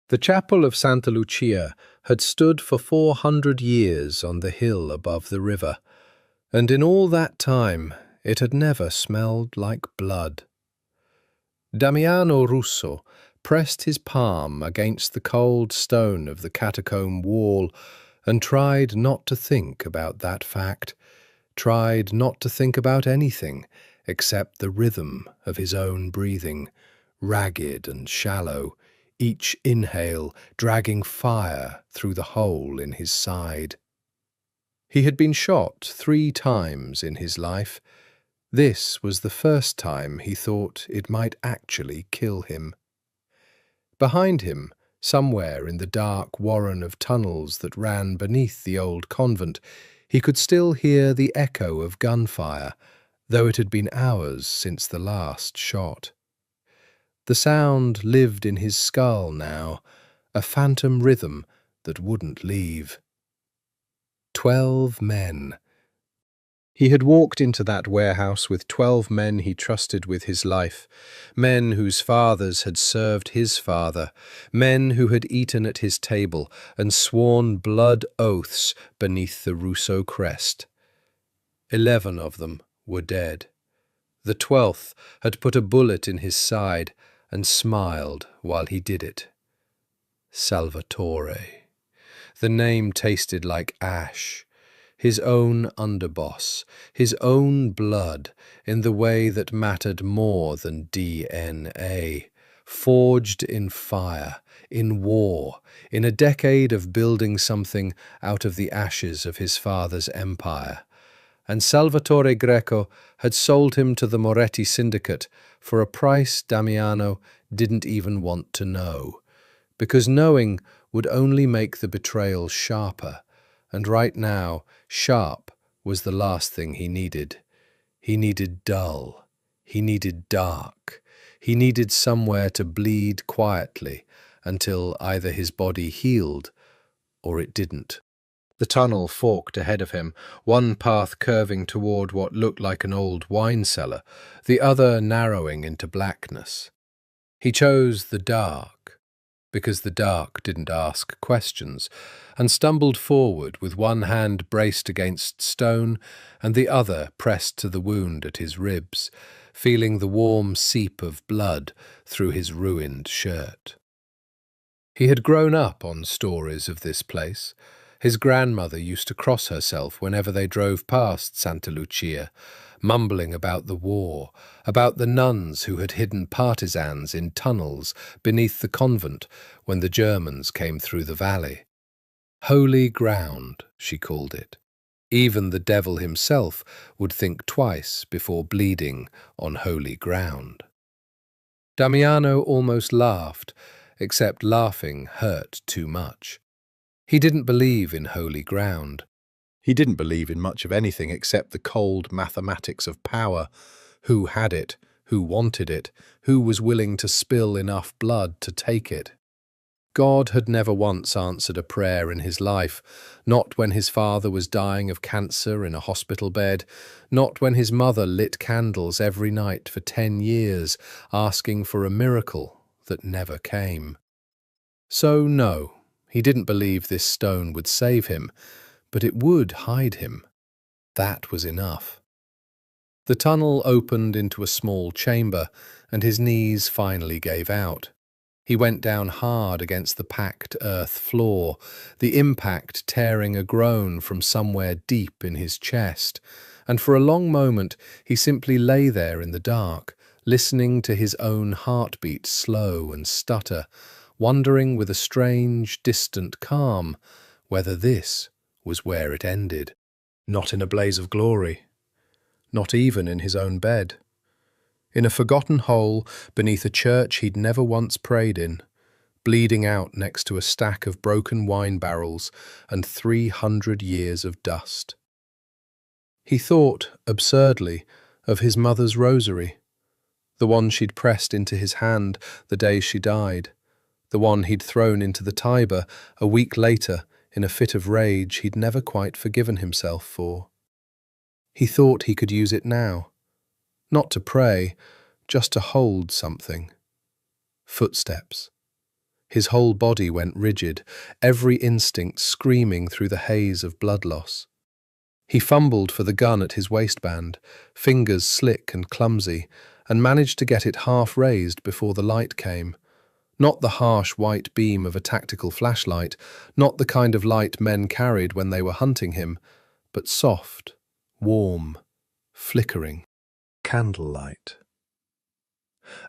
The chapel of Santa Lucia had stood for 400 years on the hill above the river, and in all that time it had never smelled like blood. Damiano Russo pressed his palm against the cold stone of the catacomb wall and tried not to think about that fact, tried not to think about anything except the rhythm of his own breathing, ragged and shallow, each inhale dragging fire through the hole in his side. He had been shot 3 times in his life. This was the first time he thought it might actually kill him. Behind him, somewhere in the dark warren of tunnels that ran beneath the old convent, he could still hear the echo of gunfire, though it had been hours since the last shot. The sound lived in his skull now, a phantom rhythm that wouldn't leave. 12 men. He had walked into that warehouse with 12 men he trusted with his life, men whose fathers had served his father, men who had eaten at his table and sworn blood oaths beneath the Russo crest. 11 of them were dead. The 12th had put a bullet in his side and smiled while he did it. Salvatore. The name tasted like ash. His own underboss, his own blood, in the way that mattered more than DNA, forged in fire, in war, in a decade of building something out of the ashes of his father's empire. And Salvatore Greco had sold him to the Moretti syndicate for a price Damiano didn't even want to know, because knowing would only make the betrayal sharper, and right now, sharp was the last thing he needed. He needed dull. He needed dark. He needed somewhere to bleed quietly until either his body healed or it didn't. The tunnel forked ahead of him, one path curving toward what looked like an old wine cellar, the other narrowing into blackness. He chose the dark, because the dark didn't ask questions, and stumbled forward with one hand braced against stone and the other pressed to the wound at his ribs, feeling the warm seep of blood through his ruined shirt. He had grown up on stories of this place. His grandmother used to cross herself whenever they drove past Santa Lucia, mumbling about the war, about the nuns who had hidden partisans in tunnels beneath the convent when the Germans came through the valley. Holy ground, she called it. Even the devil himself would think twice before bleeding on holy ground. Damiano almost laughed, except laughing hurt too much. He didn't believe in holy ground. He didn't believe in much of anything except the cold mathematics of power. Who had it? Who wanted it? Who was willing to spill enough blood to take it? God had never once answered a prayer in his life, not when his father was dying of cancer in a hospital bed, not when his mother lit candles every night for 10 years, asking for a miracle that never came. So no. He didn't believe this stone would save him, but it would hide him. That was enough. The tunnel opened into a small chamber, and his knees finally gave out. He went down hard against the packed earth floor, the impact tearing a groan from somewhere deep in his chest, and for a long moment he simply lay there in the dark, listening to his own heartbeat slow and stutter, wondering with a strange, distant calm whether this was where it ended. Not in a blaze of glory, not even in his own bed. In a forgotten hole beneath a church he'd never once prayed in, bleeding out next to a stack of broken wine barrels and 300 years of dust. He thought, absurdly, of his mother's rosary, the one she'd pressed into his hand the day she died, the one he'd thrown into the Tiber a week later in a fit of rage he'd never quite forgiven himself for. He thought he could use it now, not to pray, just to hold something. Footsteps. His whole body went rigid, every instinct screaming through the haze of blood loss. He fumbled for the gun at his waistband, fingers slick and clumsy, and managed to get it half raised before the light came. Not the harsh white beam of a tactical flashlight, not the kind of light men carried when they were hunting him, but soft, warm, flickering candlelight.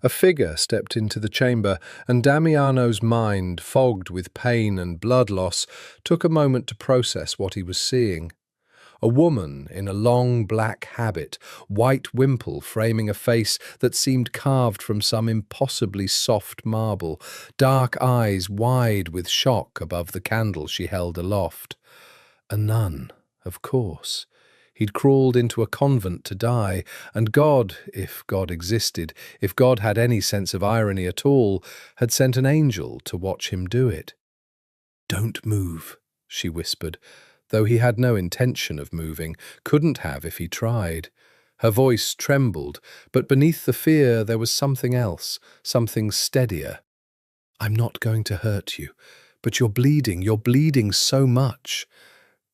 A figure stepped into the chamber, and Damiano's mind, fogged with pain and blood loss, took a moment to process what he was seeing. A woman in a long black habit, white wimple framing a face that seemed carved from some impossibly soft marble, dark eyes wide with shock above the candle she held aloft. A nun, of course. He'd crawled into a convent to die, and God, if God existed, if God had any sense of irony at all, had sent an angel to watch him do it. "Don't move," she whispered, though he had no intention of moving, couldn't have if he tried. Her voice trembled, but beneath the fear there was something else, something steadier. "I'm not going to hurt you, but you're bleeding so much."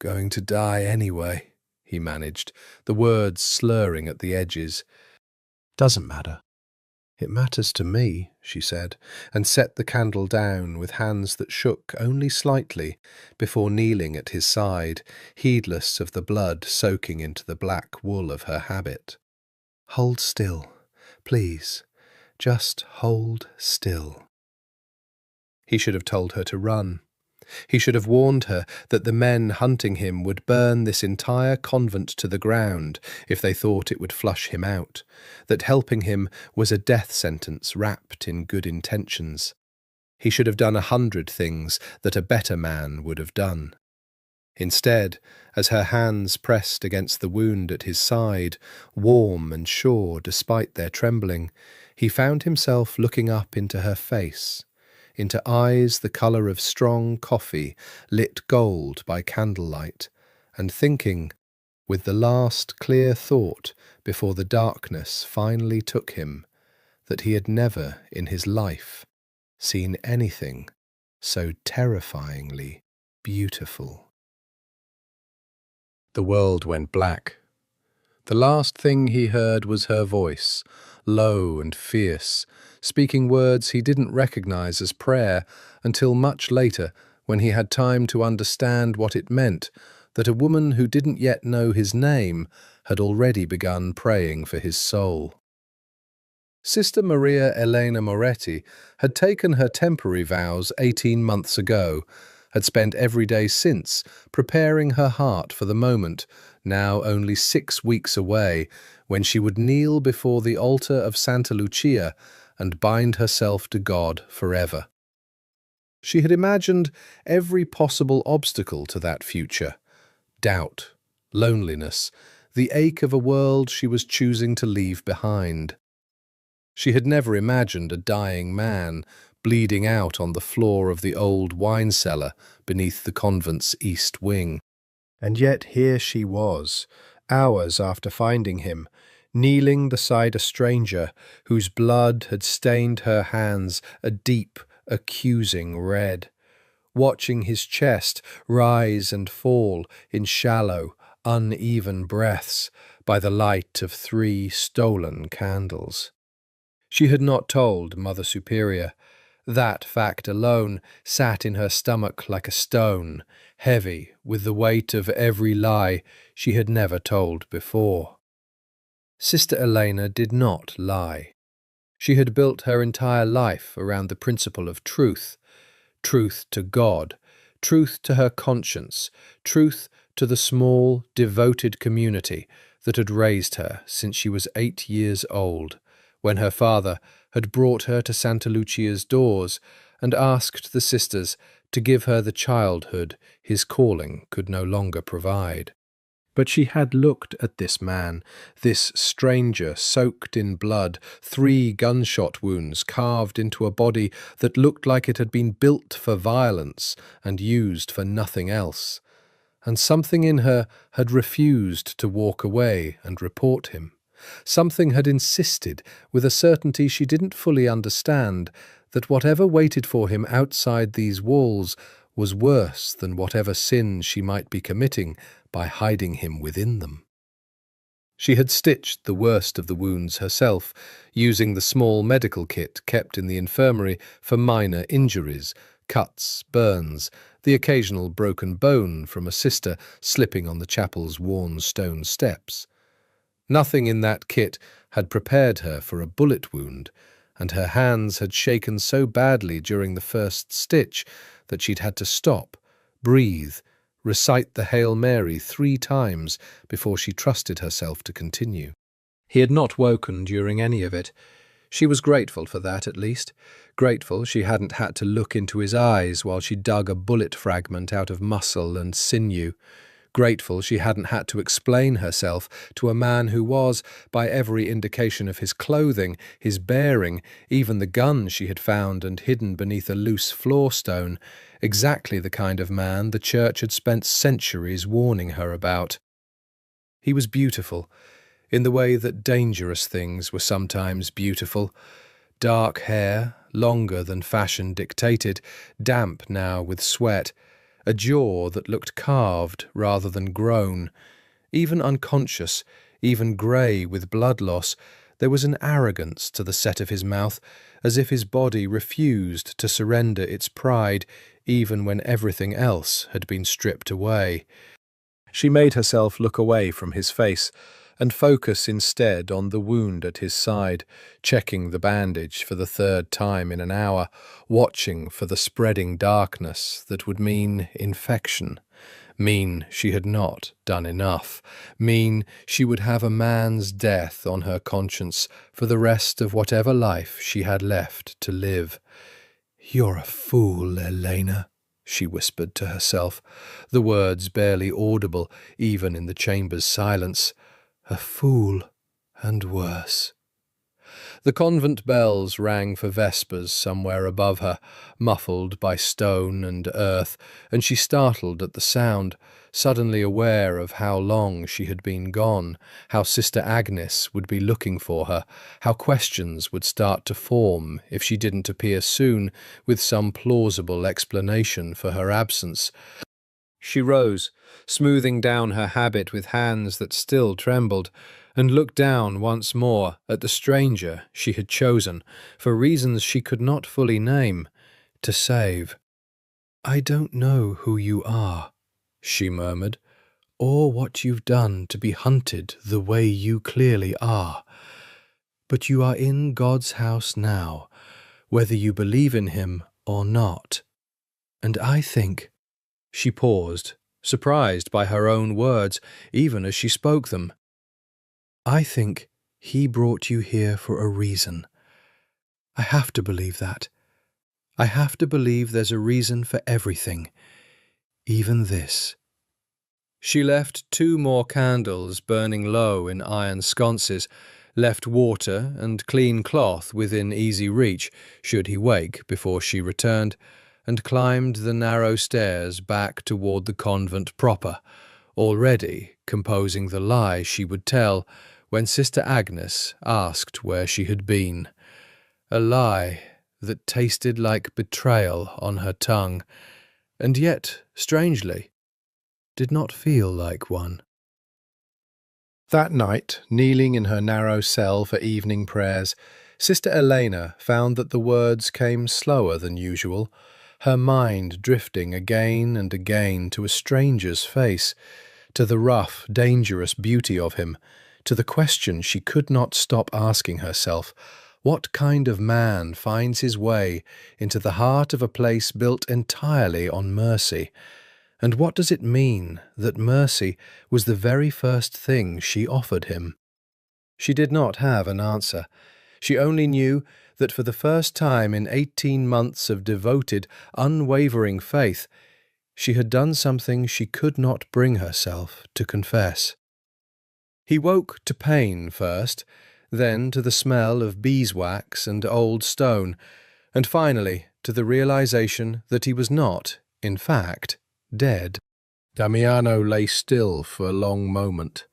"Going to die anyway," he managed, the words slurring at the edges. "Doesn't matter." "It matters to me," she said, and set the candle down with hands that shook only slightly before kneeling at his side, heedless of the blood soaking into the black wool of her habit. "Hold still, please. Just hold still." He should have told her to run. He should have warned her that the men hunting him would burn this entire convent to the ground if they thought it would flush him out, that helping him was a death sentence wrapped in good intentions. He should have done 100 things that a better man would have done. Instead, as her hands pressed against the wound at his side, warm and sure despite their trembling, he found himself looking up into her face, into eyes the colour of strong coffee lit gold by candlelight, and thinking, with the last clear thought before the darkness finally took him, that he had never in his life seen anything so terrifyingly beautiful. The world went black. The last thing he heard was her voice, low and fierce, speaking words he didn't recognize as prayer until much later, when he had time to understand what it meant that a woman who didn't yet know his name had already begun praying for his soul. Sister Maria Elena Moretti had taken her temporary vows 18 months ago, had spent every day since preparing her heart for the moment, now only 6 weeks away, when she would kneel before the altar of Santa Lucia and bind herself to God forever. She had imagined every possible obstacle to that future: doubt, loneliness, the ache of a world she was choosing to leave behind. She had never imagined a dying man bleeding out on the floor of the old wine cellar beneath the convent's east wing. And yet here she was, hours after finding him, kneeling beside a stranger whose blood had stained her hands a deep, accusing red, watching his chest rise and fall in shallow, uneven breaths by the light of 3 stolen candles. She had not told Mother Superior. That fact alone sat in her stomach like a stone, heavy with the weight of every lie she had never told before. Sister Elena did not lie. She had built her entire life around the principle of truth, truth to God, truth to her conscience, truth to the small, devoted community that had raised her since she was 8 years old, when her father had brought her to Santa Lucia's doors and asked the sisters to give her the childhood his calling could no longer provide. But she had looked at this man, this stranger soaked in blood, 3 gunshot wounds carved into a body that looked like it had been built for violence and used for nothing else. And something in her had refused to walk away and report him. Something had insisted, with a certainty she didn't fully understand, that whatever waited for him outside these walls was worse than whatever sin she might be committing by hiding him within them. She had stitched the worst of the wounds herself, using the small medical kit kept in the infirmary for minor injuries, cuts, burns, the occasional broken bone from a sister slipping on the chapel's worn stone steps. Nothing in that kit had prepared her for a bullet wound, and her hands had shaken so badly during the first stitch that she'd had to stop, breathe, recite the Hail Mary 3 times before she trusted herself to continue. He had not woken during any of it. She was grateful for that, at least. Grateful she hadn't had to look into his eyes while she dug a bullet fragment out of muscle and sinew. Grateful she hadn't had to explain herself to a man who was, by every indication of his clothing, his bearing, even the gun she had found and hidden beneath a loose floor stone, exactly the kind of man the church had spent centuries warning her about. He was beautiful, in the way that dangerous things were sometimes beautiful. Dark hair, longer than fashion dictated, damp now with sweat, a jaw that looked carved rather than grown. Even unconscious, even grey with blood loss, there was an arrogance to the set of his mouth, as if his body refused to surrender its pride, even when everything else had been stripped away. She made herself look away from his face, and focus instead on the wound at his side, checking the bandage for the 3rd time in an hour, watching for the spreading darkness that would mean infection, mean she had not done enough, mean she would have a man's death on her conscience for the rest of whatever life she had left to live. "You're a fool, Elena," she whispered to herself, the words barely audible even in the chamber's silence. A fool, and worse. The convent bells rang for vespers somewhere above her, muffled by stone and earth, and she startled at the sound, suddenly aware of how long she had been gone, how Sister Agnes would be looking for her, how questions would start to form if she didn't appear soon with some plausible explanation for her absence. She rose, smoothing down her habit with hands that still trembled, and looked down once more at the stranger she had chosen, for reasons she could not fully name, to save. "I don't know who you are," she murmured, "or what you've done to be hunted the way you clearly are. But you are in God's house now, whether you believe in him or not. And I think—" She paused, surprised by her own words, even as she spoke them. "I think he brought you here for a reason. I have to believe that. I have to believe there's a reason for everything, even this." She left 2 more candles burning low in iron sconces, left water and clean cloth within easy reach, should he wake before she returned, and climbed the narrow stairs back toward the convent proper, already composing the lie she would tell when Sister Agnes asked where she had been. A lie that tasted like betrayal on her tongue, and yet, strangely, did not feel like one. That night, kneeling in her narrow cell for evening prayers, Sister Elena found that the words came slower than usual, her mind drifting again and again to a stranger's face, to the rough, dangerous beauty of him, to the question she could not stop asking herself: what kind of man finds his way into the heart of a place built entirely on mercy? And what does it mean that mercy was the very first thing she offered him? She did not have an answer. She only knew that for the first time in 18 months of devoted, unwavering faith, she had done something she could not bring herself to confess. He woke to pain first, then to the smell of beeswax and old stone, and finally to the realization that he was not, in fact, dead. Damiano lay still for a long moment,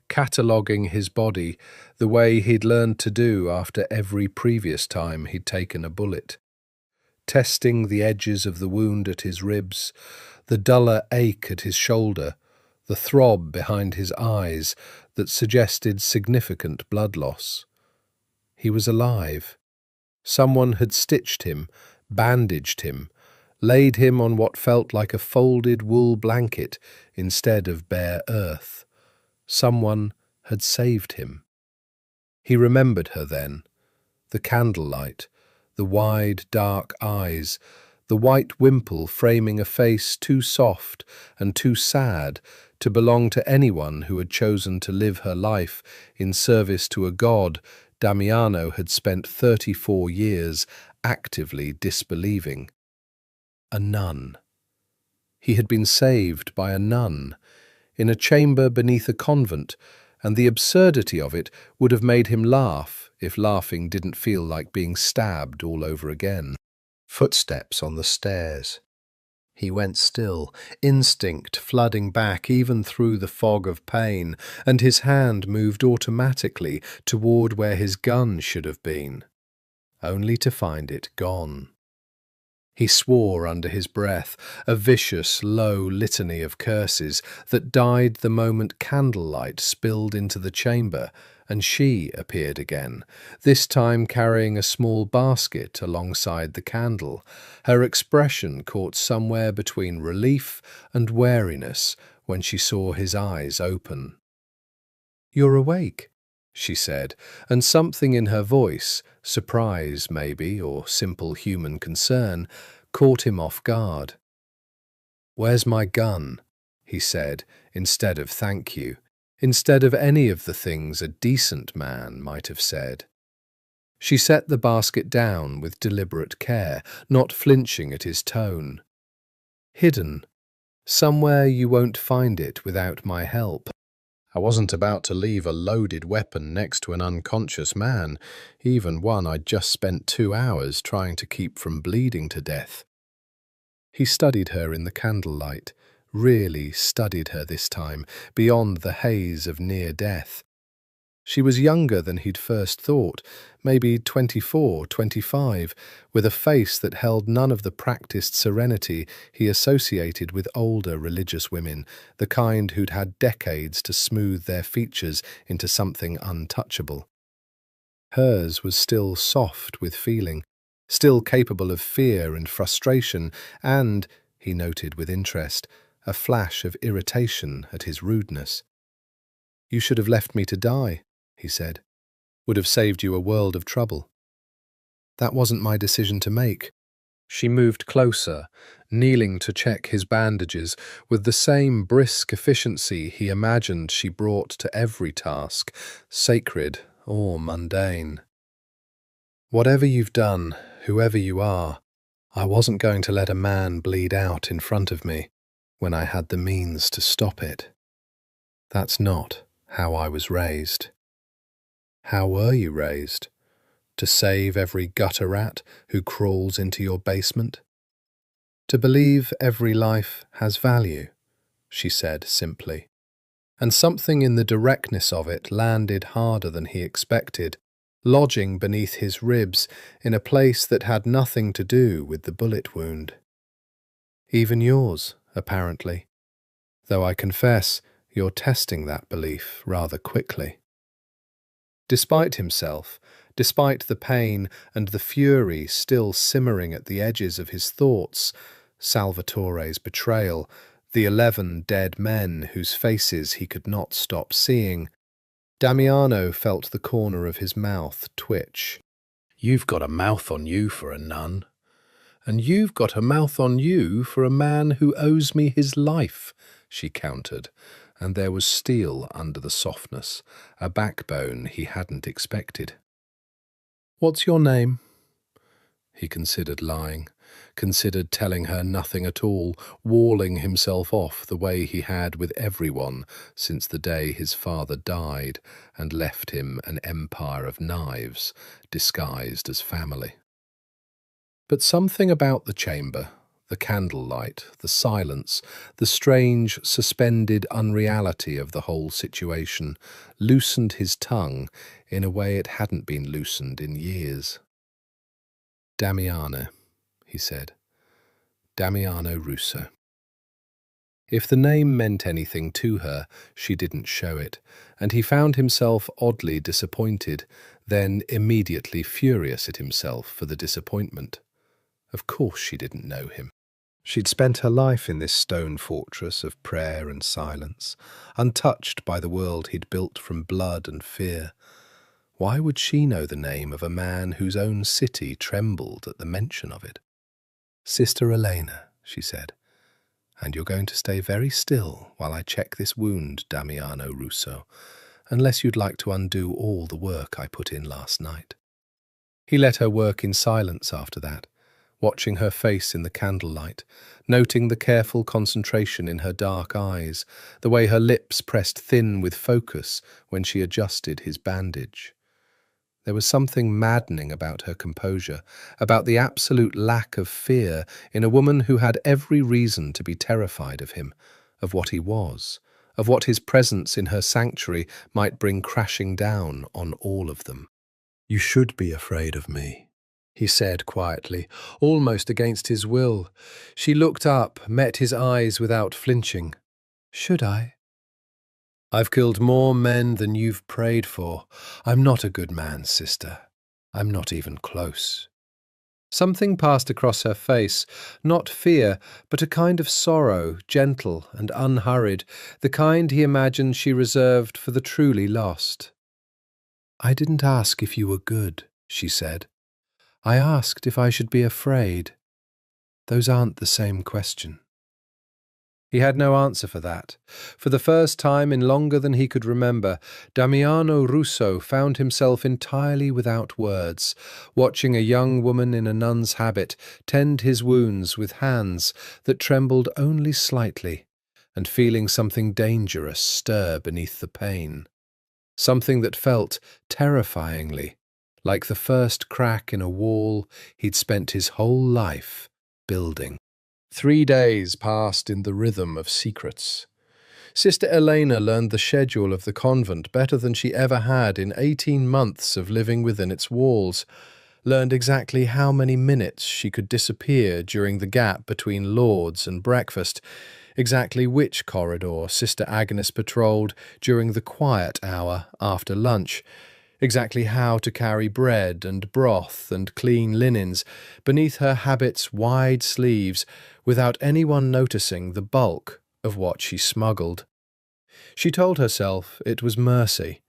cataloguing his body the way he'd learned to do after every previous time he'd taken a bullet. testing the edges of the wound at his ribs, the duller ache at his shoulder, the throb behind his eyes that suggested significant blood loss. He was alive. Someone had stitched him, bandaged him, laid him on what felt like a folded wool blanket instead of bare earth. Someone had saved him. He remembered her then, the candlelight, the wide, dark eyes, the white wimple framing a face too soft and too sad to belong to anyone who had chosen to live her life in service to a god Damiano had spent 34 years actively disbelieving. A nun. He had been saved by a nun, in a chamber beneath a convent, and the absurdity of it would have made him laugh if laughing didn't feel like being stabbed all over again. Footsteps on the stairs. He went still, instinct flooding back even through the fog of pain, and his hand moved automatically toward where his gun should have been, only to find it gone. He swore under his breath, a vicious, low litany of curses that died the moment candlelight spilled into the chamber, and she appeared again, this time carrying a small basket alongside the candle, her expression caught somewhere between relief and wariness when she saw his eyes open. "You're awake," she said, and something in her voice, surprise maybe, or simple human concern, caught him off guard. "Where's my gun?" he said, instead of "thank you," instead of any of the things a decent man might have said. She set the basket down with deliberate care, not flinching at his tone. "Hidden. Somewhere you won't find it without my help. I wasn't about to leave a loaded weapon next to an unconscious man, even one I'd just spent 2 hours trying to keep from bleeding to death." He studied her in the candlelight, really studied her this time, beyond the haze of near death. She was younger than he'd first thought, maybe 24, 25, with a face that held none of the practiced serenity he associated with older religious women, the kind who'd had decades to smooth their features into something untouchable. Hers was still soft with feeling, still capable of fear and frustration, and, he noted with interest, a flash of irritation at his rudeness. "You should have left me to die," he said. "Would have saved you a world of trouble." "That wasn't my decision to make." She moved closer, kneeling to check his bandages with the same brisk efficiency he imagined she brought to every task, sacred or mundane. "Whatever you've done, whoever you are, I wasn't going to let a man bleed out in front of me when I had the means to stop it. That's not how I was raised." "How were you raised? To save every gutter rat who crawls into your basement?" "To believe every life has value," she said simply, and something in the directness of it landed harder than he expected, lodging beneath his ribs in a place that had nothing to do with the bullet wound. "Even yours, apparently, though I confess you're testing that belief rather quickly." Despite himself, despite the pain and the fury still simmering at the edges of his thoughts, Salvatore's betrayal, the 11 dead men whose faces he could not stop seeing, Damiano felt the corner of his mouth twitch. "You've got a mouth on you for a nun. And you've got a mouth on you for a man who owes me his life," she countered, and there was steel under the softness, a backbone he hadn't expected. "What's your name?" He considered lying, considered telling her nothing at all, walling himself off the way he had with everyone since the day his father died and left him an empire of knives disguised as family. But something about the chamber, the candlelight, the silence, the strange, suspended unreality of the whole situation loosened his tongue in a way it hadn't been loosened in years. "Damiano," he said. Damiano Russo. If the name meant anything to her, she didn't show it, and he found himself oddly disappointed, then immediately furious at himself for the disappointment. Of course she didn't know him. She'd spent her life in this stone fortress of prayer and silence, untouched by the world he'd built from blood and fear. Why would she know the name of a man whose own city trembled at the mention of it? "Sister Elena," she said, "and you're going to stay very still while I check this wound, Damiano Russo, unless you'd like to undo all the work I put in last night." He let her work in silence after that, watching her face in the candlelight, noting the careful concentration in her dark eyes, the way her lips pressed thin with focus when she adjusted his bandage. There was something maddening about her composure, about the absolute lack of fear in a woman who had every reason to be terrified of him, of what he was, of what his presence in her sanctuary might bring crashing down on all of them. "You should be afraid of me," he said quietly, almost against his will. She looked up, met his eyes without flinching. "Should I?" "I've killed more men than you've prayed for. I'm not a good man, sister. I'm not even close." Something passed across her face, not fear, but a kind of sorrow, gentle and unhurried, the kind he imagined she reserved for the truly lost. "I didn't ask if you were good," she said. "I asked if I should be afraid. Those aren't the same question." He had no answer for that. For the first time in longer than he could remember, Damiano Russo found himself entirely without words, watching a young woman in a nun's habit tend his wounds with hands that trembled only slightly, and feeling something dangerous stir beneath the pain. Something that felt terrifyingly like the first crack in a wall he'd spent his whole life building. 3 days passed in the rhythm of secrets. Sister Elena learned the schedule of the convent better than she ever had in 18 months of living within its walls, learned exactly how many minutes she could disappear during the gap between lauds and breakfast, exactly which corridor Sister Agnes patrolled during the quiet hour after lunch, exactly how to carry bread and broth and clean linens beneath her habit's wide sleeves without anyone noticing the bulk of what she smuggled. She told herself it was mercy.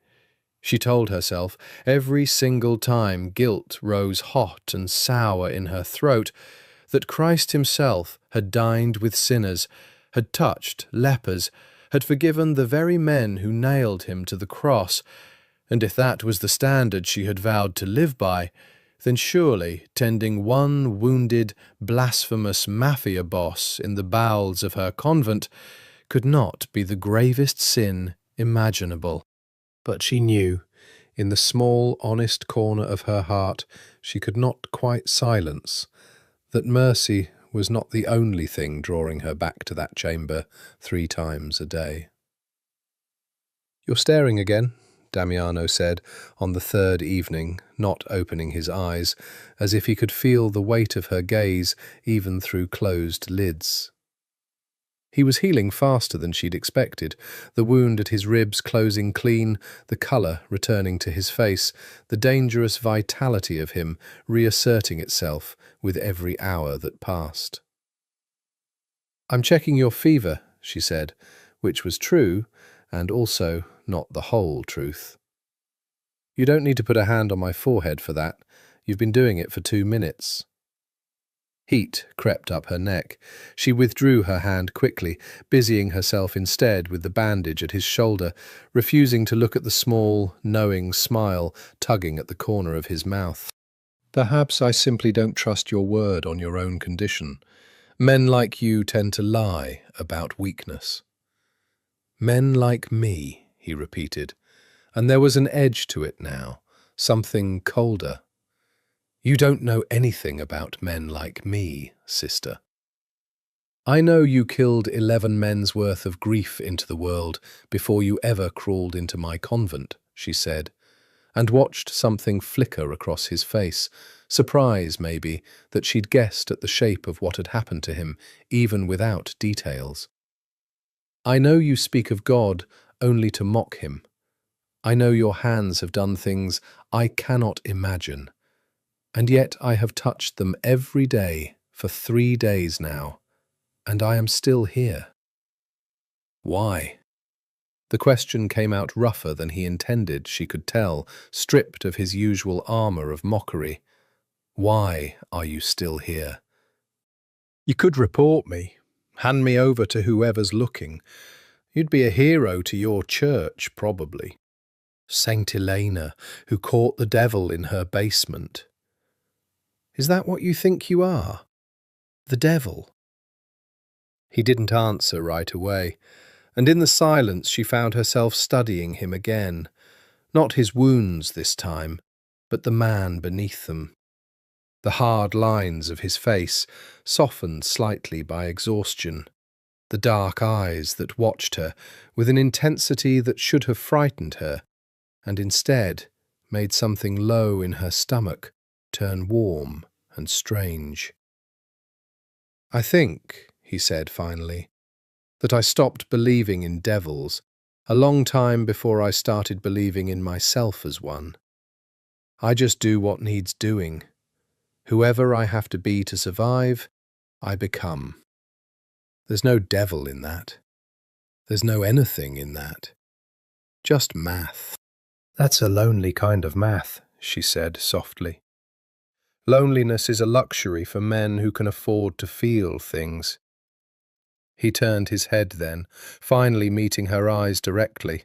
She told herself every single time guilt rose hot and sour in her throat that Christ himself had dined with sinners, had touched lepers, had forgiven the very men who nailed him to the cross, and if that was the standard she had vowed to live by, then surely tending one wounded, blasphemous Mafia boss in the bowels of her convent could not be the gravest sin imaginable. But she knew, in the small, honest corner of her heart she could not quite silence, that mercy was not the only thing drawing her back to that chamber 3 times a day. "You're staring again," Damiano said on the 3rd evening, not opening his eyes, as if he could feel the weight of her gaze even through closed lids. He was healing faster than she'd expected, the wound at his ribs closing clean, the colour returning to his face, the dangerous vitality of him reasserting itself with every hour that passed. "I'm checking your fever," she said, which was true, and also not the whole truth. "You don't need to put a hand on my forehead for that. You've been doing it for 2 minutes." Heat crept up her neck. She withdrew her hand quickly, busying herself instead with the bandage at his shoulder, refusing to look at the small, knowing smile tugging at the corner of his mouth. "Perhaps I simply don't trust your word on your own condition. Men like you tend to lie about weakness." "Men like me," he repeated, and there was an edge to it now, something colder. "You don't know anything about men like me, sister. I know you killed 11 men's worth of grief into the world before you ever crawled into my convent," she said, and watched something flicker across his face, surprise, maybe, that she'd guessed at the shape of what had happened to him, even without details. "I know you speak of God only to mock him. I know your hands have done things I cannot imagine, and yet I have touched them every day for 3 days now, and I am still here." Why? The question came out rougher than he intended, she could tell, stripped of his usual armor of mockery. Why are you still here? "You could report me, hand me over to whoever's looking. You'd be a hero to your church, probably. Saint Elena, who caught the devil in her basement. Is that what you think you are? The devil?" He didn't answer right away, and in the silence she found herself studying him again. Not his wounds this time, but the man beneath them. The hard lines of his face, softened slightly by exhaustion. The dark eyes that watched her with an intensity that should have frightened her, and instead made something low in her stomach turn warm and strange. "I think," he said finally, "that I stopped believing in devils a long time before I started believing in myself as one. I just do what needs doing. Whoever I have to be to survive, I become. There's no devil in that. There's no anything in that. Just math." "That's a lonely kind of math," she said softly. "Loneliness is a luxury for men who can afford to feel things." He turned his head then, finally meeting her eyes directly,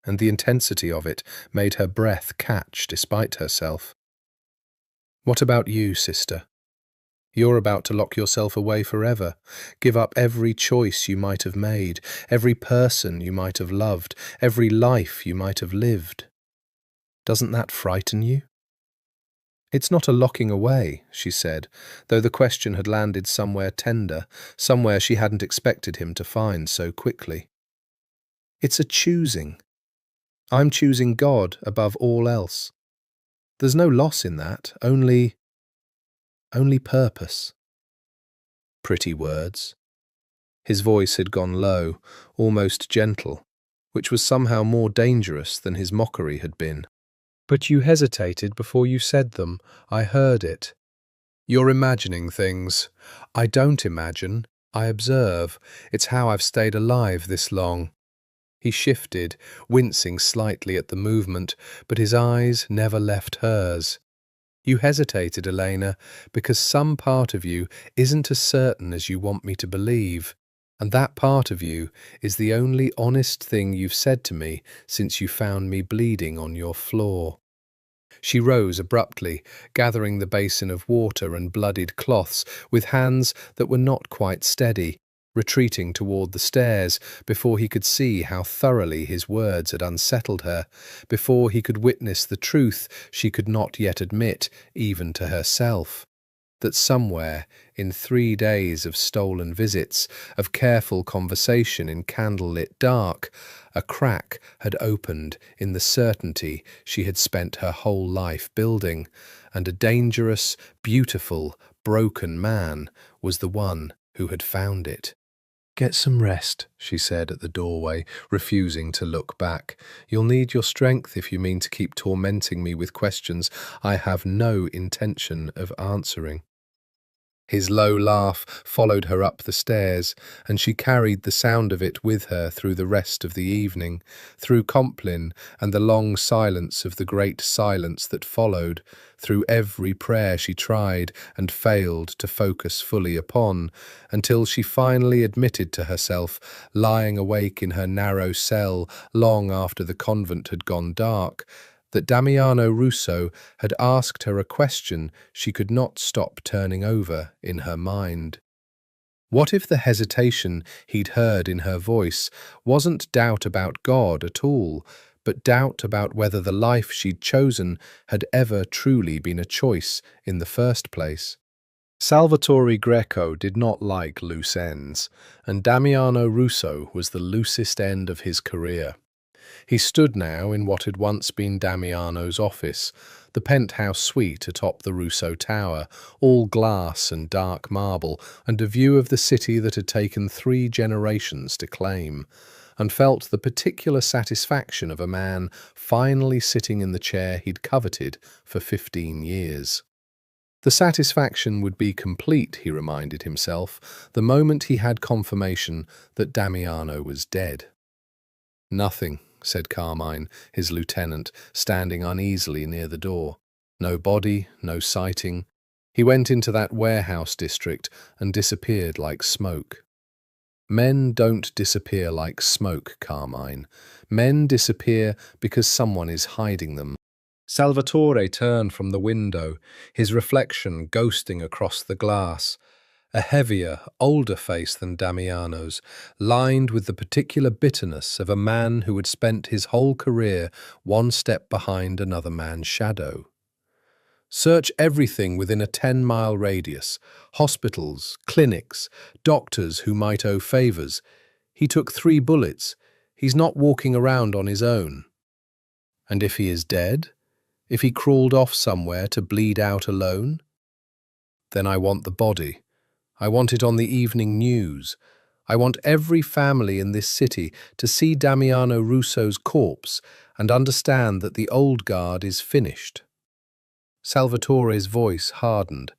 and the intensity of it made her breath catch despite herself. "What about you, sister? You're about to lock yourself away forever, give up every choice you might have made, every person you might have loved, every life you might have lived. Doesn't that frighten you?" "It's not a locking away," she said, though the question had landed somewhere tender, somewhere she hadn't expected him to find so quickly. "It's a choosing. I'm choosing God above all else. There's no loss in that, only purpose." Pretty words. His voice had gone low, almost gentle, which was somehow more dangerous than his mockery had been. "But you hesitated before you said them. I heard it. You're imagining things. I don't imagine. I observe. It's how I've stayed alive this long." He shifted, wincing slightly at the movement, but his eyes never left hers. "You hesitated, Elena, because some part of you isn't as certain as you want me to believe, and that part of you is the only honest thing you've said to me since you found me bleeding on your floor." She rose abruptly, gathering the basin of water and bloodied cloths with hands that were not quite steady, retreating toward the stairs before he could see how thoroughly his words had unsettled her, before he could witness the truth she could not yet admit, even to herself. That somewhere, in 3 days of stolen visits, of careful conversation in candlelit dark, a crack had opened in the certainty she had spent her whole life building, and a dangerous, beautiful, broken man was the one who had found it. "Get some rest," she said at the doorway, refusing to look back. "You'll need your strength if you mean to keep tormenting me with questions I have no intention of answering." His low laugh followed her up the stairs, and she carried the sound of it with her through the rest of the evening, through Compline and the long silence of the great silence that followed, through every prayer she tried and failed to focus fully upon, until she finally admitted to herself, lying awake in her narrow cell long after the convent had gone dark, that Damiano Russo had asked her a question she could not stop turning over in her mind. What if the hesitation he'd heard in her voice wasn't doubt about God at all, but doubt about whether the life she'd chosen had ever truly been a choice in the first place? Salvatore Greco did not like loose ends, and Damiano Russo was the loosest end of his career. He stood now in what had once been Damiano's office, the penthouse suite atop the Rousseau Tower, all glass and dark marble, and a view of the city that had taken 3 generations to claim, and felt the particular satisfaction of a man finally sitting in the chair he'd coveted for 15 years. The satisfaction would be complete, he reminded himself, the moment he had confirmation that Damiano was dead. "Nothing," said Carmine, his lieutenant, standing uneasily near the door. "No body, no sighting. He went into that warehouse district and disappeared like smoke." "Men don't disappear like smoke, Carmine. Men disappear because someone is hiding them." Salvatore turned from the window, his reflection ghosting across the glass. A heavier, older face than Damiano's, lined with the particular bitterness of a man who had spent his whole career one step behind another man's shadow. Search everything within a 10-mile radius, hospitals, clinics, doctors who might owe favours. He took 3 bullets. He's not walking around on his own. And if he is dead? If he crawled off somewhere to bleed out alone? Then I want the body. I want it on the evening news. I want every family in this city to see Damiano Rousseau's corpse and understand that the old guard is finished. Salvatore's voice hardened.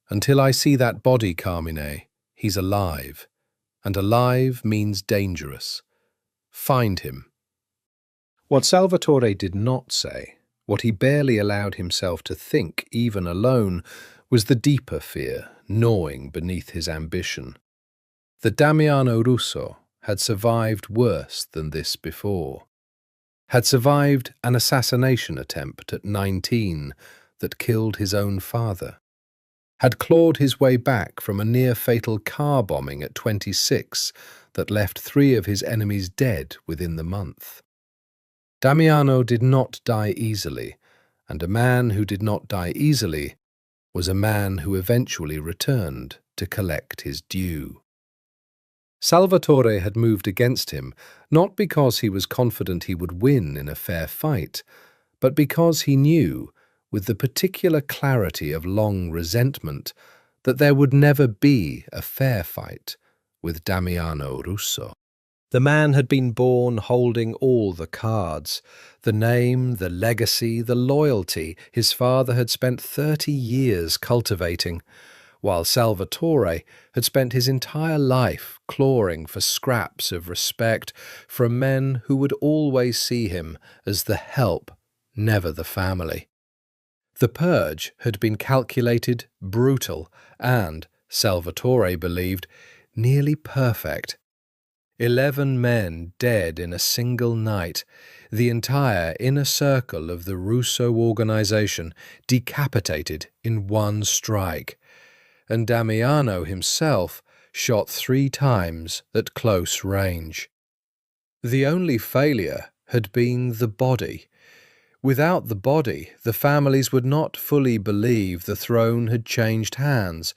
Until I see that body, Carmine, he's alive. And alive means dangerous. Find him. What Salvatore did not say, what he barely allowed himself to think, even alone, was the deeper fear gnawing beneath his ambition. That Damiano Rousseau had survived worse than this before. Had survived an assassination attempt at 19 that killed his own father. Had clawed his way back from a near-fatal car bombing at 26 that left 3 of his enemies dead within the month. Damiano did not die easily, and a man who did not die easily was a man who eventually returned to collect his due. Salvatore had moved against him, not because he was confident he would win in a fair fight, but because he knew, with the particular clarity of long resentment, that there would never be a fair fight with Damiano Rousseau. The man had been born holding all the cards, the name, the legacy, the loyalty his father had spent 30 years cultivating, while Salvatore had spent his entire life clawing for scraps of respect from men who would always see him as the help, never the family. The purge had been calculated, brutal, and, Salvatore believed, nearly perfect. 11 men dead in a single night, the entire inner circle of the Rousseau organization decapitated in one strike, and Damiano himself shot 3 times at close range. The only failure had been the body. Without the body, the families would not fully believe the throne had changed hands.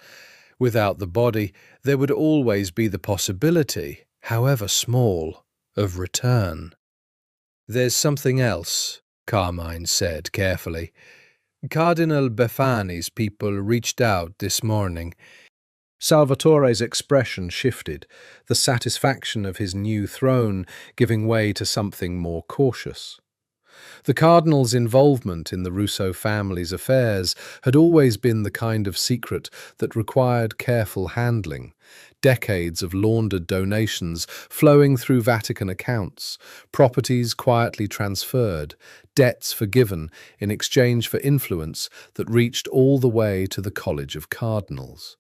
Without the body, there would always be the possibility, however small, of return. "There's something else," Carmine said carefully. "Cardinal Befani's people reached out this morning." Salvatore's expression shifted, the satisfaction of his new throne giving way to something more cautious. The cardinal's involvement in the Rousseau family's affairs had always been the kind of secret that required careful handling, decades of laundered donations flowing through Vatican accounts, properties quietly transferred, debts forgiven in exchange for influence that reached all the way to the College of Cardinals.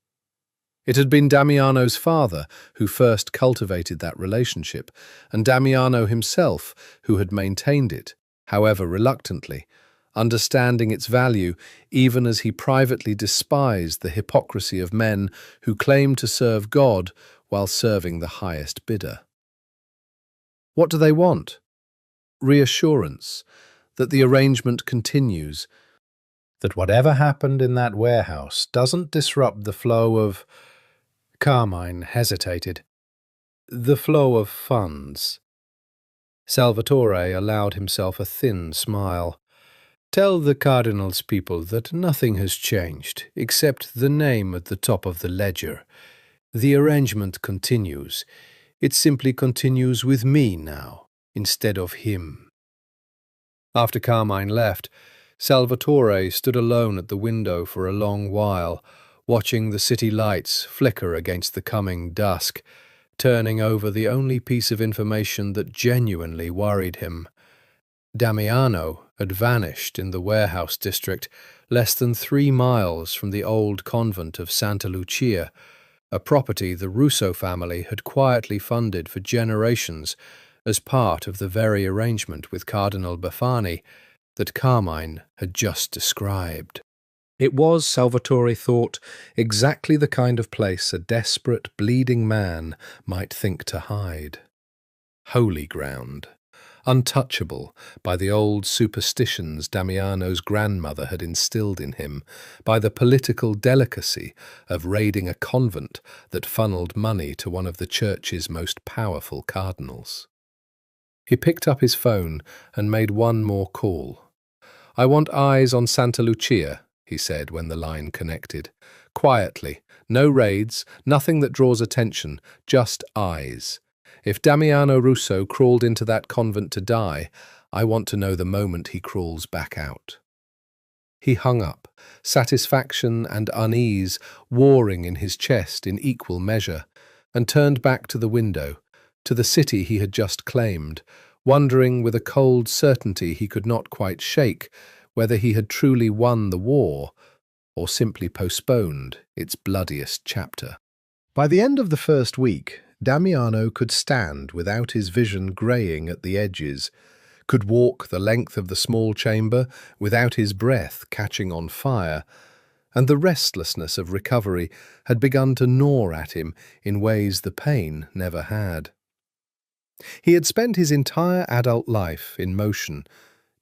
It had been Damiano's father who first cultivated that relationship, and Damiano himself who had maintained it, however reluctantly, understanding its value even as he privately despised the hypocrisy of men who claimed to serve God while serving the highest bidder. What do they want? Reassurance that the arrangement continues, that whatever happened in that warehouse doesn't disrupt the flow of— Carmine hesitated. The flow of funds. Salvatore allowed himself a thin smile. Tell the Cardinal's people that nothing has changed, except the name at the top of the ledger. The arrangement continues. It simply continues with me now, instead of him. After Carmine left, Salvatore stood alone at the window for a long while, watching the city lights flicker against the coming dusk, turning over the only piece of information that genuinely worried him. Damiano had vanished in the warehouse district, less than 3 miles from the old convent of Santa Lucia, a property the Russo family had quietly funded for generations as part of the very arrangement with Cardinal Befani that Carmine had just described. It was, Salvatore thought, exactly the kind of place a desperate, bleeding man might think to hide. Holy ground, untouchable by the old superstitions Damiano's grandmother had instilled in him, by the political delicacy of raiding a convent that funneled money to one of the church's most powerful cardinals. He picked up his phone and made one more call. "I want eyes on Santa Lucia," he said when the line connected. "Quietly, no raids, nothing that draws attention, just eyes. If Damiano Russo crawled into that convent to die, I want to know the moment he crawls back out." He hung up, satisfaction and unease warring in his chest in equal measure, and turned back to the window, to the city he had just claimed, wondering with a cold certainty he could not quite shake whether he had truly won the war or simply postponed its bloodiest chapter. By the end of the first week, Damiano could stand without his vision greying at the edges, could walk the length of the small chamber without his breath catching on fire, and the restlessness of recovery had begun to gnaw at him in ways the pain never had. He had spent his entire adult life in motion,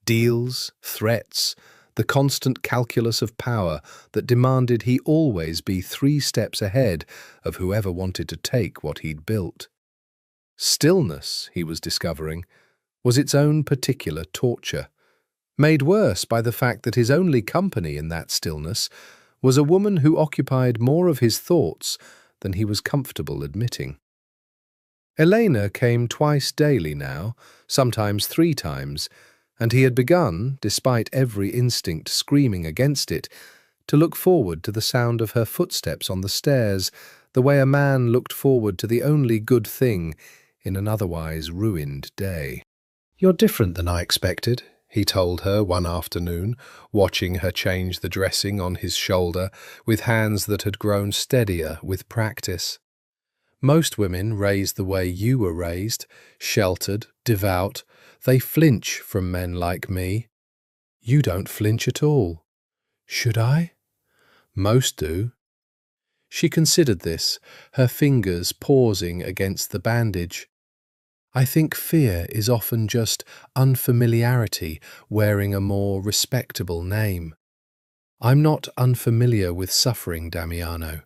deals, threats, the constant calculus of power that demanded he always be 3 steps ahead of whoever wanted to take what he'd built. Stillness, he was discovering, was its own particular torture, made worse by the fact that his only company in that stillness was a woman who occupied more of his thoughts than he was comfortable admitting. Elena came twice daily now, sometimes 3 times, and he had begun, despite every instinct screaming against it, to look forward to the sound of her footsteps on the stairs, the way a man looked forward to the only good thing in an otherwise ruined day. "You're different than I expected," he told her one afternoon, watching her change the dressing on his shoulder with hands that had grown steadier with practice. "Most women raised the way you were raised, sheltered, devout. They flinch from men like me. You don't flinch at all." "Should I?" "Most do." She considered this, her fingers pausing against the bandage. "I think fear is often just unfamiliarity wearing a more respectable name. I'm not unfamiliar with suffering, Damiano.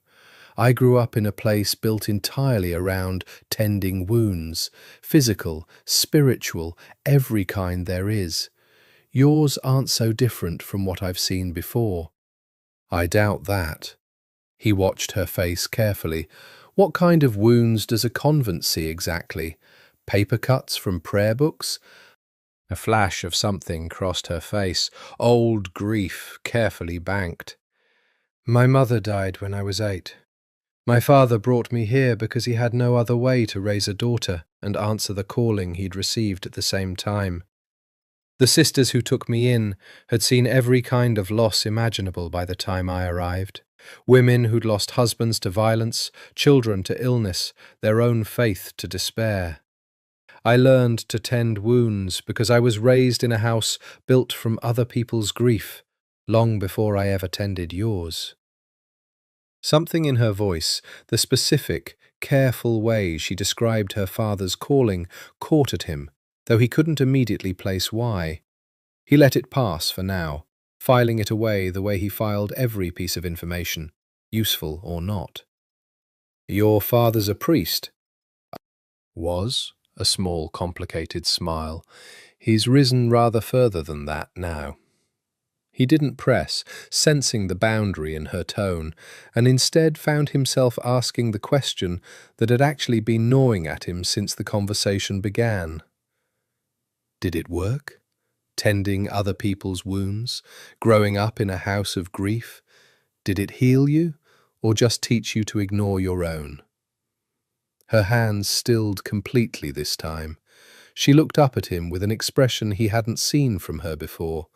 I grew up in a place built entirely around tending wounds, physical, spiritual, every kind there is. Yours aren't so different from what I've seen before." "I doubt that." He watched her face carefully. "What kind of wounds does a convent see exactly? Paper cuts from prayer books?" A flash of something crossed her face, old grief carefully banked. "My mother died when I was 8. My father brought me here because he had no other way to raise a daughter and answer the calling he'd received at the same time. The sisters who took me in had seen every kind of loss imaginable by the time I arrived. Women who'd lost husbands to violence, children to illness, their own faith to despair. I learned to tend wounds because I was raised in a house built from other people's grief, long before I ever tended yours." Something in her voice, the specific, careful way she described her father's calling, caught at him, though he couldn't immediately place why. He let it pass for now, filing it away the way he filed every piece of information, useful or not. "Your father's a priest?" "Was, a small, complicated smile. He's risen rather further than that now. He didn't press, sensing the boundary in her tone, and instead found himself asking the question that had actually been gnawing at him since the conversation began. Did it work? Tending other people's wounds? Growing up in a house of grief? Did it heal you, or just teach you to ignore your own? Her hands stilled completely this time. She looked up at him with an expression he hadn't seen from her before.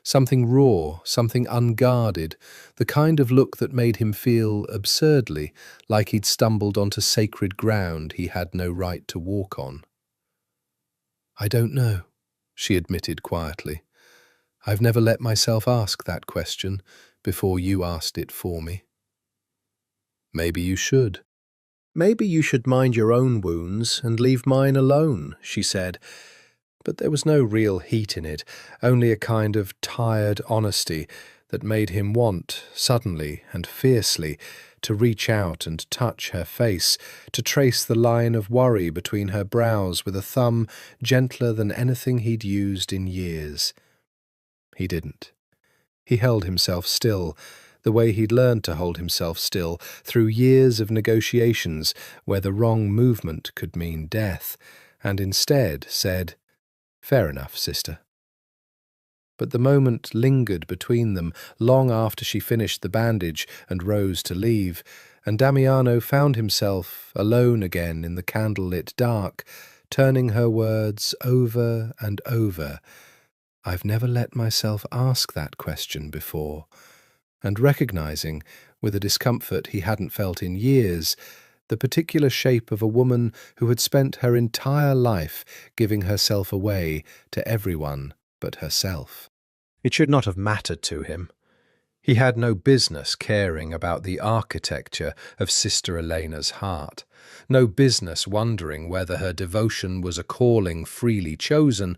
Something raw, something unguarded, the kind of look that made him feel, absurdly, like he'd stumbled onto sacred ground he had no right to walk on. "I don't know," she admitted quietly. "I've never let myself ask that question before you asked it for me." "Maybe you should. Maybe you should mind your own wounds and leave mine alone," she said. But there was no real heat in it, only a kind of tired honesty that made him want, suddenly and fiercely, to reach out and touch her face, to trace the line of worry between her brows with a thumb gentler than anything he'd used in years. He didn't. He held himself still, the way he'd learned to hold himself still through years of negotiations where the wrong movement could mean death, and instead said, "Fair enough, sister." But the moment lingered between them long after she finished the bandage and rose to leave, and Damiano found himself alone again in the candlelit dark, turning her words over and over. "I've never let myself ask that question before," and recognizing, with a discomfort he hadn't felt in years, the particular shape of a woman who had spent her entire life giving herself away to everyone but herself. It should not have mattered to him. He had no business caring about the architecture of Sister Elena's heart, no business wondering whether her devotion was a calling freely chosen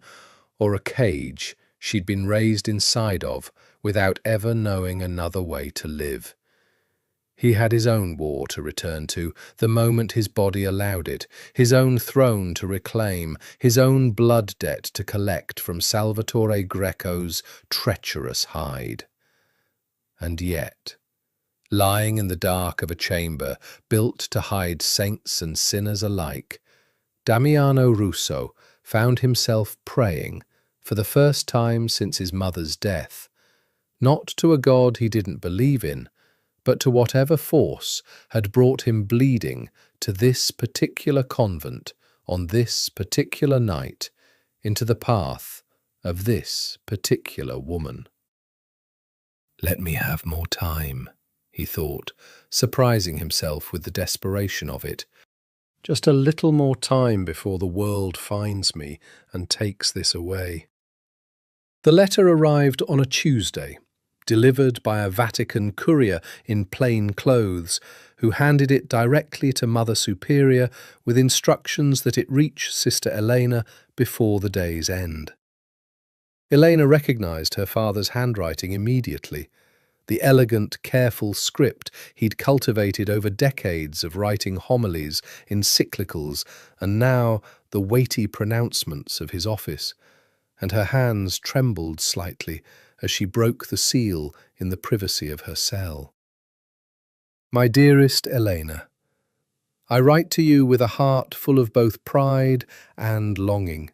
or a cage she'd been raised inside of without ever knowing another way to live. He had his own war to return to the moment his body allowed it, his own throne to reclaim, his own blood debt to collect from Salvatore Greco's treacherous hide. And yet, lying in the dark of a chamber built to hide saints and sinners alike, Damiano Russo found himself praying, for the first time since his mother's death, not to a God he didn't believe in, but to whatever force had brought him bleeding to this particular convent on this particular night, into the path of this particular woman. "Let me have more time," he thought, surprising himself with the desperation of it. "Just a little more time before the world finds me and takes this away." The letter arrived on a Tuesday, delivered by a Vatican courier in plain clothes, who handed it directly to Mother Superior with instructions that it reach Sister Elena before the day's end. Elena recognized her father's handwriting immediately, the elegant, careful script he'd cultivated over decades of writing homilies, encyclicals, and now the weighty pronouncements of his office, and her hands trembled slightly as she broke the seal in the privacy of her cell. "My dearest Elena, I write to you with a heart full of both pride and longing.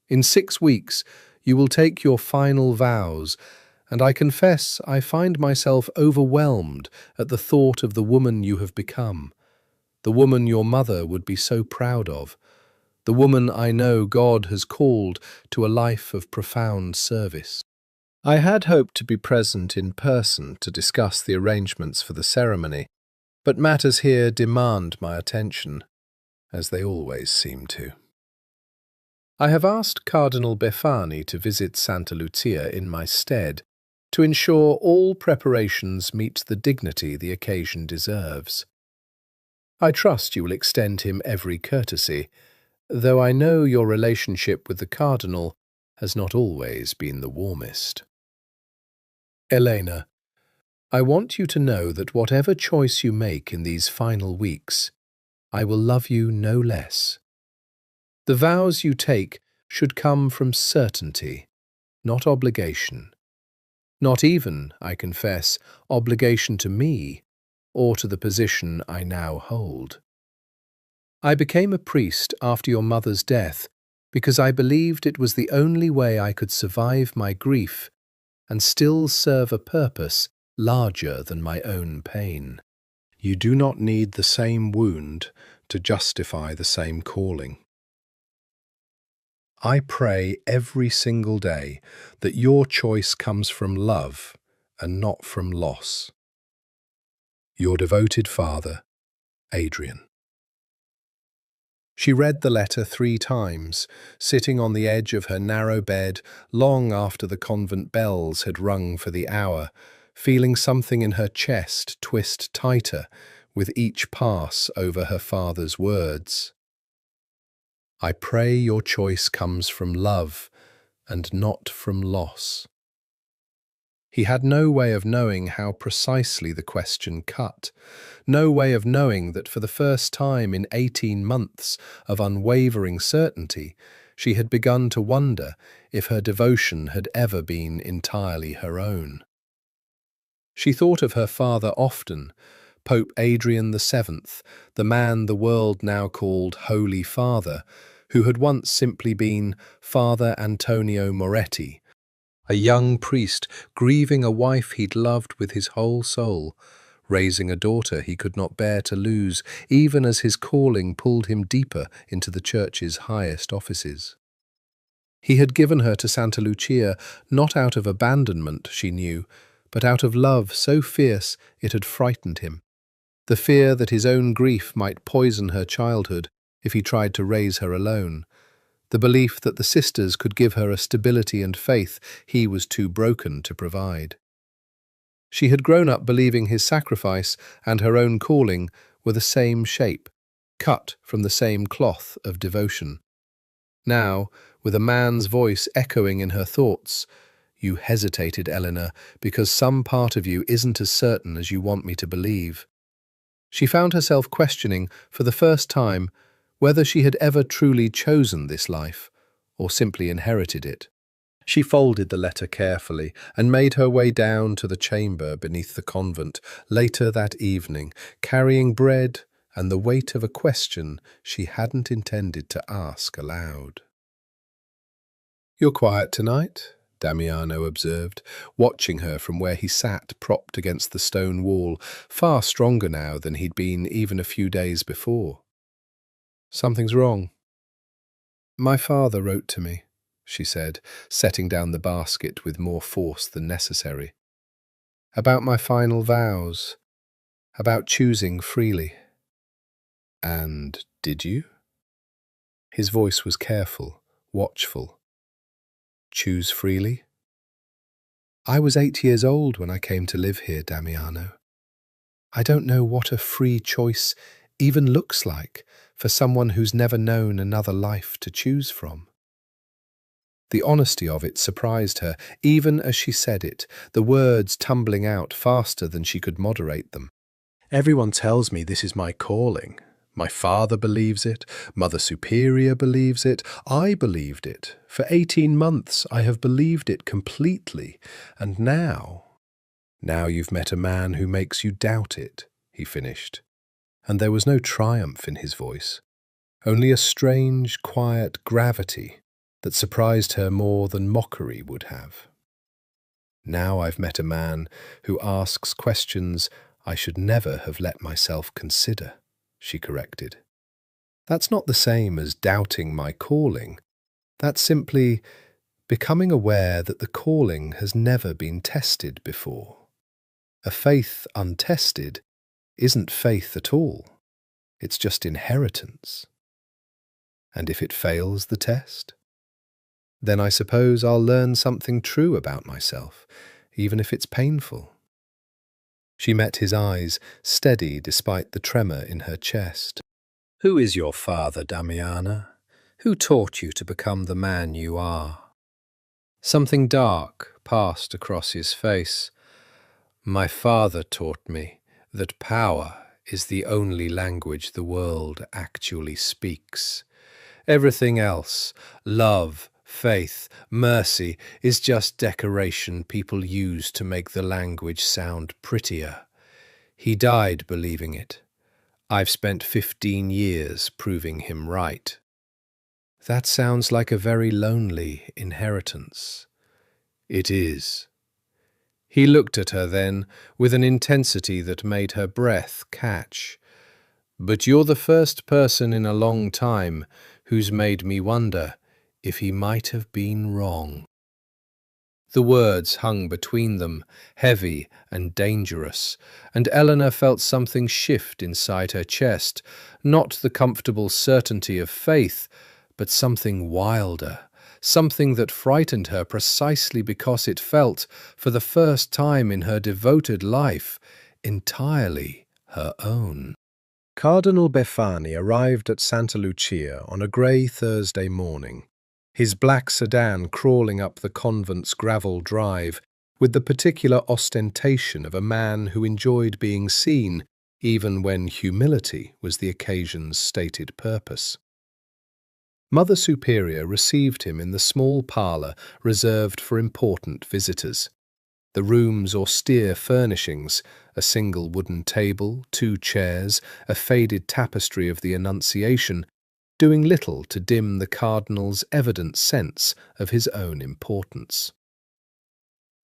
In 6 weeks you will take your final vows, and I confess I find myself overwhelmed at the thought of the woman you have become, the woman your mother would be so proud of, the woman I know God has called to a life of profound service. I had hoped to be present in person to discuss the arrangements for the ceremony, but matters here demand my attention, as they always seem to. I have asked Cardinal Befani to visit Santa Lucia in my stead, to ensure all preparations meet the dignity the occasion deserves. I trust you will extend him every courtesy, though I know your relationship with the Cardinal has not always been the warmest. Elena, I want you to know that whatever choice you make in these final weeks, I will love you no less. The vows you take should come from certainty, not obligation. Not even, I confess, obligation to me or to the position I now hold. I became a priest after your mother's death because I believed it was the only way I could survive my grief and still serve a purpose larger than my own pain. You do not need the same wound to justify the same calling. I pray every single day that your choice comes from love and not from loss. Your devoted father, Adrian. She read the letter 3 times, sitting on the edge of her narrow bed long after the convent bells had rung for the hour, feeling something in her chest twist tighter with each pass over her father's words. I pray your choice comes from love and not from loss. He had no way of knowing how precisely the question cut, no way of knowing that for the first time in 18 months of unwavering certainty, she had begun to wonder if her devotion had ever been entirely her own. She thought of her father often, Pope Adrian VII, the man the world now called Holy Father, who had once simply been Father Antonio Moretti, a young priest grieving a wife he'd loved with his whole soul, raising a daughter he could not bear to lose, even as his calling pulled him deeper into the church's highest offices. He had given her to Santa Lucia not out of abandonment, she knew, but out of love so fierce it had frightened him, the fear that his own grief might poison her childhood if he tried to raise her alone, the belief that the sisters could give her a stability and faith he was too broken to provide. She had grown up believing his sacrifice and her own calling were the same shape, cut from the same cloth of devotion. Now, with a man's voice echoing in her thoughts, "You hesitated, Eleanor, because some part of you isn't as certain as you want me to believe." She found herself questioning, for the first time, whether she had ever truly chosen this life, or simply inherited it. She folded the letter carefully and made her way down to the chamber beneath the convent later that evening, carrying bread and the weight of a question she hadn't intended to ask aloud. "You're quiet tonight," Damiano observed, watching her from where he sat propped against the stone wall, far stronger now than he'd been even a few days before. "Something's wrong." "My father wrote to me," she said, setting down the basket with more force than necessary. "About my final vows, about choosing freely." "And did you?" His voice was careful, watchful. "Choose freely?" "I was 8 years old when I came to live here, Damiano. I don't know what a free choice even looks like for someone who's never known another life to choose from." The honesty of it surprised her, even as she said it, the words tumbling out faster than she could moderate them. "Everyone tells me this is my calling. My father believes it, Mother Superior believes it, I believed it. For 18 months I have believed it completely, and now you've met a man who makes you doubt it," he finished. And there was no triumph in his voice, only a strange, quiet gravity that surprised her more than mockery would have. "Now I've met a man who asks questions I should never have let myself consider," she corrected. "That's not the same as doubting my calling. That's simply becoming aware that the calling has never been tested before. A faith untested isn't faith at all. It's just inheritance. And if it fails the test, then I suppose I'll learn something true about myself, even if it's painful." She met his eyes, steady despite the tremor in her chest. "Who is your father, Damiana? Who taught you to become the man you are?" Something dark passed across his face. "My father taught me that power is the only language the world actually speaks. Everything else, love, faith, mercy, is just decoration people use to make the language sound prettier. He died believing it. I've spent 15 years proving him right. That sounds like a very lonely inheritance. It is. He looked at her then, with an intensity that made her breath catch. But you're the first person in a long time who's made me wonder if he might have been wrong. The words hung between them, heavy and dangerous, and Eleanor felt something shift inside her chest, not the comfortable certainty of faith, but something wilder, something that frightened her precisely because it felt, for the first time in her devoted life, entirely her own. Cardinal Befani arrived at Santa Lucia on a grey Thursday morning, his black sedan crawling up the convent's gravel drive with the particular ostentation of a man who enjoyed being seen even when humility was the occasion's stated purpose. Mother Superior received him in the small parlour reserved for important visitors. The room's austere furnishings, a single wooden table, 2 chairs, a faded tapestry of the Annunciation, doing little to dim the cardinal's evident sense of his own importance.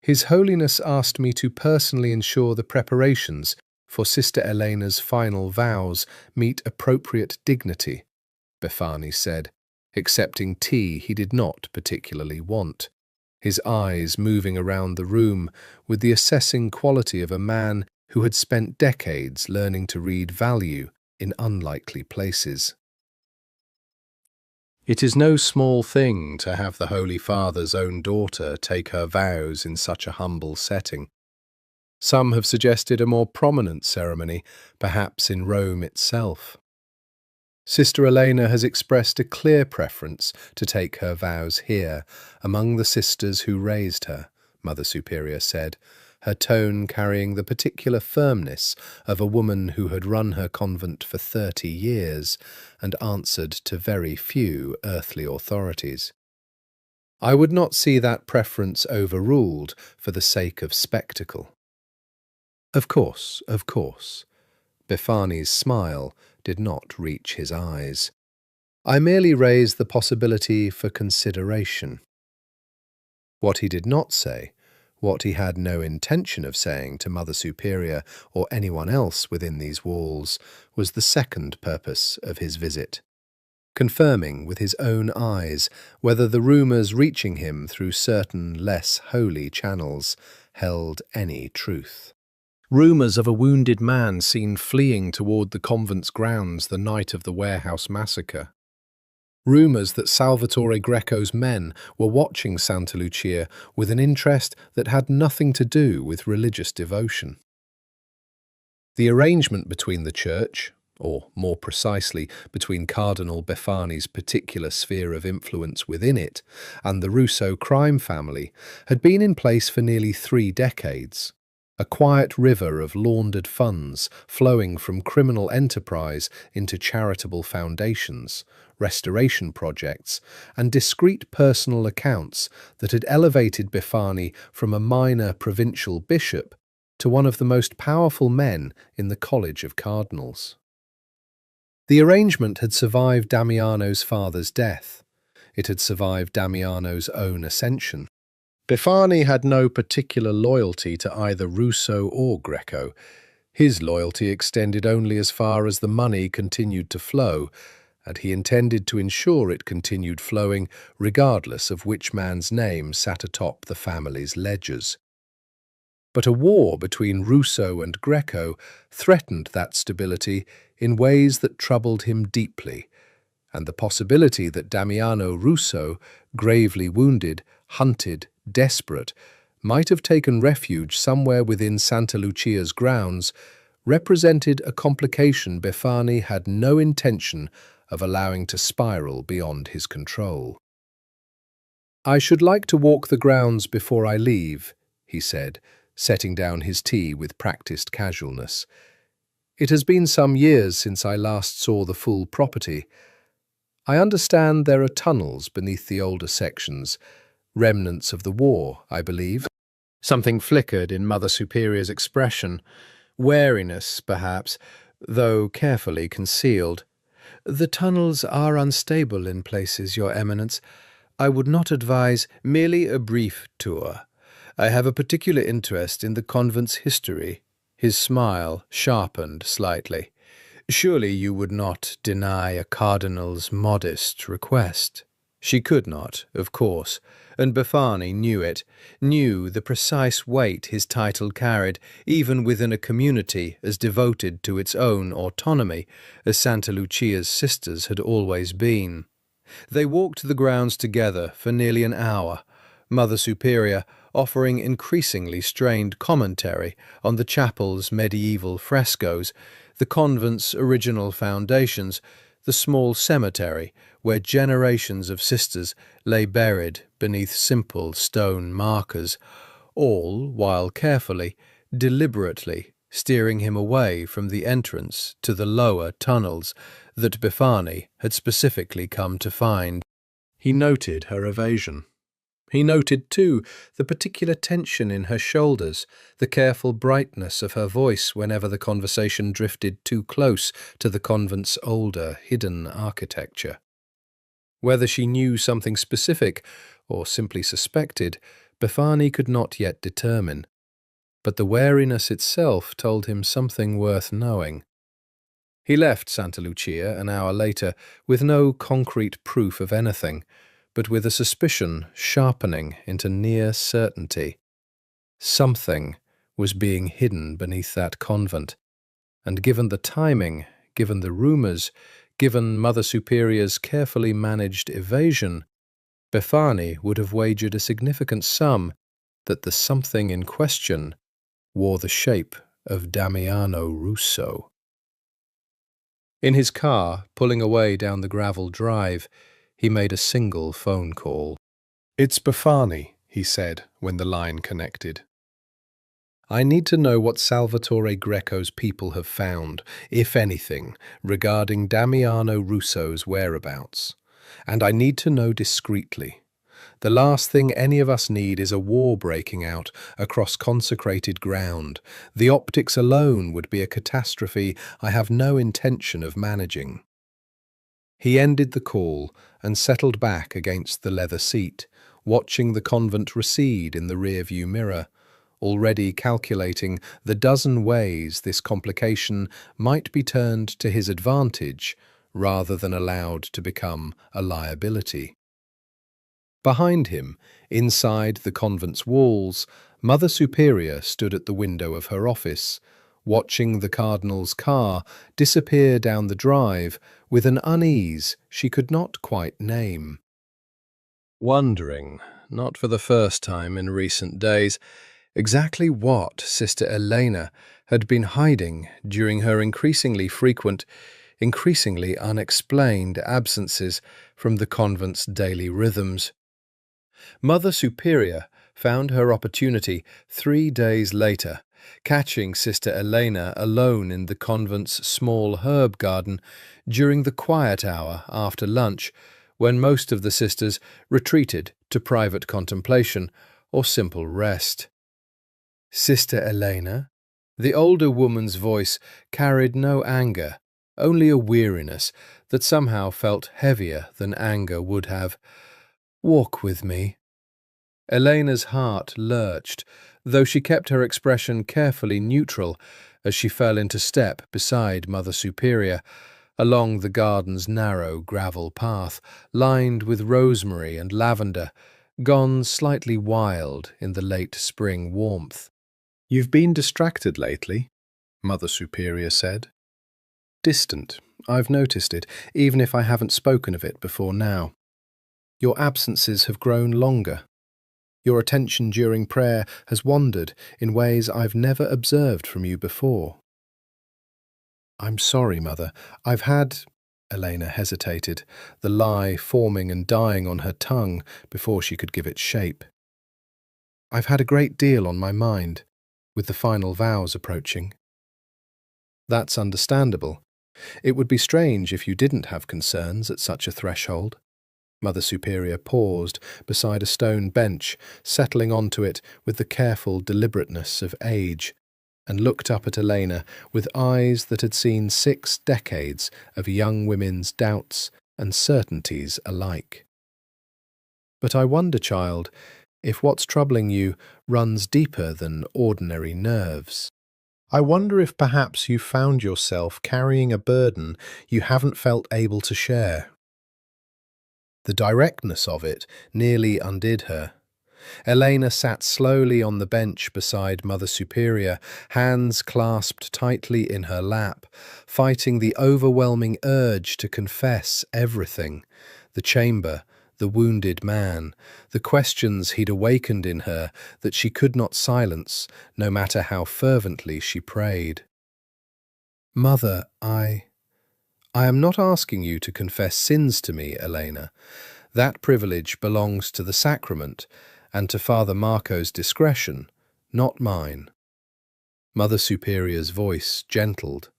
His Holiness asked me to personally ensure the preparations for Sister Elena's final vows meet appropriate dignity, Befani said, accepting tea he did not particularly want, his eyes moving around the room with the assessing quality of a man who had spent decades learning to read value in unlikely places. It is no small thing to have the Holy Father's own daughter take her vows in such a humble setting. Some have suggested a more prominent ceremony, perhaps in Rome itself. Sister Elena has expressed a clear preference to take her vows here, among the sisters who raised her, Mother Superior said, her tone carrying the particular firmness of a woman who had run her convent for 30 years and answered to very few earthly authorities. I would not see that preference overruled for the sake of spectacle. Of course. Befani's smile did not reach his eyes. I merely raised the possibility for consideration. What he did not say, what he had no intention of saying to Mother Superior or anyone else within these walls, was the second purpose of his visit, confirming with his own eyes whether the rumours reaching him through certain less holy channels held any truth. Rumours of a wounded man seen fleeing toward the convent's grounds the night of the warehouse massacre. Rumours that Salvatore Greco's men were watching Santa Lucia with an interest that had nothing to do with religious devotion. The arrangement between the Church, or more precisely between Cardinal Befani's particular sphere of influence within it, and the Russo crime family, had been in place for nearly 3 decades. A quiet river of laundered funds flowing from criminal enterprise into charitable foundations, restoration projects, and discreet personal accounts that had elevated Befani from a minor provincial bishop to one of the most powerful men in the College of Cardinals. The arrangement had survived Damiano's father's death. It had survived Damiano's own ascension. Befani had no particular loyalty to either Russo or Greco. His loyalty extended only as far as the money continued to flow, and he intended to ensure it continued flowing regardless of which man's name sat atop the family's ledgers. But a war between Russo and Greco threatened that stability in ways that troubled him deeply, and the possibility that Damiano Russo, gravely wounded, hunted, desperate, might have taken refuge somewhere within Santa Lucia's grounds, represented a complication Befani had no intention of allowing to spiral beyond his control. "I should like to walk the grounds before I leave," he said, setting down his tea with practiced casualness. "It has been some years since I last saw the full property. I understand there are tunnels beneath the older sections, remnants of the war, I believe. Something flickered in Mother Superior's expression. Wariness, perhaps, though carefully concealed. The tunnels are unstable in places, Your Eminence. I would not advise merely a brief tour. I have a particular interest in the convent's history. His smile sharpened slightly. Surely you would not deny a cardinal's modest request. She could not, of course, and Befani knew it, knew the precise weight his title carried, even within a community as devoted to its own autonomy as Santa Lucia's sisters had always been. They walked the grounds together for nearly an hour, Mother Superior offering increasingly strained commentary on the chapel's medieval frescoes, the convent's original foundations, the small cemetery where generations of sisters lay buried beneath simple stone markers, all while carefully, deliberately steering him away from the entrance to the lower tunnels that Befani had specifically come to find. He noted her evasion. He noted, too, the particular tension in her shoulders, the careful brightness of her voice whenever the conversation drifted too close to the convent's older, hidden architecture. Whether she knew something specific or simply suspected, Befani could not yet determine. But the wariness itself told him something worth knowing. He left Santa Lucia an hour later with no concrete proof of anything, but with a suspicion sharpening into near certainty. Something was being hidden beneath that convent, and given the timing, given the rumours, given Mother Superior's carefully managed evasion, Befani would have wagered a significant sum that the something in question wore the shape of Damiano Russo. In his car, pulling away down the gravel drive, he made a single phone call. "It's Befani," he said when the line connected. "I need to know what Salvatore Greco's people have found, if anything, regarding Damiano Russo's whereabouts. And I need to know discreetly. The last thing any of us need is a war breaking out across consecrated ground. The optics alone would be a catastrophe I have no intention of managing." He ended the call and settled back against the leather seat, watching the convent recede in the rearview mirror, already calculating the dozen ways this complication might be turned to his advantage rather than allowed to become a liability. Behind him, inside the convent's walls, Mother Superior stood at the window of her office, watching the cardinal's car disappear down the drive with an unease she could not quite name. Wondering, not for the first time in recent days, exactly what Sister Elena had been hiding during her increasingly frequent, increasingly unexplained absences from the convent's daily rhythms. Mother Superior found her opportunity 3 days later, catching Sister Elena alone in the convent's small herb garden during the quiet hour after lunch, when most of the sisters retreated to private contemplation or simple rest. "Sister Elena?" The older woman's voice carried no anger, only a weariness that somehow felt heavier than anger would have. "Walk with me." Elena's heart lurched, though she kept her expression carefully neutral as she fell into step beside Mother Superior, along the garden's narrow gravel path, lined with rosemary and lavender, gone slightly wild in the late spring warmth. "You've been distracted lately," Mother Superior said. "Distant, I've noticed it, even if I haven't spoken of it before now. Your absences have grown longer. Your attention during prayer has wandered in ways I've never observed from you before." "I'm sorry, Mother. I've had—" Elena hesitated, the lie forming and dying on her tongue before she could give it shape. "I've had a great deal on my mind, with the final vows approaching." "That's understandable. It would be strange if you didn't have concerns at such a threshold. Mother Superior paused beside a stone bench, settling onto it with the careful deliberateness of age, and looked up at Elena with eyes that had seen 6 decades of young women's doubts and certainties alike. But I wonder, child, if what's troubling you runs deeper than ordinary nerves. I wonder if perhaps you found yourself carrying a burden you haven't felt able to share. The directness of it nearly undid her. Elena sat slowly on the bench beside Mother Superior, hands clasped tightly in her lap, fighting the overwhelming urge to confess everything: the chamber, the wounded man, the questions he'd awakened in her that she could not silence, no matter how fervently she prayed. "Mother, I am not asking you to confess sins to me, Elena. That privilege belongs to the sacrament and to Father Marco's discretion, not mine." Mother Superior's voice gentled.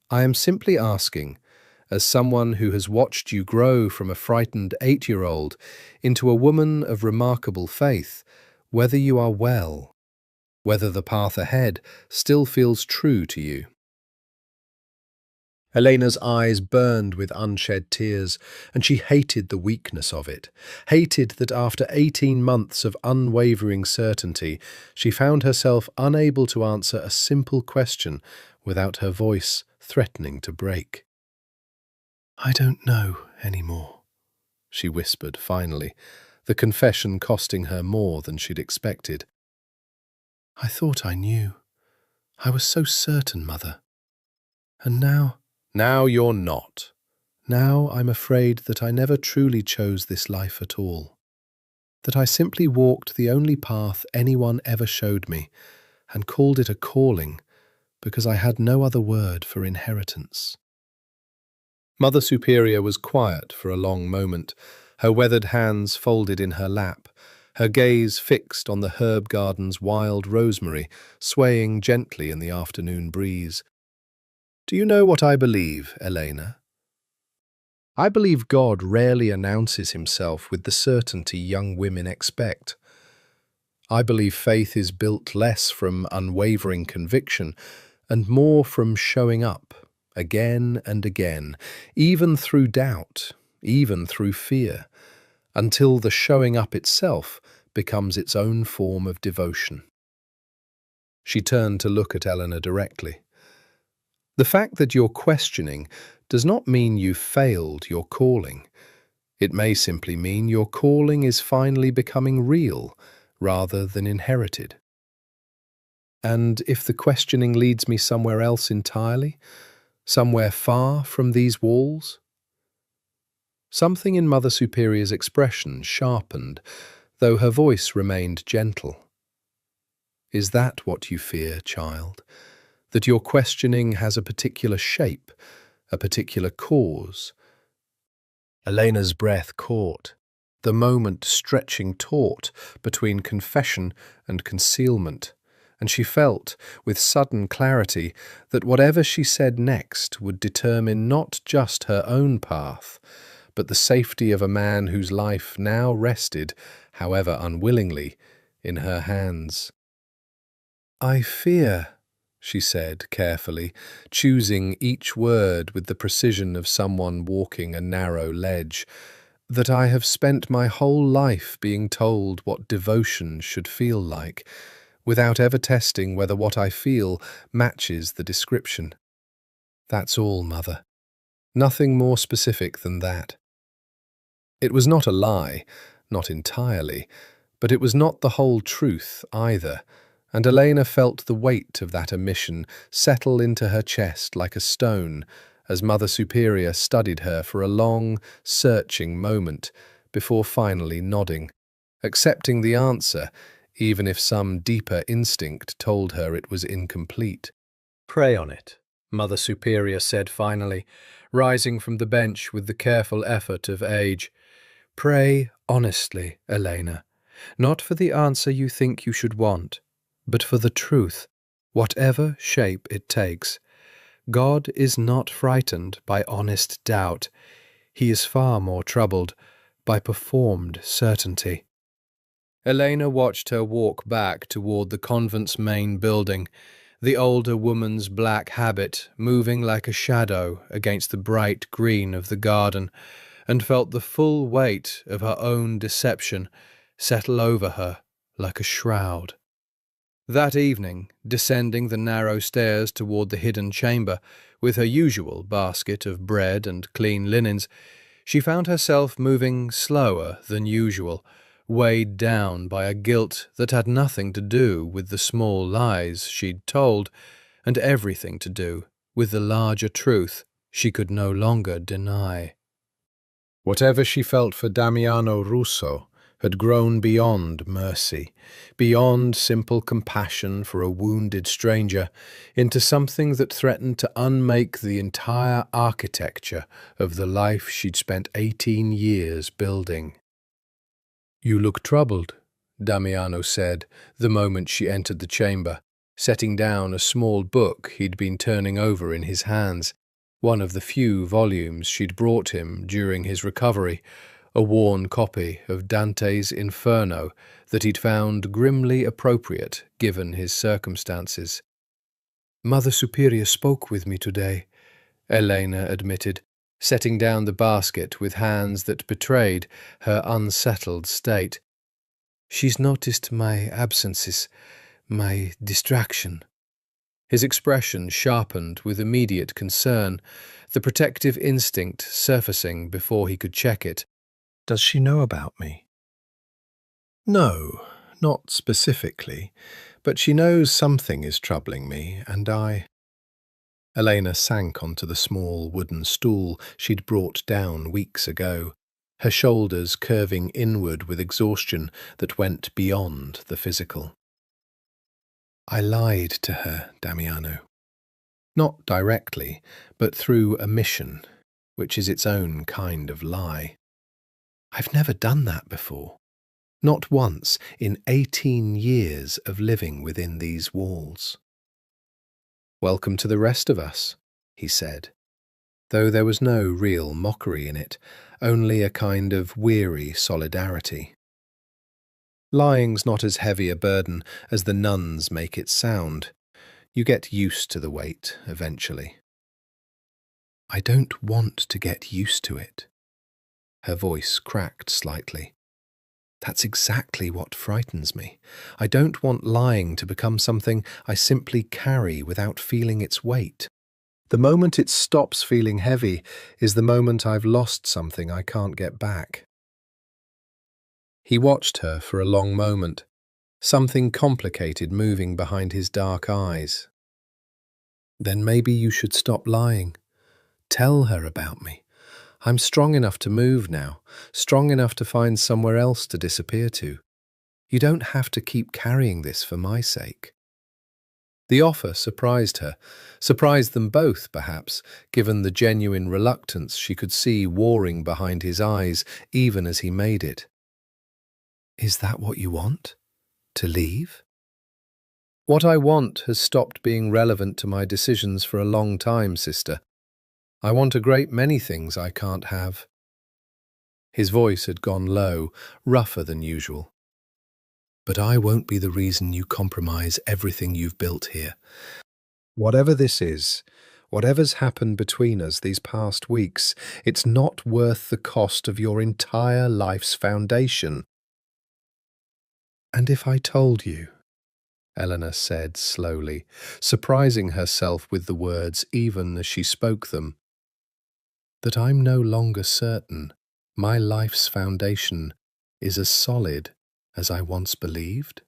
"I am simply asking, as someone who has watched you grow from a frightened 8-year-old into a woman of remarkable faith, whether you are well, whether the path ahead still feels true to you." Elena's eyes burned with unshed tears, and she hated the weakness of it, hated that after 18 months of unwavering certainty, she found herself unable to answer a simple question without her voice threatening to break. "I don't know anymore," she whispered finally, the confession costing her more than she'd expected. "I thought I knew. I was so certain, Mother. And now..." "Now you're not. Now I'm afraid that I never truly chose this life at all. That I simply walked the only path anyone ever showed me, and called it a calling because I had no other word for inheritance." Mother Superior was quiet for a long moment, her weathered hands folded in her lap, her gaze fixed on the herb garden's wild rosemary swaying gently in the afternoon breeze. "Do you know what I believe, Elena? I believe God rarely announces himself with the certainty young women expect. I believe faith is built less from unwavering conviction and more from showing up, again and again, even through doubt, even through fear, until the showing up itself becomes its own form of devotion." She turned to look at Eleanor directly. "The fact that you're questioning does not mean you've failed your calling. It may simply mean your calling is finally becoming real rather than inherited. And if the questioning leads me somewhere else entirely, somewhere far from these walls?" Something in Mother Superior's expression sharpened, though her voice remained gentle. "Is that what you fear, child? That your questioning has a particular shape, a particular cause?" Elena's breath caught, the moment stretching taut between confession and concealment, and she felt, with sudden clarity, that whatever she said next would determine not just her own path, but the safety of a man whose life now rested, however unwillingly, in her hands. "I fear," she said carefully, choosing each word with the precision of someone walking a narrow ledge, "that I have spent my whole life being told what devotion should feel like, without ever testing whether what I feel matches the description. That's all, Mother. Nothing more specific than that." It was not a lie, not entirely, but it was not the whole truth either, and Elena felt the weight of that omission settle into her chest like a stone as Mother Superior studied her for a long, searching moment before finally nodding, accepting the answer, even if some deeper instinct told her it was incomplete. "Pray on it," Mother Superior said finally, rising from the bench with the careful effort of age. "Pray honestly, Elena, not for the answer you think you should want, but for the truth, whatever shape it takes. God is not frightened by honest doubt. He is far more troubled by performed certainty. Elena watched her walk back toward the convent's main building, the older woman's black habit moving like a shadow against the bright green of the garden, and felt the full weight of her own deception settle over her like a shroud. That evening, descending the narrow stairs toward the hidden chamber, with her usual basket of bread and clean linens, she found herself moving slower than usual, weighed down by a guilt that had nothing to do with the small lies she'd told, and everything to do with the larger truth she could no longer deny. Whatever she felt for Damiano Russo had grown beyond mercy, beyond simple compassion for a wounded stranger, into something that threatened to unmake the entire architecture of the life she'd spent 18 years building. "You look troubled," Damiano said the moment she entered the chamber, setting down a small book he'd been turning over in his hands, one of the few volumes she'd brought him during his recovery, a worn copy of Dante's Inferno that he'd found grimly appropriate given his circumstances. "Mother Superior spoke with me today," Elena admitted, setting down the basket with hands that betrayed her unsettled state. "She's noticed my absences, my distraction." His expression sharpened with immediate concern, the protective instinct surfacing before he could check it. "Does she know about me?" "No, not specifically, but she knows something is troubling me, and I—" Elena sank onto the small wooden stool she'd brought down weeks ago, her shoulders curving inward with exhaustion that went beyond the physical. "I lied to her, Damiano. Not directly, but through omission, which is its own kind of lie. I've never done that before. Not once in 18 years of living within these walls." "Welcome to the rest of us," he said, though there was no real mockery in it, only a kind of weary solidarity. "Lying's not as heavy a burden as the nuns make it sound. You get used to the weight eventually." "I don't want to get used to it." Her voice cracked slightly. "That's exactly what frightens me. I don't want lying to become something I simply carry without feeling its weight. The moment it stops feeling heavy is the moment I've lost something I can't get back." He watched her for a long moment, something complicated moving behind his dark eyes. "Then maybe you should stop lying. Tell her about me. I'm strong enough to move now, strong enough to find somewhere else to disappear to. You don't have to keep carrying this for my sake." The offer surprised her, surprised them both, perhaps, given the genuine reluctance she could see warring behind his eyes even as he made it. "Is that what you want? To leave?" "What I want has stopped being relevant to my decisions for a long time, sister. I want a great many things I can't have." His voice had gone low, rougher than usual. "But I won't be the reason you compromise everything you've built here. Whatever this is, whatever's happened between us these past weeks, it's not worth the cost of your entire life's foundation." "And if I told you," Eleanor said slowly, surprising herself with the words even as she spoke them, "that I'm no longer certain my life's foundation is as solid as I once believed?"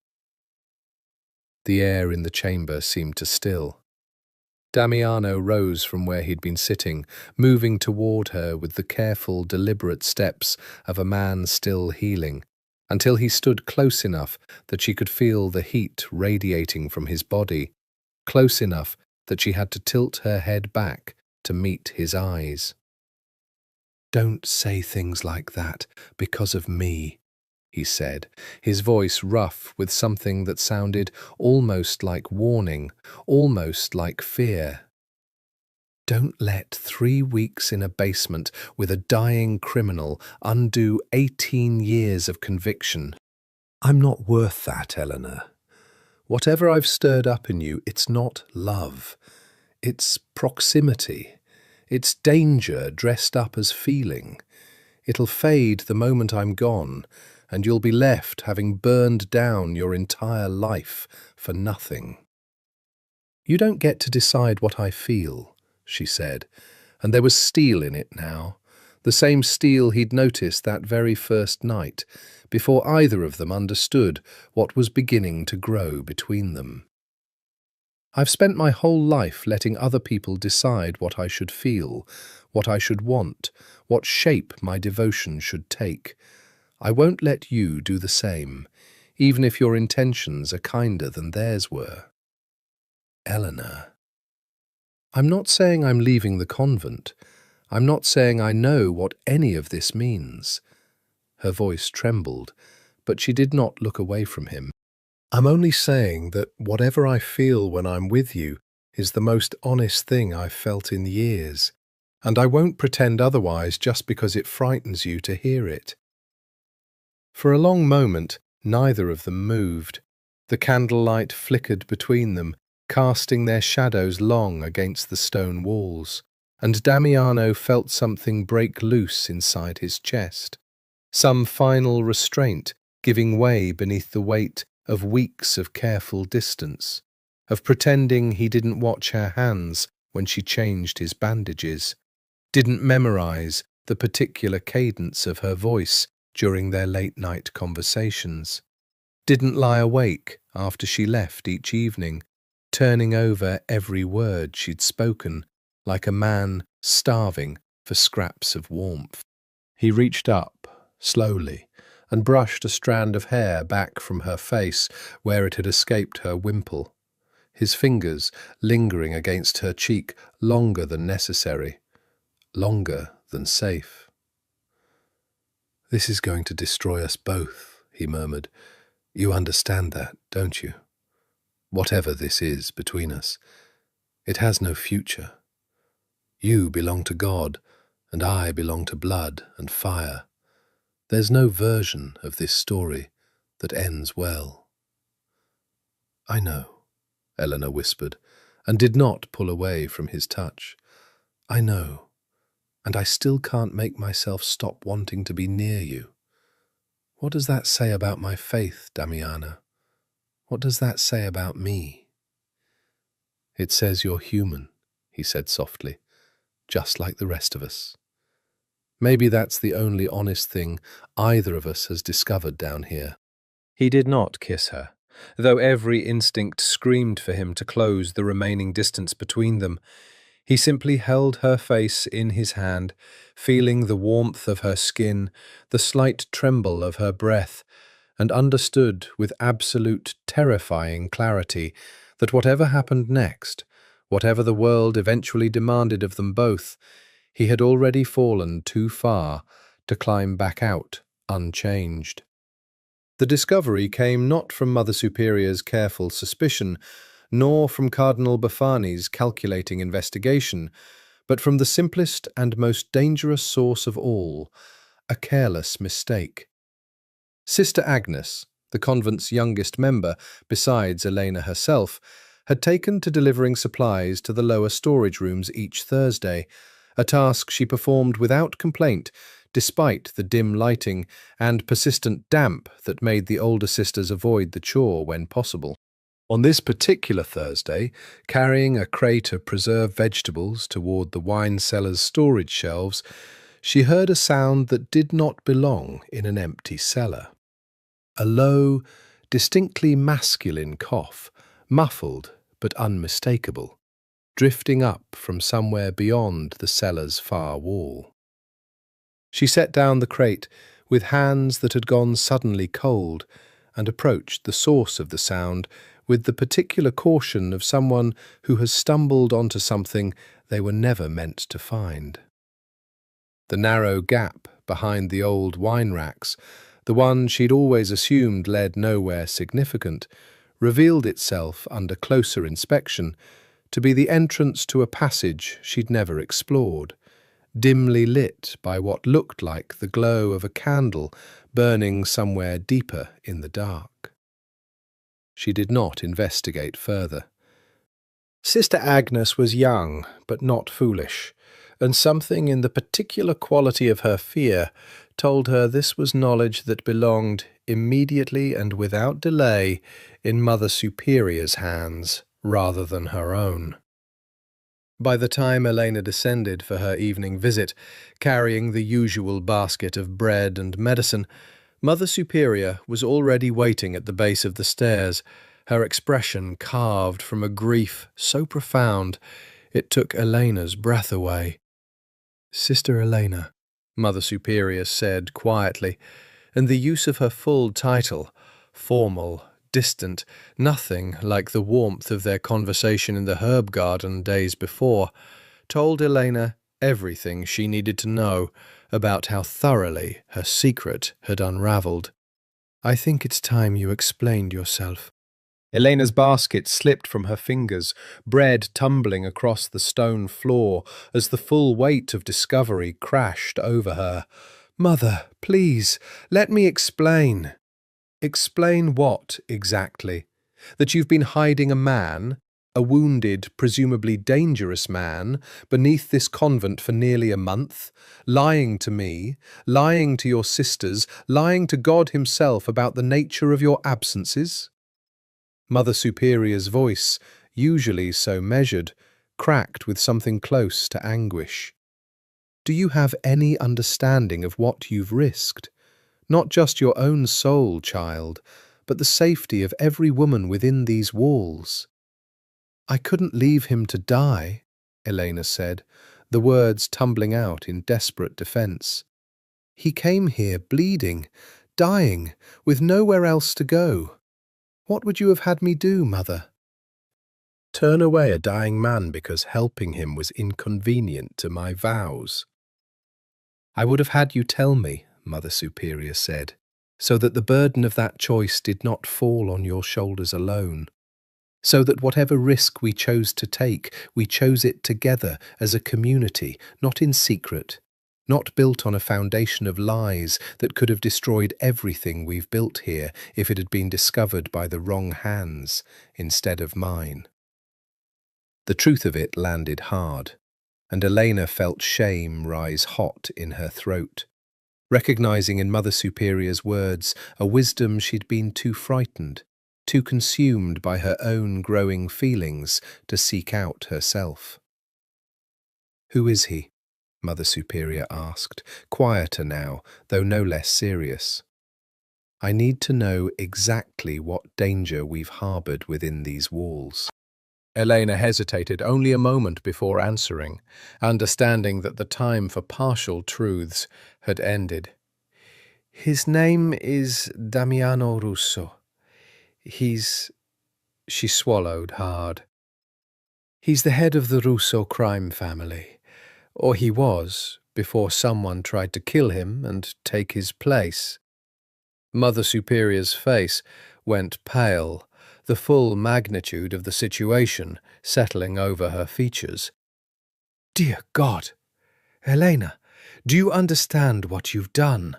The air in the chamber seemed to still. Damiano rose from where he'd been sitting, moving toward her with the careful, deliberate steps of a man still healing, until he stood close enough that she could feel the heat radiating from his body, close enough that she had to tilt her head back to meet his eyes. "Don't say things like that because of me," he said, his voice rough with something that sounded almost like warning, almost like fear. Don't let 3 weeks in a basement with a dying criminal undo 18 years of conviction. I'm not worth that, Eleanor. Whatever I've stirred up in you, it's not love. It's proximity. It's danger dressed up as feeling. It'll fade the moment I'm gone, and you'll be left having burned down your entire life for nothing. You don't get to decide what I feel, she said, and there was steel in it now, the same steel he'd noticed that very first night, before either of them understood what was beginning to grow between them. I've spent my whole life letting other people decide what I should feel, what I should want, what shape my devotion should take. I won't let you do the same, even if your intentions are kinder than theirs were. Eleanor. I'm not saying I'm leaving the convent. I'm not saying I know what any of this means. Her voice trembled, but she did not look away from him. I'm only saying that whatever I feel when I'm with you is the most honest thing I've felt in years, and I won't pretend otherwise just because it frightens you to hear it. For a long moment, neither of them moved. The candlelight flickered between them, casting their shadows long against the stone walls, and Damiano felt something break loose inside his chest, some final restraint giving way beneath the weight of weeks of careful distance, of pretending he didn't watch her hands when she changed his bandages, didn't memorize the particular cadence of her voice during their late-night conversations, didn't lie awake after she left each evening, turning over every word she'd spoken, like a man starving for scraps of warmth. He reached up, slowly, and brushed a strand of hair back from her face where it had escaped her wimple, his fingers lingering against her cheek longer than necessary, longer than safe. "This is going to destroy us both," he murmured. "You understand that, don't you? Whatever this is between us, it has no future. You belong to God, and I belong to blood and fire. There's no version of this story that ends well." "I know," Eleanor whispered, and did not pull away from his touch. "I know, and I still can't make myself stop wanting to be near you. What does that say about my faith, Damiana? What does that say about me?" "It says you're human," he said softly, "just like the rest of us. Maybe that's the only honest thing either of us has discovered down here." He did not kiss her, though every instinct screamed for him to close the remaining distance between them. He simply held her face in his hand, feeling the warmth of her skin, the slight tremble of her breath, and understood with absolute terrifying clarity that whatever happened next, whatever the world eventually demanded of them both, he had already fallen too far to climb back out unchanged. The discovery came not from Mother Superior's careful suspicion, nor from Cardinal Bafani's calculating investigation, but from the simplest and most dangerous source of all, a careless mistake. Sister Agnes, the convent's youngest member, besides Elena herself, had taken to delivering supplies to the lower storage rooms each Thursday, a task she performed without complaint, despite the dim lighting and persistent damp that made the older sisters avoid the chore when possible. On this particular Thursday, carrying a crate of preserved vegetables toward the wine cellar's storage shelves, she heard a sound that did not belong in an empty cellar. A low, distinctly masculine cough, muffled but unmistakable, drifting up from somewhere beyond the cellar's far wall. She set down the crate with hands that had gone suddenly cold and approached the source of the sound with the particular caution of someone who has stumbled onto something they were never meant to find. The narrow gap behind the old wine racks, the one she'd always assumed led nowhere significant, revealed itself under closer inspection to be the entrance to a passage she'd never explored, dimly lit by what looked like the glow of a candle burning somewhere deeper in the dark. She did not investigate further. Sister Agnes was young, but not foolish, and something in the particular quality of her fear told her this was knowledge that belonged immediately and without delay in Mother Superior's hands rather than her own. By the time Elena descended for her evening visit, carrying the usual basket of bread and medicine, Mother Superior was already waiting at the base of the stairs, her expression carved from a grief so profound it took Elena's breath away. "Sister Elena," Mother Superior said quietly, and the use of her full title, formal, distant, nothing like the warmth of their conversation in the herb garden days before, told Elena everything she needed to know about how thoroughly her secret had unravelled. "I think it's time you explained yourself." Elena's basket slipped from her fingers, bread tumbling across the stone floor as the full weight of discovery crashed over her. "Mother, please, let me explain." "Explain what, exactly? That you've been hiding a man, a wounded, presumably dangerous man, beneath this convent for nearly a month, lying to me, lying to your sisters, lying to God himself about the nature of your absences?" Mother Superior's voice, usually so measured, cracked with something close to anguish. "Do you have any understanding of what you've risked? Not just your own soul, child, but the safety of every woman within these walls." "I couldn't leave him to die," Elena said, the words tumbling out in desperate defence. "He came here bleeding, dying, with nowhere else to go. What would you have had me do, Mother? Turn away a dying man because helping him was inconvenient to my vows?" "I would have had you tell me," Mother Superior said, "so that the burden of that choice did not fall on your shoulders alone. So that whatever risk we chose to take, we chose it together as a community, not in secret, not built on a foundation of lies that could have destroyed everything we've built here if it had been discovered by the wrong hands instead of mine." The truth of it landed hard, and Elena felt shame rise hot in her throat, recognizing in Mother Superior's words a wisdom she'd been too frightened, too consumed by her own growing feelings to seek out herself. "Who is he?" Mother Superior asked, quieter now, though no less serious. "I need to know exactly what danger we've harboured within these walls." Elena hesitated only a moment before answering, understanding that the time for partial truths had ended. "His name is Damiano Russo. She swallowed hard. "He's the head of the Russo crime family. Or he was, before someone tried to kill him and take his place." Mother Superior's face went pale, the full magnitude of the situation settling over her features. "Dear God! Elena, do you understand what you've done?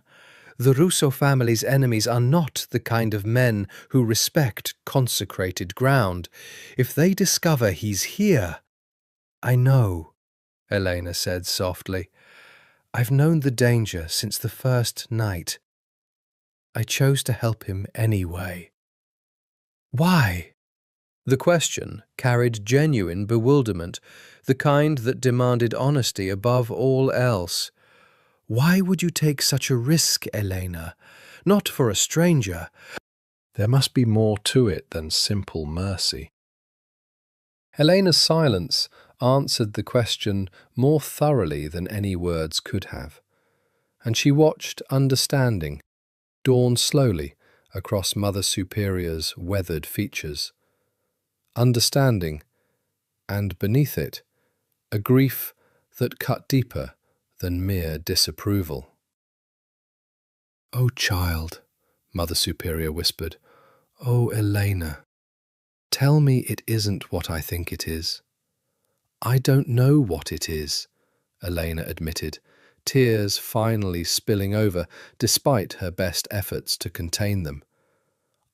The Russo family's enemies are not the kind of men who respect consecrated ground. If they discover he's here—" "I know," Elena said softly. "I've known the danger since the first night. I chose to help him anyway." "Why?" The question carried genuine bewilderment, the kind that demanded honesty above all else. "Why would you take such a risk, Elena? Not for a stranger." There must be more to it than simple mercy. Elena's silence answered the question more thoroughly than any words could have, and she watched understanding dawn slowly across Mother Superior's weathered features. Understanding, and beneath it, a grief that cut deeper than mere disapproval. "Oh, child," Mother Superior whispered. "Oh, Elena, tell me it isn't what I think it is. I don't know what it is, Elena admitted, tears finally spilling over despite her best efforts to contain them.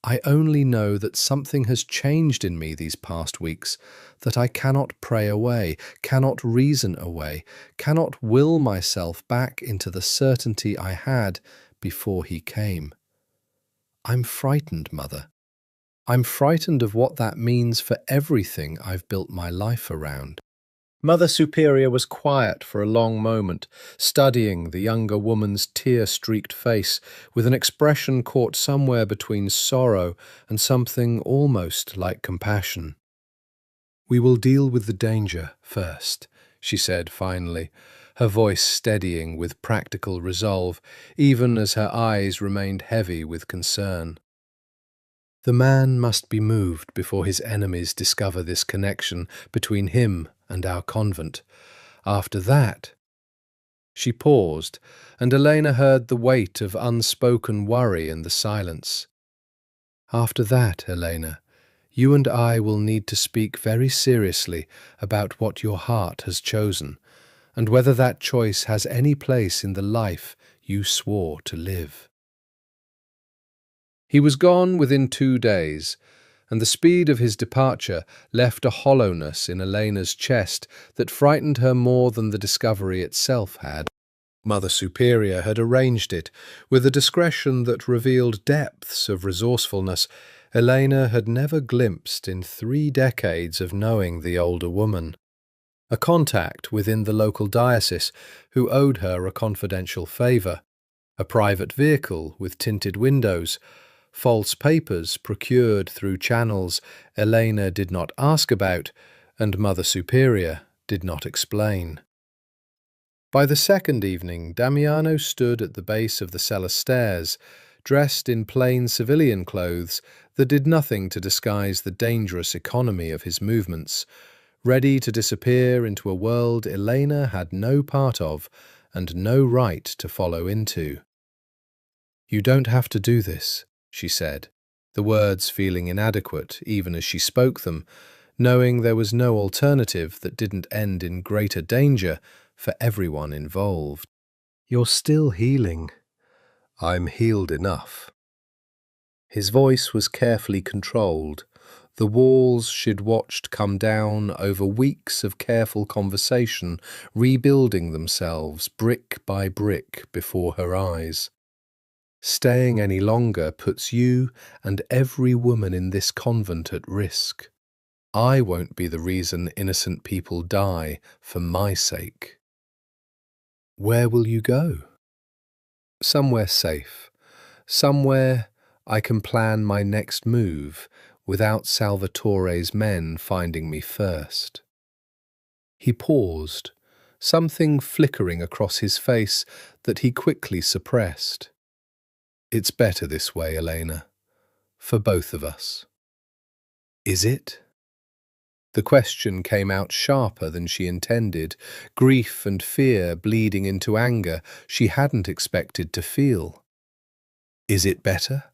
I only know that something has changed in me these past weeks that I cannot pray away, cannot reason away, cannot will myself back into the certainty I had before he came. I'm frightened, Mother. I'm frightened of what that means for everything I've built my life around. Mother Superior was quiet for a long moment, studying the younger woman's tear-streaked face with an expression caught somewhere between sorrow and something almost like compassion. "We will deal with the danger first," she said finally, her voice steadying with practical resolve, even as her eyes remained heavy with concern. "The man must be moved before his enemies discover this connection between him and our convent. After that—" She paused, and Elena heard the weight of unspoken worry in the silence. "After that, Elena, you and I will need to speak very seriously about what your heart has chosen, and whether that choice has any place in the life you swore to live." He was gone within 2 days, and the speed of his departure left a hollowness in Elena's chest that frightened her more than the discovery itself had. Mother Superior had arranged it with a discretion that revealed depths of resourcefulness Elena had never glimpsed in 3 decades of knowing the older woman. A contact within the local diocese who owed her a confidential favour, a private vehicle with tinted windows, false papers procured through channels Elena did not ask about and Mother Superior did not explain. By the second evening, Damiano stood at the base of the cellar stairs, dressed in plain civilian clothes that did nothing to disguise the dangerous economy of his movements, ready to disappear into a world Elena had no part of and no right to follow into. "You don't have to do this," she said, the words feeling inadequate even as she spoke them, knowing there was no alternative that didn't end in greater danger for everyone involved. "You're still healing." "I'm healed enough." His voice was carefully controlled, the walls she'd watched come down over weeks of careful conversation, rebuilding themselves brick by brick before her eyes. "Staying any longer puts you and every woman in this convent at risk. I won't be the reason innocent people die for my sake." "Where will you go?" "Somewhere safe. Somewhere I can plan my next move without Salvatore's men finding me first." He paused, something flickering across his face that he quickly suppressed. "It's better this way, Elena. For both of us." "Is it?" The question came out sharper than she intended, grief and fear bleeding into anger she hadn't expected to feel. "Is it better?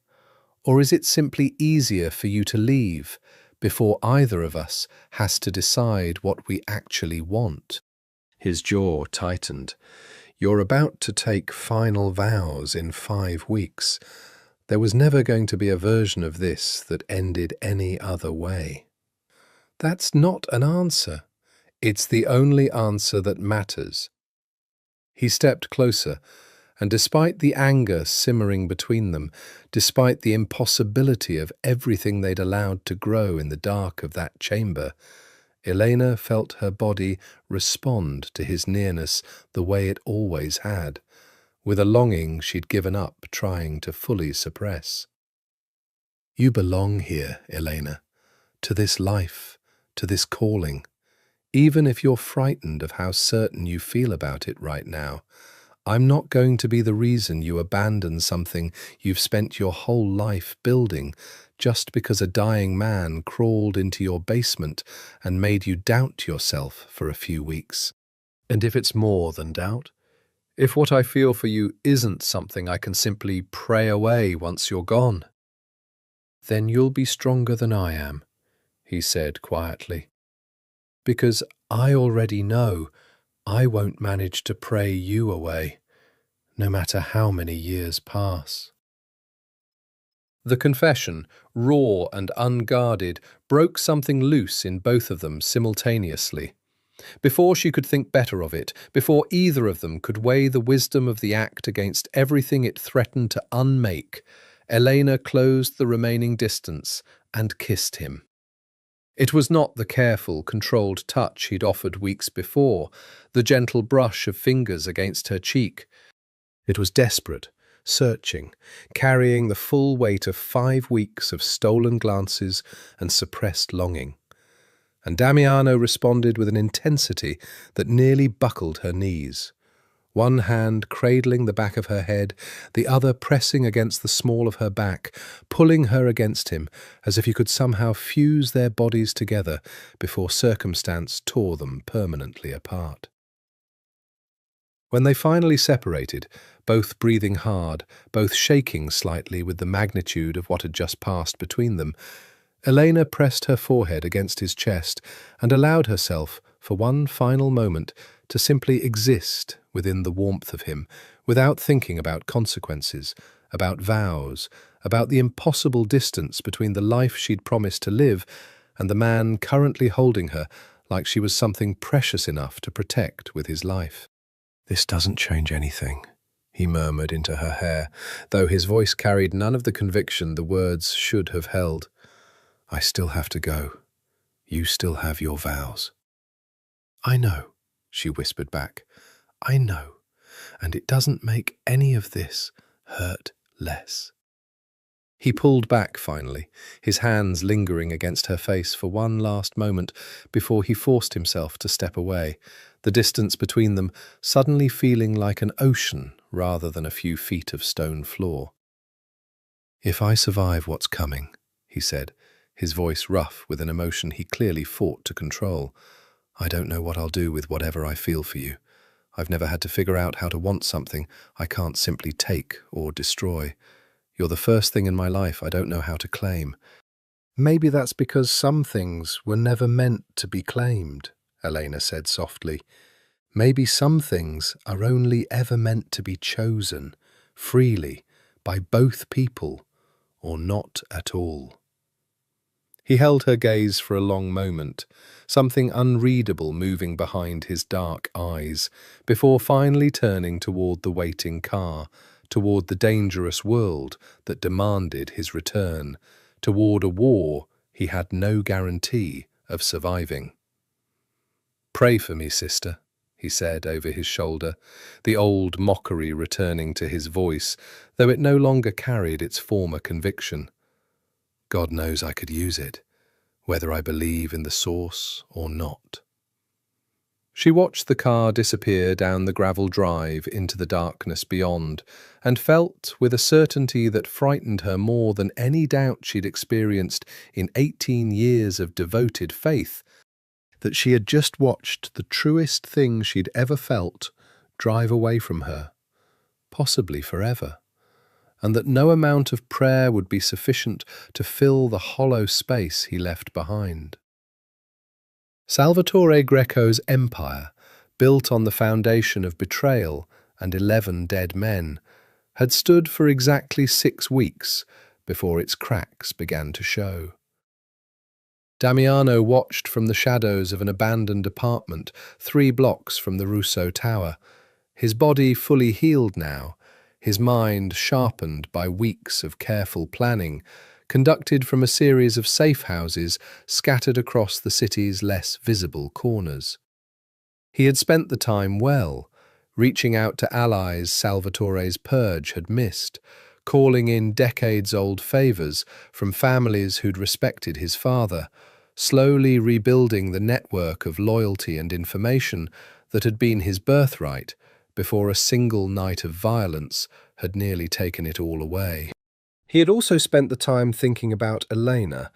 Or is it simply easier for you to leave before either of us has to decide what we actually want?" His jaw tightened. "You're about to take final vows in 5 weeks. There was never going to be a version of this that ended any other way." "That's not an answer. It's the only answer that matters." He stepped closer, and despite the anger simmering between them, despite the impossibility of everything they'd allowed to grow in the dark of that chamber, Elena felt her body respond to his nearness the way it always had, with a longing she'd given up trying to fully suppress. "You belong here, Elena, to this life, to this calling. Even if you're frightened of how certain you feel about it right now, I'm not going to be the reason you abandon something you've spent your whole life building just because a dying man crawled into your basement and made you doubt yourself for a few weeks. And if it's more than doubt, if what I feel for you isn't something I can simply pray away once you're gone, then you'll be stronger than I am," he said quietly. "Because I already know I won't manage to pray you away, no matter how many years pass." The confession, raw and unguarded, broke something loose in both of them simultaneously. Before she could think better of it, before either of them could weigh the wisdom of the act against everything it threatened to unmake, Elena closed the remaining distance and kissed him. It was not the careful, controlled touch he'd offered weeks before, the gentle brush of fingers against her cheek. It was desperate, searching, carrying the full weight of 5 weeks of stolen glances and suppressed longing. And Damiano responded with an intensity that nearly buckled her knees. One hand cradling the back of her head, the other pressing against the small of her back, pulling her against him as if he could somehow fuse their bodies together before circumstance tore them permanently apart. When they finally separated, both breathing hard, both shaking slightly with the magnitude of what had just passed between them, Elena pressed her forehead against his chest and allowed herself, for one final moment, to simply exist within the warmth of him, without thinking about consequences, about vows, about the impossible distance between the life she'd promised to live and the man currently holding her like she was something precious enough to protect with his life. "This doesn't change anything," he murmured into her hair, though his voice carried none of the conviction the words should have held. "I still have to go. You still have your vows." "I know," she whispered back. "I know, and it doesn't make any of this hurt less." He pulled back finally, his hands lingering against her face for one last moment before he forced himself to step away, the distance between them suddenly feeling like an ocean rather than a few feet of stone floor. "If I survive what's coming," he said, his voice rough with an emotion he clearly fought to control, "I don't know what I'll do with whatever I feel for you. I've never had to figure out how to want something I can't simply take or destroy. You're the first thing in my life I don't know how to claim." "Maybe that's because some things were never meant to be claimed," Elena said softly. "Maybe some things are only ever meant to be chosen, freely, by both people, or not at all." He held her gaze for a long moment, something unreadable moving behind his dark eyes, before finally turning toward the waiting car, toward the dangerous world that demanded his return, toward a war he had no guarantee of surviving. "Pray for me, sister," he said over his shoulder, the old mockery returning to his voice, though it no longer carried its former conviction. "God knows I could use it, whether I believe in the source or not." She watched the car disappear down the gravel drive into the darkness beyond, and felt, with a certainty that frightened her more than any doubt she'd experienced in 18 years of devoted faith, that she had just watched the truest thing she'd ever felt drive away from her, possibly forever, and that no amount of prayer would be sufficient to fill the hollow space he left behind. Salvatore Greco's empire, built on the foundation of betrayal and 11 dead men, had stood for exactly 6 weeks before its cracks began to show. Damiano watched from the shadows of an abandoned apartment 3 blocks from the Russo Tower, his body fully healed now, his mind sharpened by weeks of careful planning, conducted from a series of safe houses scattered across the city's less visible corners. He had spent the time well, reaching out to allies Salvatore's purge had missed, calling in decades-old favours from families who'd respected his father, slowly rebuilding the network of loyalty and information that had been his birthright before a single night of violence had nearly taken it all away. He had also spent the time thinking about Elena,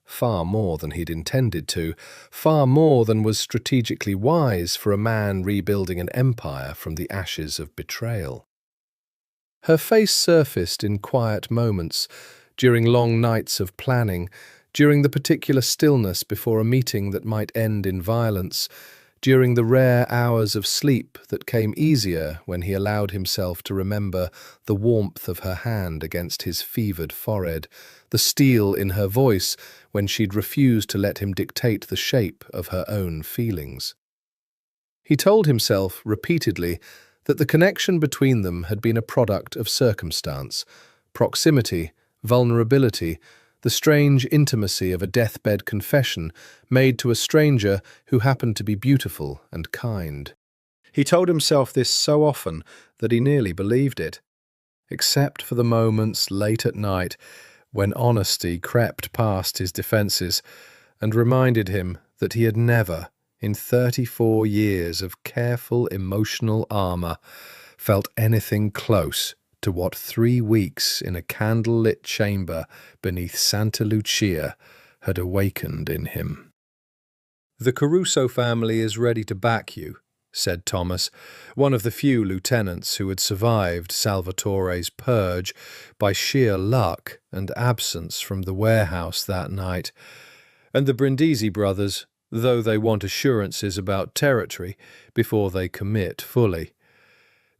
far more than he'd intended to, far more than was strategically wise for a man rebuilding an empire from the ashes of betrayal. Her face surfaced in quiet moments, during long nights of planning, during the particular stillness before a meeting that might end in violence, during the rare hours of sleep that came easier when he allowed himself to remember the warmth of her hand against his fevered forehead, the steel in her voice when she'd refused to let him dictate the shape of her own feelings. He told himself repeatedly that the connection between them had been a product of circumstance, proximity, vulnerability, the strange intimacy of a deathbed confession made to a stranger who happened to be beautiful and kind. He told himself this so often that he nearly believed it, except for the moments late at night when honesty crept past his defences and reminded him that he had never, in 34 years of careful emotional armour, felt anything close to what 3 weeks in a candle-lit chamber beneath Santa Lucia had awakened in him. "The Caruso family is ready to back you," said Thomas, one of the few lieutenants who had survived Salvatore's purge by sheer luck and absence from the warehouse that night. "And the Brindisi brothers, though they want assurances about territory before they commit fully."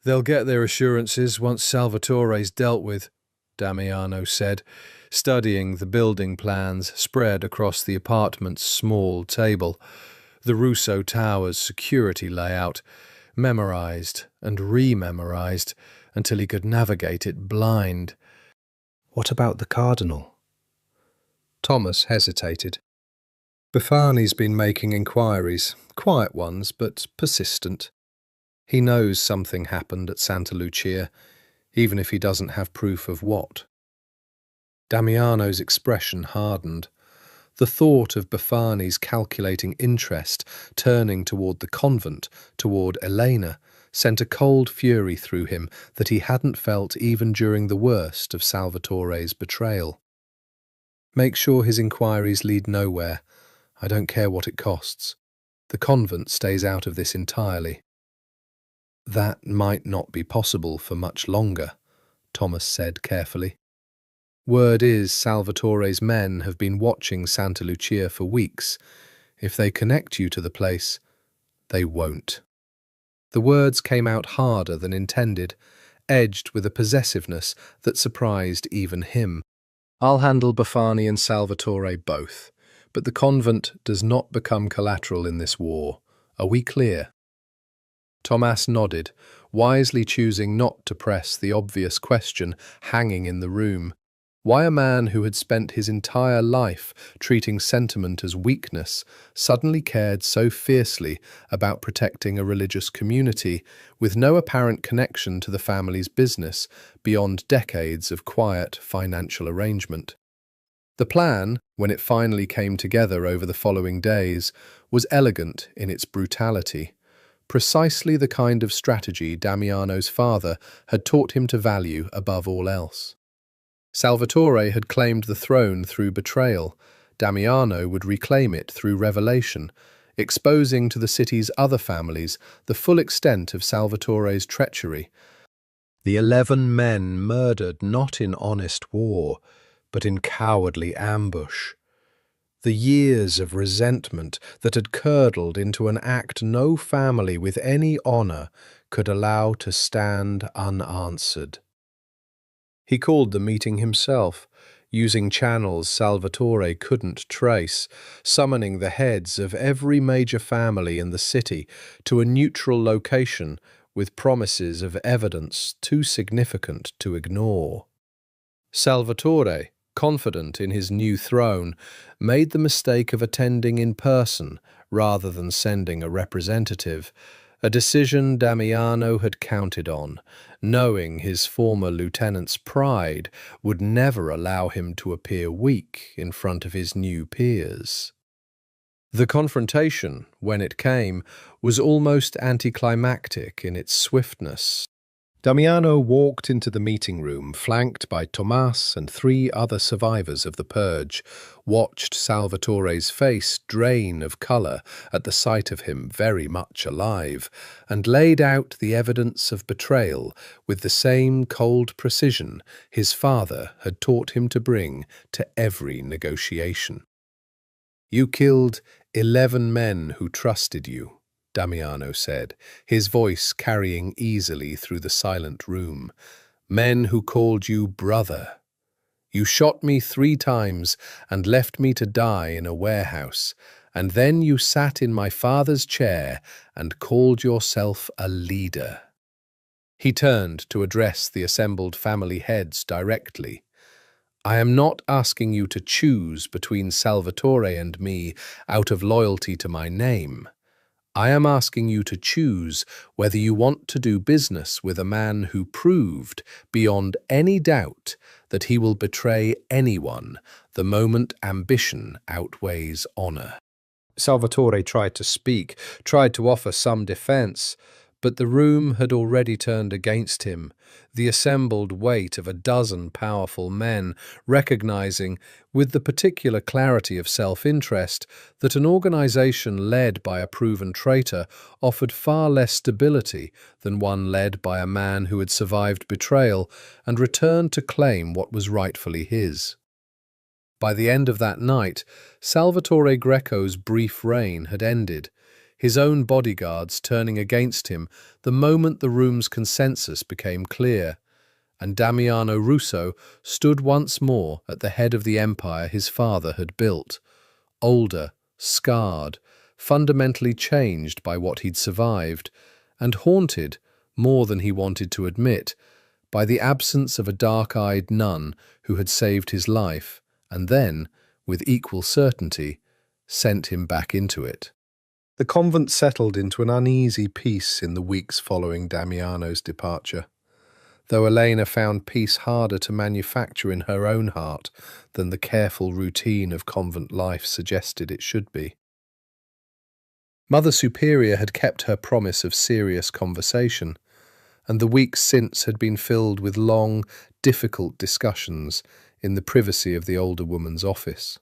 "They'll get their assurances once Salvatore's dealt with," Damiano said, studying the building plans spread across the apartment's small table. The Russo Tower's security layout, memorized and rememorized until he could navigate it blind. "What about the Cardinal?" Thomas hesitated. "Befani's been making inquiries, quiet ones, but persistent. He knows something happened at Santa Lucia, even if he doesn't have proof of what." Damiano's expression hardened. The thought of Befani's calculating interest turning toward the convent, toward Elena, sent a cold fury through him that he hadn't felt even during the worst of Salvatore's betrayal. "Make sure his inquiries lead nowhere. I don't care what it costs. The convent stays out of this entirely." "That might not be possible for much longer," Thomas said carefully. "Word is Salvatore's men have been watching Santa Lucia for weeks. If they connect you to the place, they won't." The words came out harder than intended, edged with a possessiveness that surprised even him. "I'll handle Befani and Salvatore both, but the convent does not become collateral in this war. Are we clear?" Thomas nodded, wisely choosing not to press the obvious question hanging in the room. Why a man who had spent his entire life treating sentiment as weakness suddenly cared so fiercely about protecting a religious community with no apparent connection to the family's business beyond decades of quiet financial arrangement. The plan, when it finally came together over the following days, was elegant in its brutality. Precisely the kind of strategy Damiano's father had taught him to value above all else. Salvatore had claimed the throne through betrayal. Damiano would reclaim it through revelation, exposing to the city's other families the full extent of Salvatore's treachery. The 11 men murdered not in honest war, but in cowardly ambush. The years of resentment that had curdled into an act no family with any honor could allow to stand unanswered. He called the meeting himself, using channels Salvatore couldn't trace, summoning the heads of every major family in the city to a neutral location with promises of evidence too significant to ignore. Salvatore, confident in his new throne, made the mistake of attending in person rather than sending a representative, a decision Damiano had counted on, knowing his former lieutenant's pride would never allow him to appear weak in front of his new peers. The confrontation, when it came, was almost anticlimactic in its swiftness. Damiano walked into the meeting room, flanked by Tomas and 3 other survivors of the purge, watched Salvatore's face drain of colour at the sight of him very much alive, and laid out the evidence of betrayal with the same cold precision his father had taught him to bring to every negotiation. "You killed 11 men who trusted you," Damiano said, his voice carrying easily through the silent room. Men who called you brother. You shot me 3 times and left me to die in a warehouse, and then you sat in my father's chair and called yourself a leader. He turned to address the assembled family heads directly. I am not asking you to choose between Salvatore and me out of loyalty to my name. I am asking you to choose whether you want to do business with a man who proved, beyond any doubt, that he will betray anyone the moment ambition outweighs honor. Salvatore tried to speak, tried to offer some defense, but the room had already turned against him, the assembled weight of a dozen powerful men, recognizing, with the particular clarity of self-interest, that an organization led by a proven traitor offered far less stability than one led by a man who had survived betrayal and returned to claim what was rightfully his. By the end of that night, Salvatore Greco's brief reign had ended, his own bodyguards turning against him the moment the room's consensus became clear, and Damiano Russo stood once more at the head of the empire his father had built, older, scarred, fundamentally changed by what he'd survived, and haunted, more than he wanted to admit, by the absence of a dark-eyed nun who had saved his life and then, with equal certainty, sent him back into it. The convent settled into an uneasy peace in the weeks following Damiano's departure, though Elena found peace harder to manufacture in her own heart than the careful routine of convent life suggested it should be. Mother Superior had kept her promise of serious conversation, and the weeks since had been filled with long, difficult discussions in the privacy of the older woman's office.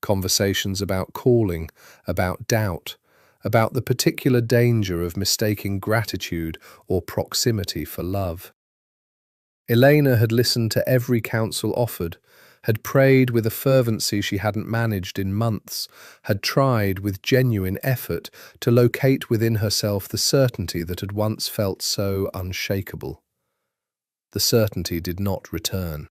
Conversations about calling, about doubt, about the particular danger of mistaking gratitude or proximity for love. Elena had listened to every counsel offered, had prayed with a fervency she hadn't managed in months, had tried with genuine effort to locate within herself the certainty that had once felt so unshakable. The certainty did not return.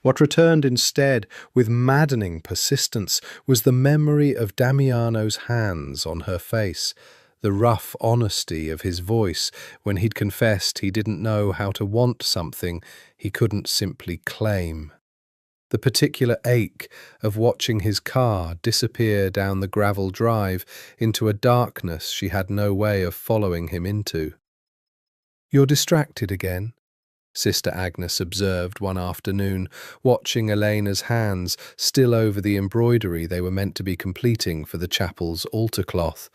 What returned instead, with maddening persistence, was the memory of Damiano's hands on her face, the rough honesty of his voice when he'd confessed he didn't know how to want something he couldn't simply claim. The particular ache of watching his car disappear down the gravel drive into a darkness she had no way of following him into. "You're distracted again," Sister Agnes observed one afternoon, watching Elena's hands still over the embroidery they were meant to be completing for the chapel's altar cloth.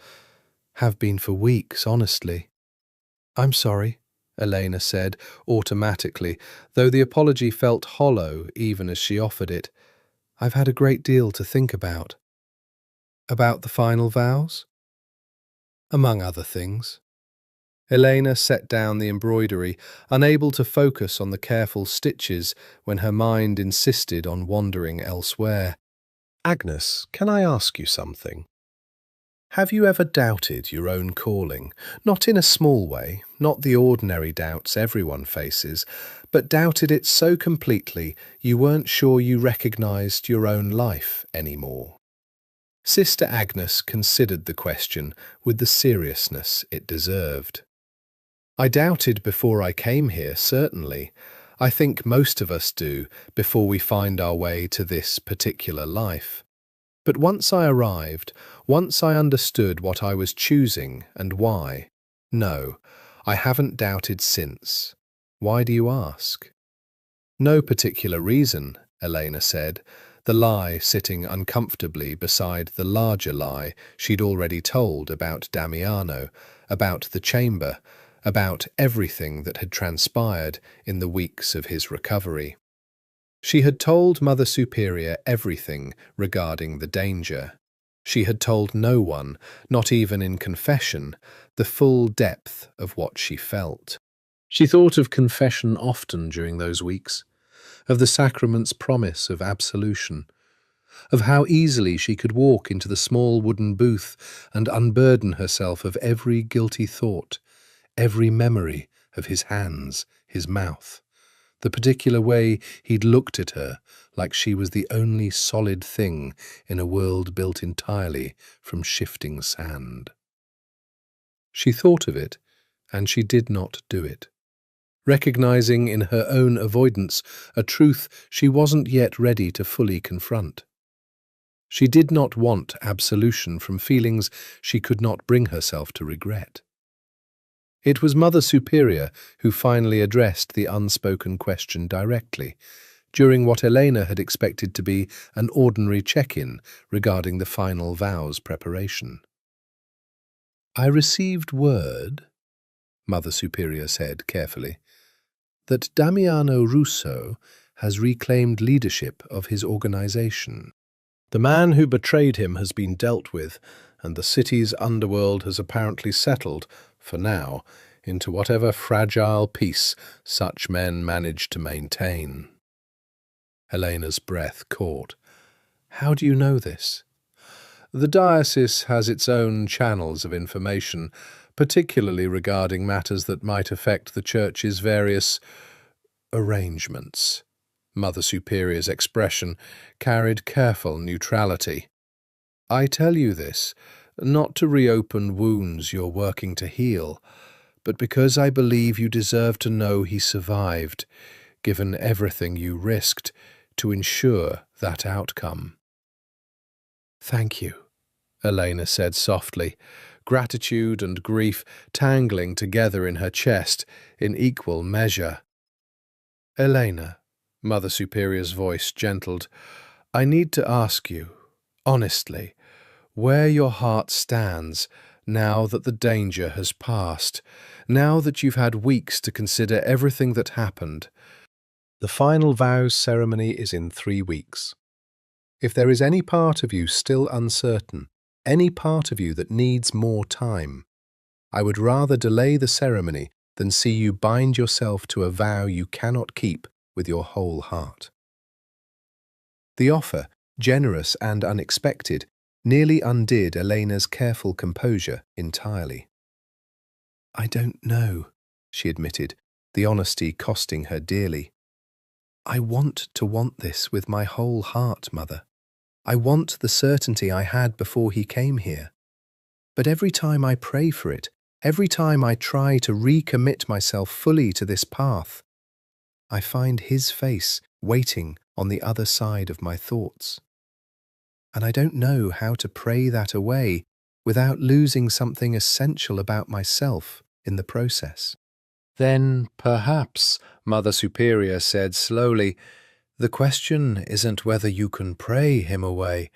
"Have been for weeks, honestly." "I'm sorry," Elena said, automatically, though the apology felt hollow even as she offered it. "I've had a great deal to think about." "About the final vows?" "Among other things." Elena set down the embroidery, unable to focus on the careful stitches when her mind insisted on wandering elsewhere. "Agnes, can I ask you something? Have you ever doubted your own calling? Not in a small way, not the ordinary doubts everyone faces, but doubted it so completely you weren't sure you recognized your own life anymore?" Sister Agnes considered the question with the seriousness it deserved. "I doubted before I came here, certainly. I think most of us do before we find our way to this particular life. But once I arrived, once I understood what I was choosing and why, no, I haven't doubted since. Why do you ask?" "No particular reason," Elena said, the lie sitting uncomfortably beside the larger lie she'd already told about Damiano, about the chamber, about everything that had transpired in the weeks of his recovery. She had told Mother Superior everything regarding the danger. She had told no one, not even in confession, the full depth of what she felt. She thought of confession often during those weeks, of the sacrament's promise of absolution, of how easily she could walk into the small wooden booth and unburden herself of every guilty thought, every memory of his hands, his mouth, the particular way he'd looked at her like she was the only solid thing in a world built entirely from shifting sand. She thought of it, and she did not do it, recognizing in her own avoidance a truth she wasn't yet ready to fully confront. She did not want absolution from feelings she could not bring herself to regret. It was Mother Superior who finally addressed the unspoken question directly, during what Elena had expected to be an ordinary check-in regarding the final vows preparation. "I received word," Mother Superior said carefully, "that Damiano Russo has reclaimed leadership of his organization. The man who betrayed him has been dealt with, and the city's underworld has apparently settled, for now, into whatever fragile peace such men manage to maintain." Elena's breath caught. "How do you know this?" "The diocese has its own channels of information, particularly regarding matters that might affect the Church's various arrangements." Mother Superior's expression carried careful neutrality. "I tell you this, not to reopen wounds you're working to heal, but because I believe you deserve to know he survived, given everything you risked to ensure that outcome." "Thank you," Elena said softly, gratitude and grief tangling together in her chest in equal measure. "Elena," Mother Superior's voice gentled, "I need to ask you, honestly, where your heart stands now that the danger has passed, now that you've had weeks to consider everything that happened. The final vows ceremony is in 3 weeks. If there is any part of you still uncertain, any part of you that needs more time, I would rather delay the ceremony than see you bind yourself to a vow you cannot keep with your whole heart." The offer, generous and unexpected, nearly undid Elena's careful composure entirely. "I don't know," she admitted, the honesty costing her dearly. "I want to want this with my whole heart, Mother. I want the certainty I had before he came here. But every time I pray for it, every time I try to recommit myself fully to this path, I find his face waiting on the other side of my thoughts. And I don't know how to pray that away without losing something essential about myself in the process." "Then perhaps," Mother Superior said slowly, "the question isn't whether you can pray him away,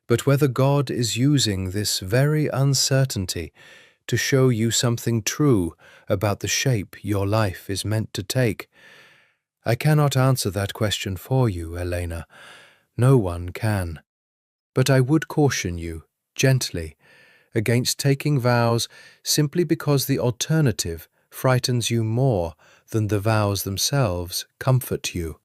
but whether God is using this very uncertainty to show you something true about the shape your life is meant to take. I cannot answer that question for you, Elena. No one can. But I would caution you, gently, against taking vows simply because the alternative frightens you more than the vows themselves comfort you."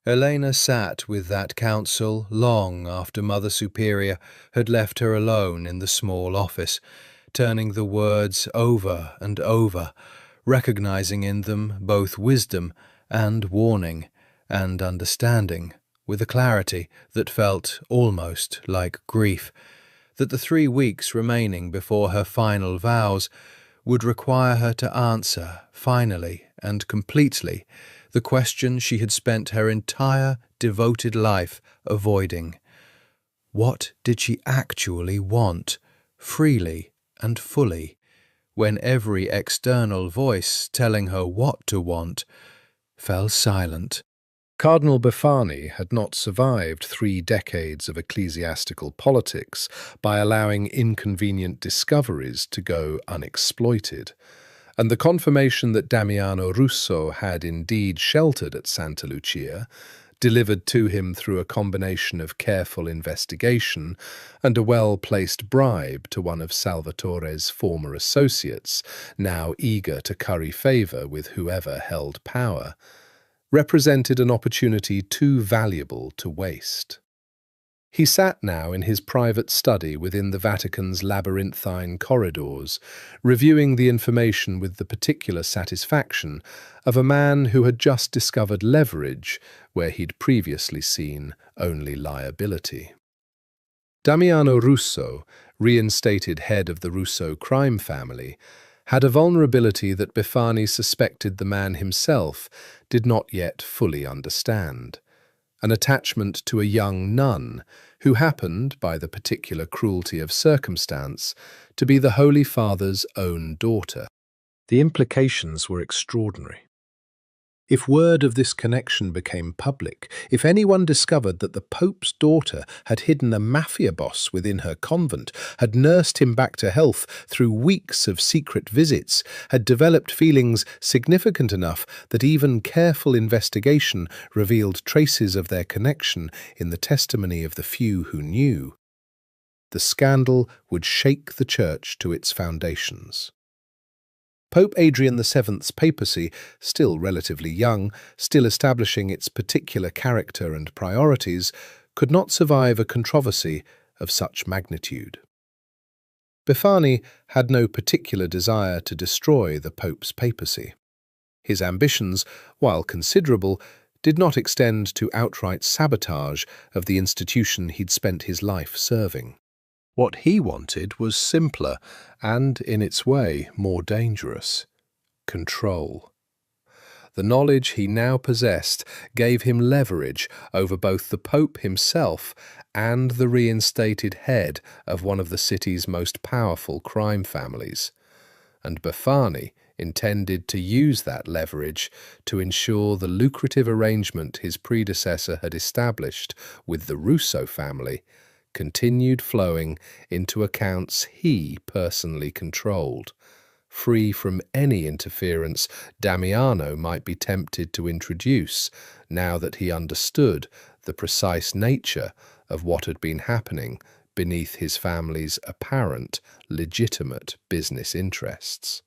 Elena sat with that counsel long after Mother Superior had left her alone in the small office, turning the words over and over, recognizing in them both wisdom and warning and understanding, with a clarity that felt almost like grief, that the 3 weeks remaining before her final vows would require her to answer, finally and completely, the question she had spent her entire devoted life avoiding. What did she actually want, freely and fully, when every external voice telling her what to want fell silent? Cardinal Befani had not survived 3 decades of ecclesiastical politics by allowing inconvenient discoveries to go unexploited, and the confirmation that Damiano Russo had indeed sheltered at Santa Lucia, delivered to him through a combination of careful investigation and a well-placed bribe to one of Salvatore's former associates, now eager to curry favour with whoever held power, represented an opportunity too valuable to waste. He sat now in his private study within the Vatican's labyrinthine corridors, reviewing the information with the particular satisfaction of a man who had just discovered leverage where he'd previously seen only liability. Damiano Russo, reinstated head of the Russo crime family, had a vulnerability that Befani suspected the man himself did not yet fully understand: an attachment to a young nun who happened, by the particular cruelty of circumstance, to be the Holy Father's own daughter. The implications were extraordinary. If word of this connection became public, if anyone discovered that the Pope's daughter had hidden a Mafia boss within her convent, had nursed him back to health through weeks of secret visits, had developed feelings significant enough that even careful investigation revealed traces of their connection in the testimony of the few who knew, the scandal would shake the Church to its foundations. Pope Adrian VII's papacy, still relatively young, still establishing its particular character and priorities, could not survive a controversy of such magnitude. Befani had no particular desire to destroy the Pope's papacy. His ambitions, while considerable, did not extend to outright sabotage of the institution he'd spent his life serving. What he wanted was simpler and, in its way, more dangerous: control. The knowledge he now possessed gave him leverage over both the Pope himself and the reinstated head of one of the city's most powerful crime families, and Befani intended to use that leverage to ensure the lucrative arrangement his predecessor had established with the Russo family continued flowing into accounts he personally controlled, free from any interference Damiano might be tempted to introduce now that he understood the precise nature of what had been happening beneath his family's apparent, legitimate business interests.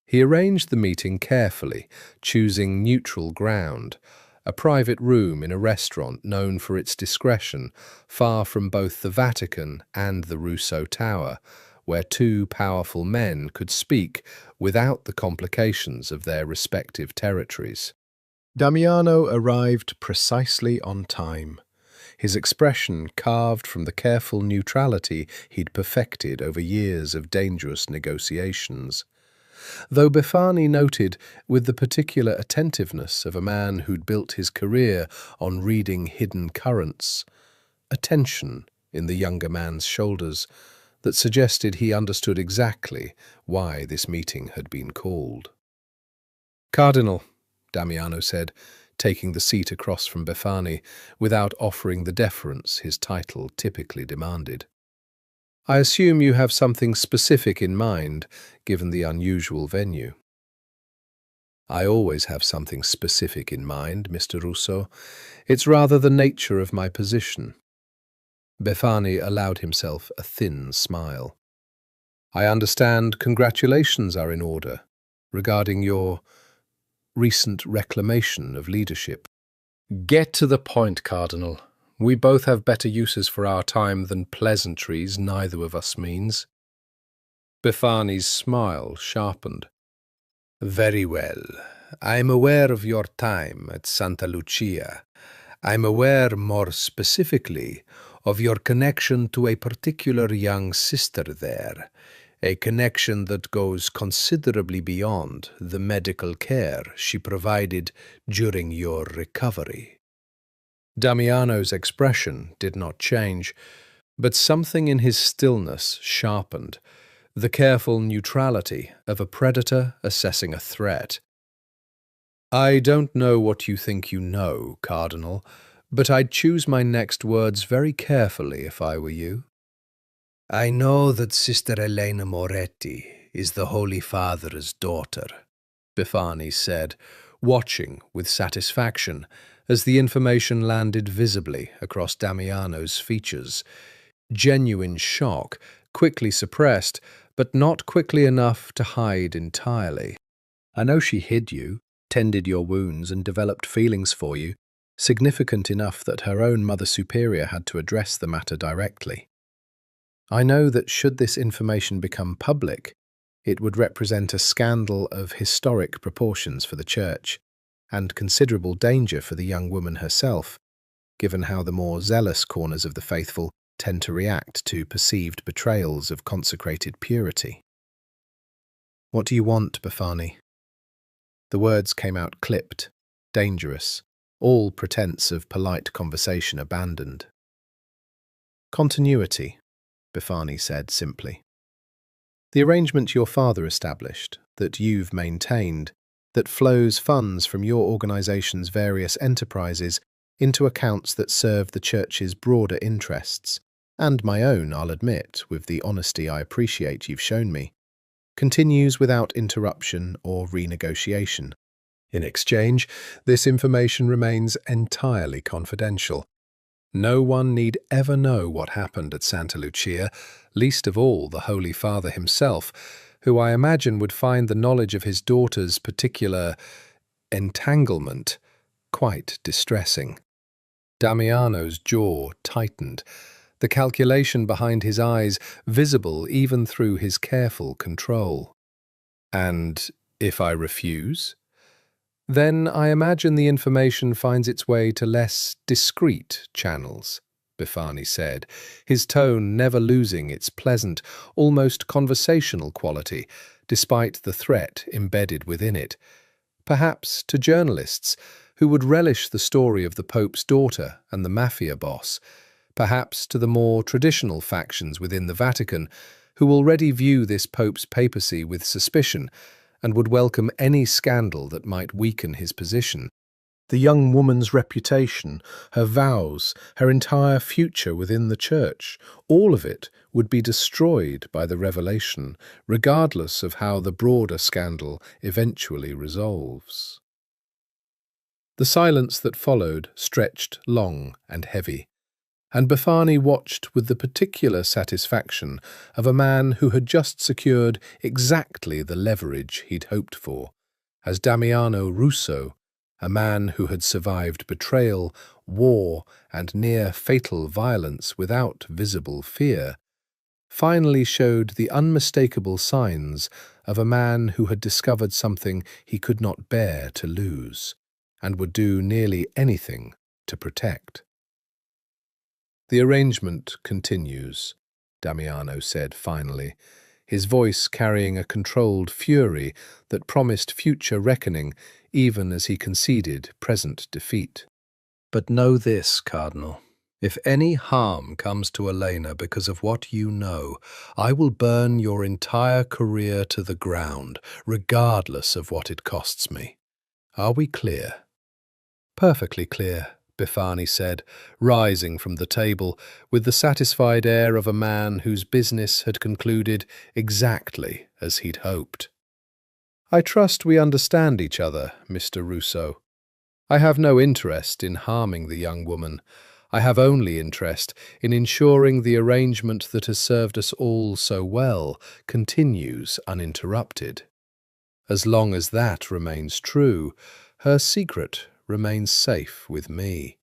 He arranged the meeting carefully, choosing neutral ground, a private room in a restaurant known for its discretion, far from both the Vatican and the Russo Tower, where two powerful men could speak without the complications of their respective territories. Damiano arrived precisely on time, his expression carved from the careful neutrality he'd perfected over years of dangerous negotiations. Though Befani noted, with the particular attentiveness of a man who'd built his career on reading hidden currents, a tension in the younger man's shoulders that suggested he understood exactly why this meeting had been called. "Cardinal," Damiano said, taking the seat across from Befani without offering the deference his title typically demanded. "I assume you have something specific in mind, given the unusual venue." "I always have something specific in mind, Mr. Russo. It's rather the nature of my position." Befani allowed himself a thin smile. "I understand congratulations are in order regarding your recent reclamation of leadership." "Get to the point, Cardinal. We both have better uses for our time than pleasantries neither of us means." Befani's smile sharpened. "Very well. I'm aware of your time at Santa Lucia. I'm aware, more specifically, of your connection to a particular young sister there, a connection that goes considerably beyond the medical care she provided during your recovery." Damiano's expression did not change, but something in his stillness sharpened, the careful neutrality of a predator assessing a threat. "I don't know what you think you know, Cardinal, but I'd choose my next words very carefully if I were you." "I know that Sister Elena Moretti is the Holy Father's daughter," Befani said, watching with satisfaction as the information landed visibly across Damiano's features. Genuine shock, quickly suppressed, but not quickly enough to hide entirely. "I know she hid you, tended your wounds, and developed feelings for you, significant enough that her own Mother Superior had to address the matter directly. I know that should this information become public, it would represent a scandal of historic proportions for the Church, and considerable danger for the young woman herself, given how the more zealous corners of the faithful tend to react to perceived betrayals of consecrated purity. "What do you want, Bafani?" The words came out clipped, dangerous, all pretense of polite conversation abandoned. "Continuity," Bafani said simply. "The arrangement your father established, that you've maintained, that flows funds from your organization's various enterprises into accounts that serve the Church's broader interests, and my own, I'll admit, with the honesty I appreciate you've shown me, continues without interruption or renegotiation. In exchange, this information remains entirely confidential. No one need ever know what happened at Santa Lucia, least of all the Holy Father himself, who I imagine would find the knowledge of his daughter's particular entanglement quite distressing." Damiano's jaw tightened, the calculation behind his eyes visible even through his careful control. "And if I refuse?" "Then I imagine the information finds its way to less discreet channels," Bafani said, his tone never losing its pleasant, almost conversational quality, despite the threat embedded within it. "Perhaps to journalists who would relish the story of the Pope's daughter and the Mafia boss, perhaps to the more traditional factions within the Vatican, who already view this Pope's papacy with suspicion and would welcome any scandal that might weaken his position. The young woman's reputation, her vows, her entire future within the Church, all of it would be destroyed by the revelation, regardless of how the broader scandal eventually resolves." The silence that followed stretched long and heavy, and Bafani watched with the particular satisfaction of a man who had just secured exactly the leverage he'd hoped for, as Damiano Russo, a man who had survived betrayal, war, and near-fatal violence without visible fear, finally showed the unmistakable signs of a man who had discovered something he could not bear to lose, and would do nearly anything to protect. "The arrangement continues," Damiano said finally, his voice carrying a controlled fury that promised future reckoning even as he conceded present defeat. "But know this, Cardinal. If any harm comes to Elena because of what you know, I will burn your entire career to the ground, regardless of what it costs me. Are we clear?" "Perfectly clear," Bafani said, rising from the table with the satisfied air of a man whose business had concluded exactly as he'd hoped. "I trust we understand each other, Mr. Russo. I have no interest in harming the young woman. I have only interest in ensuring the arrangement that has served us all so well continues uninterrupted. As long as that remains true, her secret remains safe with me."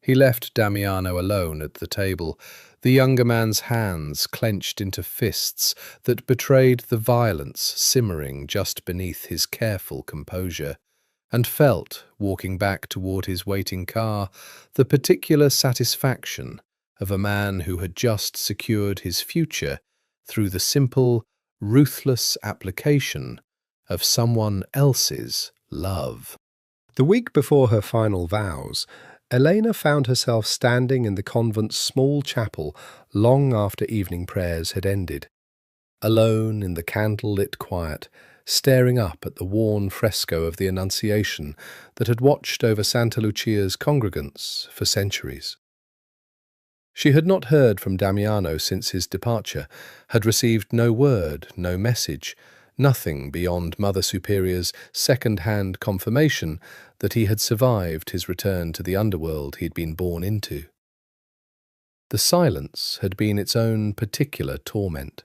He left Damiano alone at the table, the younger man's hands clenched into fists that betrayed the violence simmering just beneath his careful composure, and felt, walking back toward his waiting car, the particular satisfaction of a man who had just secured his future through the simple, ruthless application of someone else's love. The week before her final vows, Elena found herself standing in the convent's small chapel long after evening prayers had ended, alone in the candle-lit quiet, staring up at the worn fresco of the Annunciation that had watched over Santa Lucia's congregants for centuries. She had not heard from Damiano since his departure, had received no word, no message, nothing beyond Mother Superior's second-hand confirmation that he had survived his return to the underworld he'd been born into. The silence had been its own particular torment.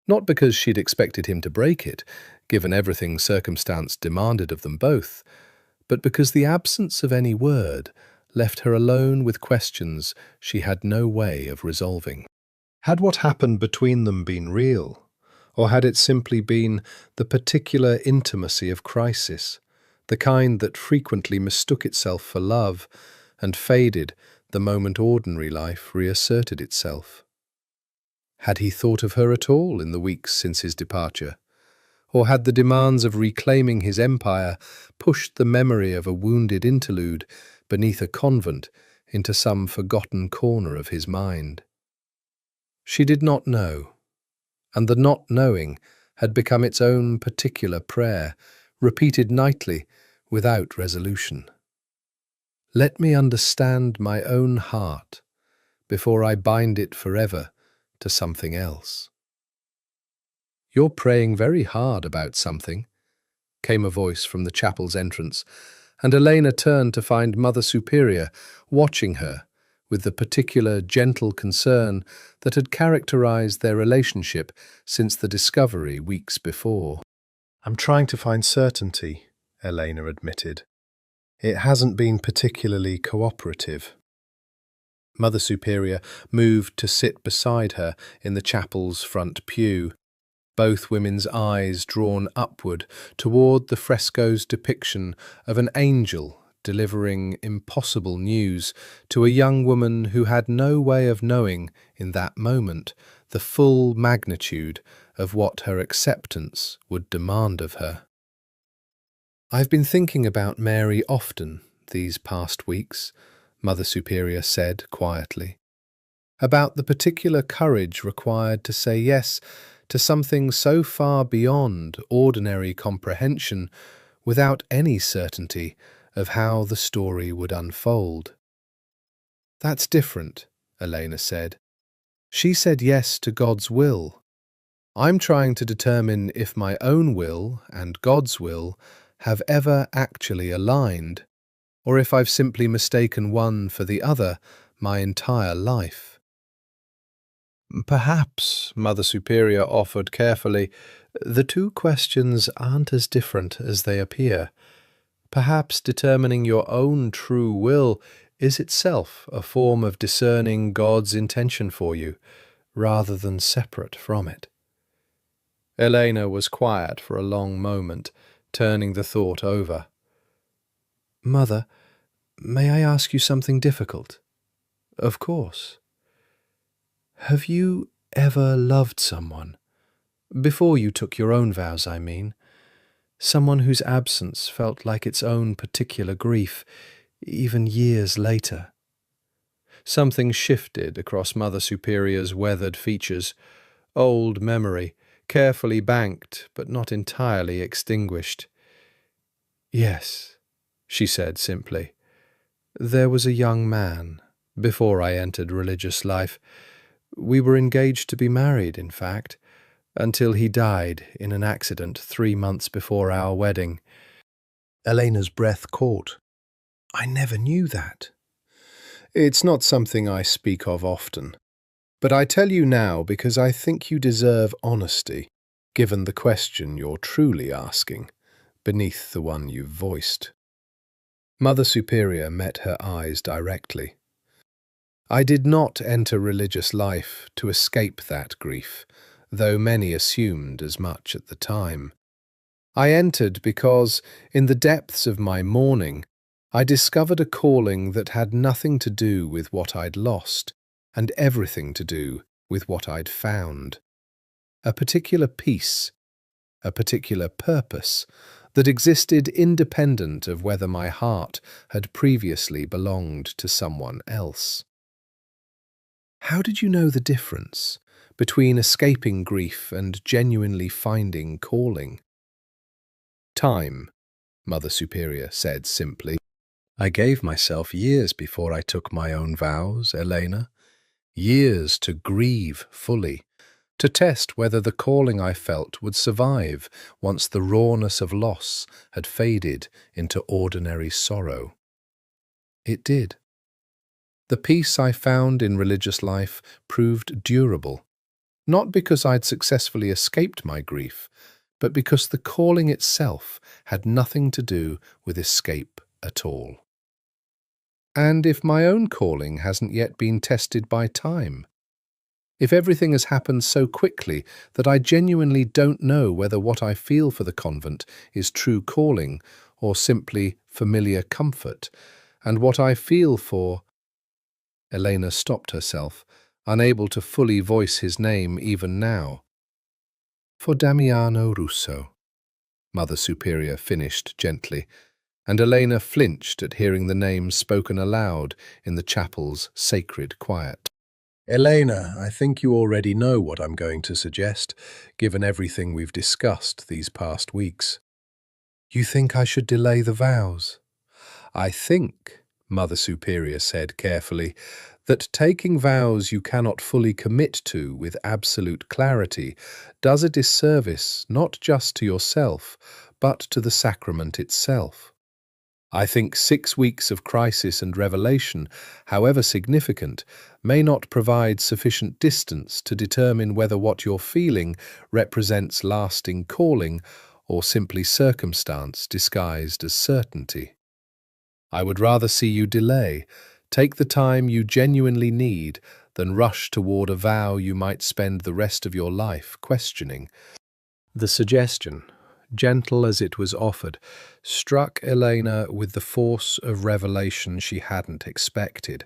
Not because she'd expected him to break it, given everything circumstance demanded of them both, but because the absence of any word left her alone with questions she had no way of resolving. Had what happened between them been real, or had it simply been the particular intimacy of crisis, the kind that frequently mistook itself for love and faded the moment ordinary life reasserted itself? Had he thought of her at all in the weeks since his departure? Or had the demands of reclaiming his empire pushed the memory of a wounded interlude beneath a convent into some forgotten corner of his mind? She did not know, and the not knowing had become its own particular prayer, repeated nightly without resolution. Let me understand my own heart before I bind it forever to something else. You're praying very hard about something, came a voice from the chapel's entrance, and Elena turned to find Mother Superior watching her with the particular gentle concern that had characterized their relationship since the discovery weeks before. I'm trying to find certainty, Elena admitted. It hasn't been particularly cooperative. Mother Superior moved to sit beside her in the chapel's front pew, both women's eyes drawn upward toward the fresco's depiction of an angel delivering impossible news to a young woman who had no way of knowing in that moment the full magnitude of what her acceptance would demand of her. I've been thinking about Mary often these past weeks, Mother Superior said quietly, about the particular courage required to say yes to something so far beyond ordinary comprehension without any certainty of how the story would unfold. That's different, Elena said. She said yes to God's will. I'm trying to determine if my own will and God's will have ever actually aligned, or if I've simply mistaken one for the other my entire life. Perhaps, Mother Superior offered carefully, the two questions aren't as different as they appear. Perhaps determining your own true will is itself a form of discerning God's intention for you, rather than separate from it. Elena was quiet for a long moment, turning the thought over. Mother, may I ask you something difficult? Of course. Have you ever loved someone? Before you took your own vows, I mean. Someone whose absence felt like its own particular grief, even years later. Something shifted across Mother Superior's weathered features. Old memory, carefully banked but not entirely extinguished. Yes, she said simply. There was a young man, before I entered religious life. We were engaged to be married, in fact, until he died in an accident 3 months before our wedding. Elena's breath caught. I never knew that. It's not something I speak of often, but I tell you now because I think you deserve honesty, given the question you're truly asking, beneath the one you've voiced. Mother Superior met her eyes directly. I did not enter religious life to escape that grief, though many assumed as much at the time. I entered because, in the depths of my mourning, I discovered a calling that had nothing to do with what I'd lost, and everything to do with what I'd found. A particular peace, a particular purpose, that existed independent of whether my heart had previously belonged to someone else. How did you know the difference between escaping grief and genuinely finding calling? Time, Mother Superior said simply. I gave myself years before I took my own vows, Elena. Years to grieve fully, to test whether the calling I felt would survive once the rawness of loss had faded into ordinary sorrow. It did. The peace I found in religious life proved durable, not because I'd successfully escaped my grief, but because the calling itself had nothing to do with escape at all. And if my own calling hasn't yet been tested by time, if everything has happened so quickly that I genuinely don't know whether what I feel for the convent is true calling or simply familiar comfort, and what I feel for— Elena stopped herself, unable to fully voice his name even now. For Damiano Russo, Mother Superior finished gently, and Elena flinched at hearing the name spoken aloud in the chapel's sacred quiet. Elena, I think you already know what I'm going to suggest, given everything we've discussed these past weeks. You think I should delay the vows? I think, Mother Superior said carefully, that taking vows you cannot fully commit to with absolute clarity does a disservice not just to yourself, but to the sacrament itself. I think 6 weeks of crisis and revelation, however significant, may not provide sufficient distance to determine whether what you're feeling represents lasting calling or simply circumstance disguised as certainty. I would rather see you delay, take the time you genuinely need, than rush toward a vow you might spend the rest of your life questioning. The suggestion, gentle as it was offered, struck Elena with the force of revelation she hadn't expected,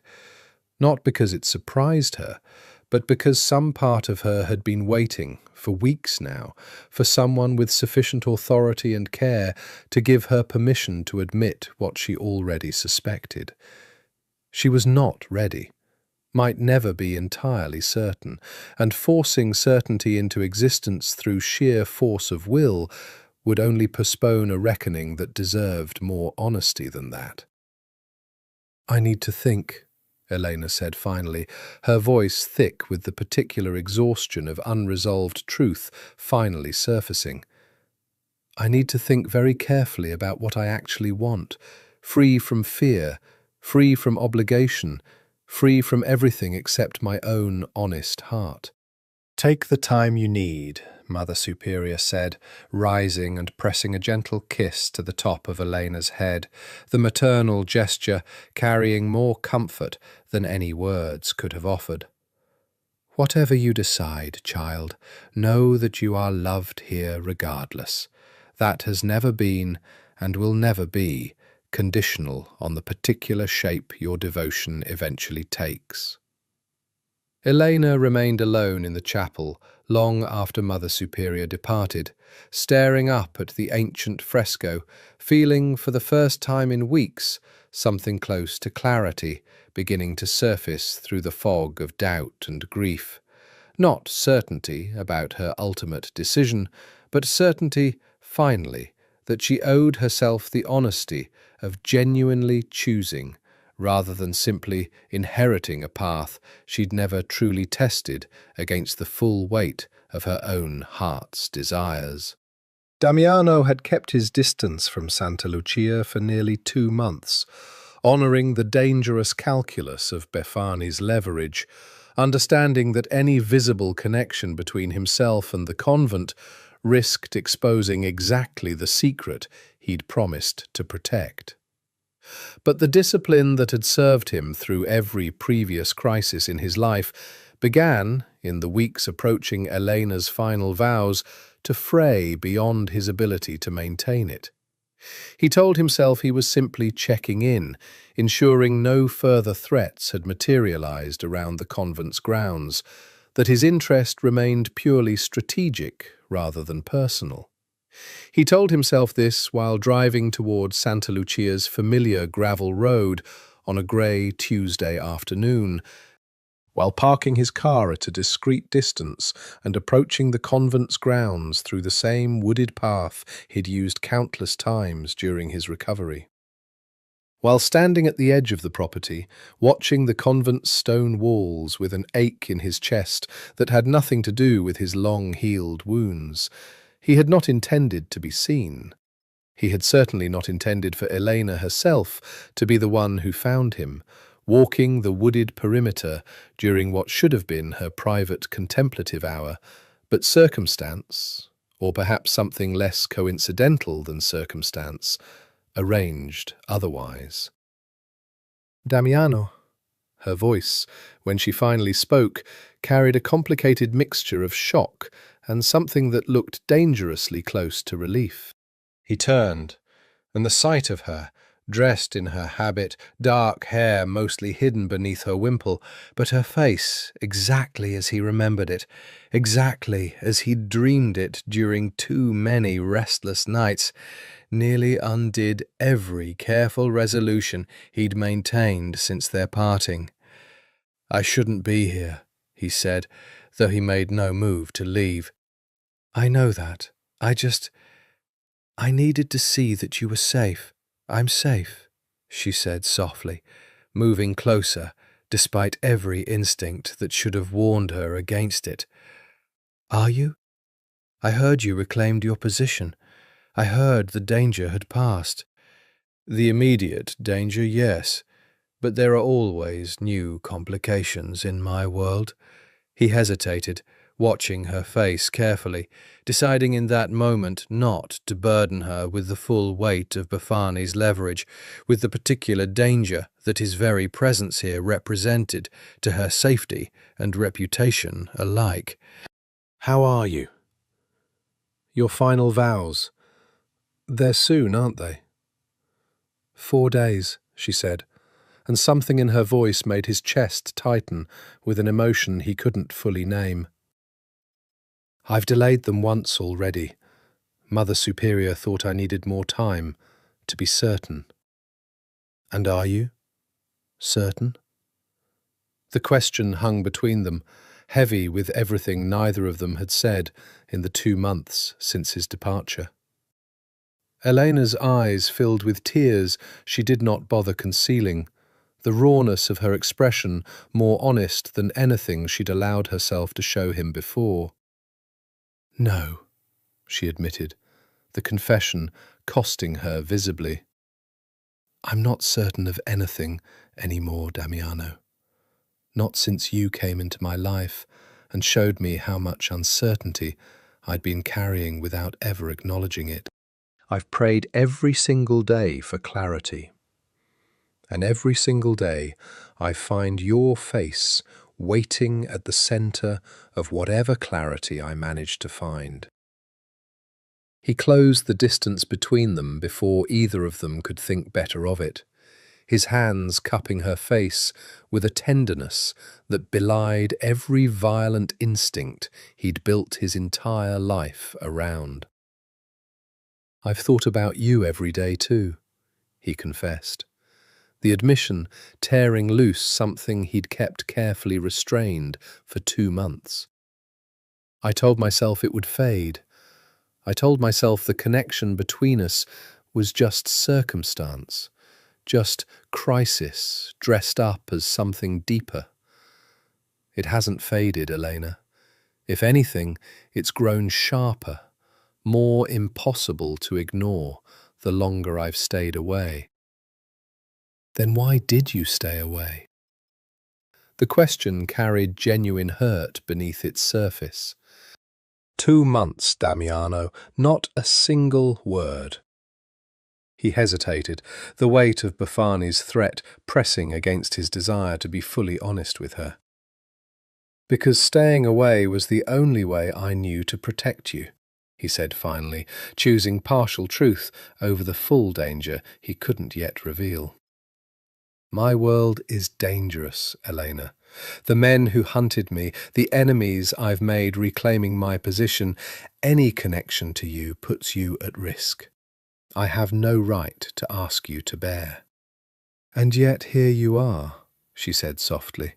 not because it surprised her, but because some part of her had been waiting, for weeks now, for someone with sufficient authority and care to give her permission to admit what she already suspected. She was not ready, might never be entirely certain, and forcing certainty into existence through sheer force of will would only postpone a reckoning that deserved more honesty than that. I need to think, Elena said finally, her voice thick with the particular exhaustion of unresolved truth finally surfacing. I need to think very carefully about what I actually want, free from fear, free from obligation, free from everything except my own honest heart. Take the time you need, Mother Superior said, rising and pressing a gentle kiss to the top of Elena's head, the maternal gesture carrying more comfort than any words could have offered. Whatever you decide, child, know that you are loved here regardless. That has never been, and will never be, conditional on the particular shape your devotion eventually takes. Elena remained alone in the chapel long after Mother Superior departed, staring up at the ancient fresco, feeling for the first time in weeks something close to clarity beginning to surface through the fog of doubt and grief. Not certainty about her ultimate decision, but certainty, finally, that she owed herself the honesty of genuinely choosing, rather than simply inheriting a path she'd never truly tested against the full weight of her own heart's desires. Damiano had kept his distance from Santa Lucia for nearly 2 months, honouring the dangerous calculus of Befani's leverage, understanding that any visible connection between himself and the convent risked exposing exactly the secret he'd promised to protect. But the discipline that had served him through every previous crisis in his life began, in the weeks approaching Elena's final vows, to fray beyond his ability to maintain it. He told himself he was simply checking in, ensuring no further threats had materialized around the convent's grounds, that his interest remained purely strategic rather than personal. He told himself this while driving towards Santa Lucia's familiar gravel road on a grey Tuesday afternoon, while parking his car at a discreet distance and approaching the convent's grounds through the same wooded path he'd used countless times during his recovery. While standing at the edge of the property, watching the convent's stone walls with an ache in his chest that had nothing to do with his long-healed wounds, he had not intended to be seen. He had certainly not intended for Elena herself to be the one who found him, walking the wooded perimeter during what should have been her private contemplative hour, but circumstance, or perhaps something less coincidental than circumstance, arranged otherwise. Damiano. Her voice, when she finally spoke, carried a complicated mixture of shock and something that looked dangerously close to relief. He turned, and the sight of her, dressed in her habit, dark hair mostly hidden beneath her wimple, but her face exactly as he remembered it, exactly as he'd dreamed it during too many restless nights, nearly undid every careful resolution he'd maintained since their parting. "I shouldn't be here," he said, though he made no move to leave. "I know that. I needed to see that you were safe. I'm safe," she said softly, moving closer, despite every instinct that should have warned her against it. "Are you? I heard you reclaimed your position. I heard the danger had passed." "The immediate danger, yes, but there are always new complications in my world." He hesitated, watching her face carefully, deciding in that moment not to burden her with the full weight of Bafani's leverage, with the particular danger that his very presence here represented to her safety and reputation alike. "How are you?" "Your final vows. They're soon, aren't they?" "4 days," she said, and something in her voice made his chest tighten with an emotion he couldn't fully name. "I've delayed them once already. Mother Superior thought I needed more time to be certain." "And are you certain?" The question hung between them, heavy with everything neither of them had said in the 2 months since his departure. Elena's eyes filled with tears she did not bother concealing, the rawness of her expression more honest than anything she'd allowed herself to show him before. "No," she admitted, the confession costing her visibly. "I'm not certain of anything anymore, Damiano. Not since you came into my life and showed me how much uncertainty I'd been carrying without ever acknowledging it. I've prayed every single day for clarity. And every single day I find your face waiting at the center of whatever clarity I manage to find." He closed the distance between them before either of them could think better of it, his hands cupping her face with a tenderness that belied every violent instinct he'd built his entire life around. "I've thought about you every day too," he confessed, the admission tearing loose something he'd kept carefully restrained for 2 months. "I told myself it would fade. I told myself the connection between us was just circumstance, just crisis dressed up as something deeper. It hasn't faded, Elena. If anything, it's grown sharper, more impossible to ignore the longer I've stayed away." "Then why did you stay away?" The question carried genuine hurt beneath its surface. 2 months, Damiano, not a single word." He hesitated, the weight of Bafani's threat pressing against his desire to be fully honest with her. "Because staying away was the only way I knew to protect you," he said finally, choosing partial truth over the full danger he couldn't yet reveal. "My world is dangerous, Elena. The men who hunted me, the enemies I've made reclaiming my position, any connection to you puts you at risk. I have no right to ask you to bear." "And yet here you are," she said softly,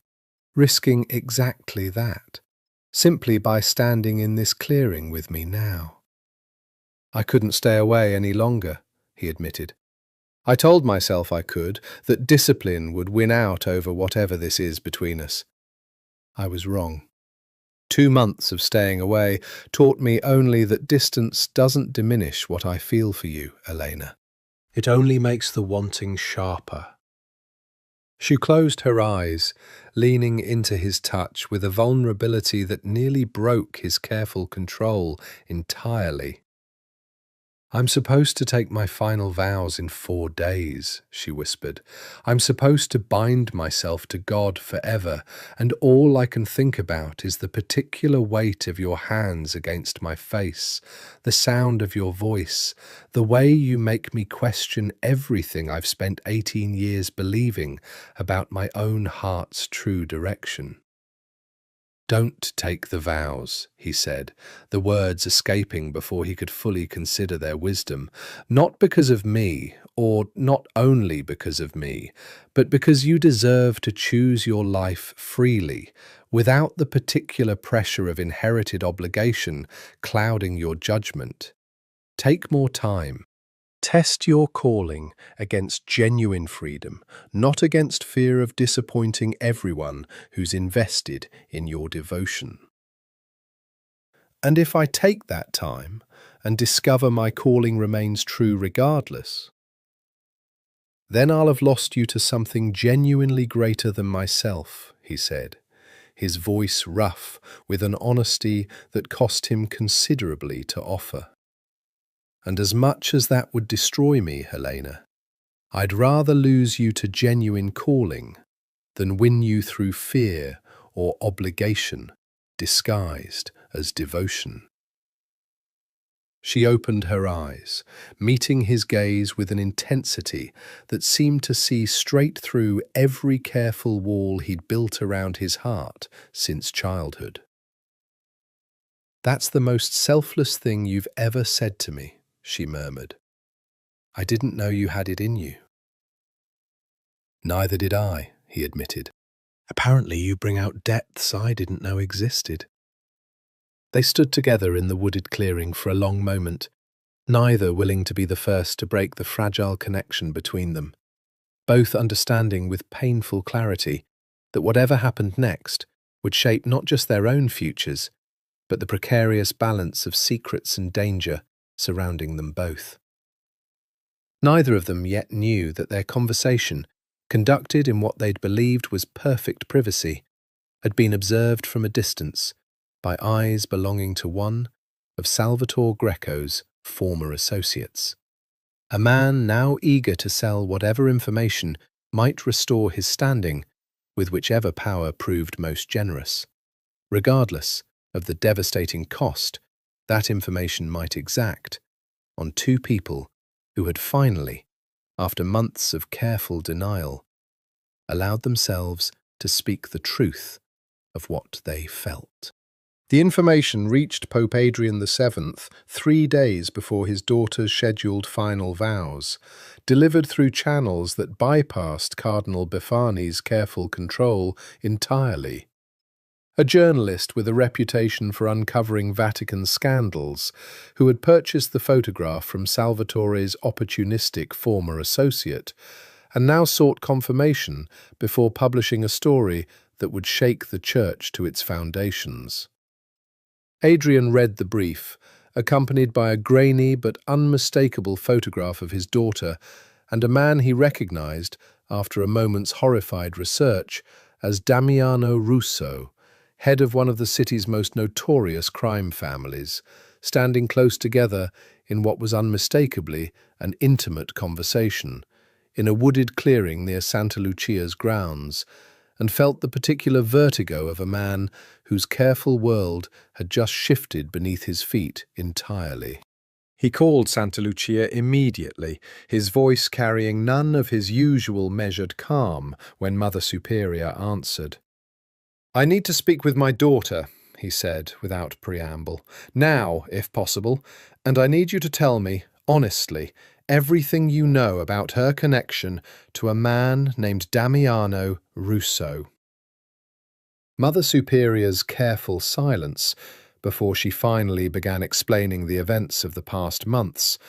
"risking exactly that, simply by standing in this clearing with me now." "I couldn't stay away any longer," he admitted. "I told myself I could, that discipline would win out over whatever this is between us. I was wrong. 2 months of staying away taught me only that distance doesn't diminish what I feel for you, Elena. It only makes the wanting sharper." She closed her eyes, leaning into his touch with a vulnerability that nearly broke his careful control entirely. "I'm supposed to take my final vows in 4 days," she whispered. "I'm supposed to bind myself to God forever, and all I can think about is the particular weight of your hands against my face, the sound of your voice, the way you make me question everything I've spent 18 years believing about my own heart's true direction." "Don't take the vows," he said, the words escaping before he could fully consider their wisdom. "Not because of me, or not only because of me, but because you deserve to choose your life freely, without the particular pressure of inherited obligation clouding your judgment. Take more time. Test your calling against genuine freedom, not against fear of disappointing everyone who's invested in your devotion. And if I take that time and discover my calling remains true regardless, then I'll have lost you to something genuinely greater than myself," he said, his voice rough with an honesty that cost him considerably to offer. "And as much as that would destroy me, Helena, I'd rather lose you to genuine calling than win you through fear or obligation disguised as devotion." She opened her eyes, meeting his gaze with an intensity that seemed to see straight through every careful wall he'd built around his heart since childhood. "That's the most selfless thing you've ever said to me," she murmured. "I didn't know you had it in you." "Neither did I," he admitted. "Apparently you bring out depths I didn't know existed." They stood together in the wooded clearing for a long moment, neither willing to be the first to break the fragile connection between them, both understanding with painful clarity that whatever happened next would shape not just their own futures, but the precarious balance of secrets and danger surrounding them both. Neither of them yet knew that their conversation, conducted in what they'd believed was perfect privacy, had been observed from a distance by eyes belonging to one of Salvatore Greco's former associates, a man now eager to sell whatever information might restore his standing with whichever power proved most generous, regardless of the devastating cost that information might exact on two people who had finally, after months of careful denial, allowed themselves to speak the truth of what they felt. The information reached Pope Adrian VII 3 days before his daughter's scheduled final vows, delivered through channels that bypassed Cardinal Befani's careful control entirely. A journalist with a reputation for uncovering Vatican scandals, who had purchased the photograph from Salvatore's opportunistic former associate, and now sought confirmation before publishing a story that would shake the church to its foundations. Adrian read the brief, accompanied by a grainy but unmistakable photograph of his daughter and a man he recognized, after a moment's horrified research, as Damiano Russo, head of one of the city's most notorious crime families, standing close together in what was unmistakably an intimate conversation, in a wooded clearing near Santa Lucia's grounds, and felt the particular vertigo of a man whose careful world had just shifted beneath his feet entirely. He called Santa Lucia immediately, his voice carrying none of his usual measured calm when Mother Superior answered. "I need to speak with my daughter," he said without preamble, "now, if possible, and I need you to tell me, honestly, everything you know about her connection to a man named Damiano Russo." Mother Superior's careful silence, before she finally began explaining the events of the past months,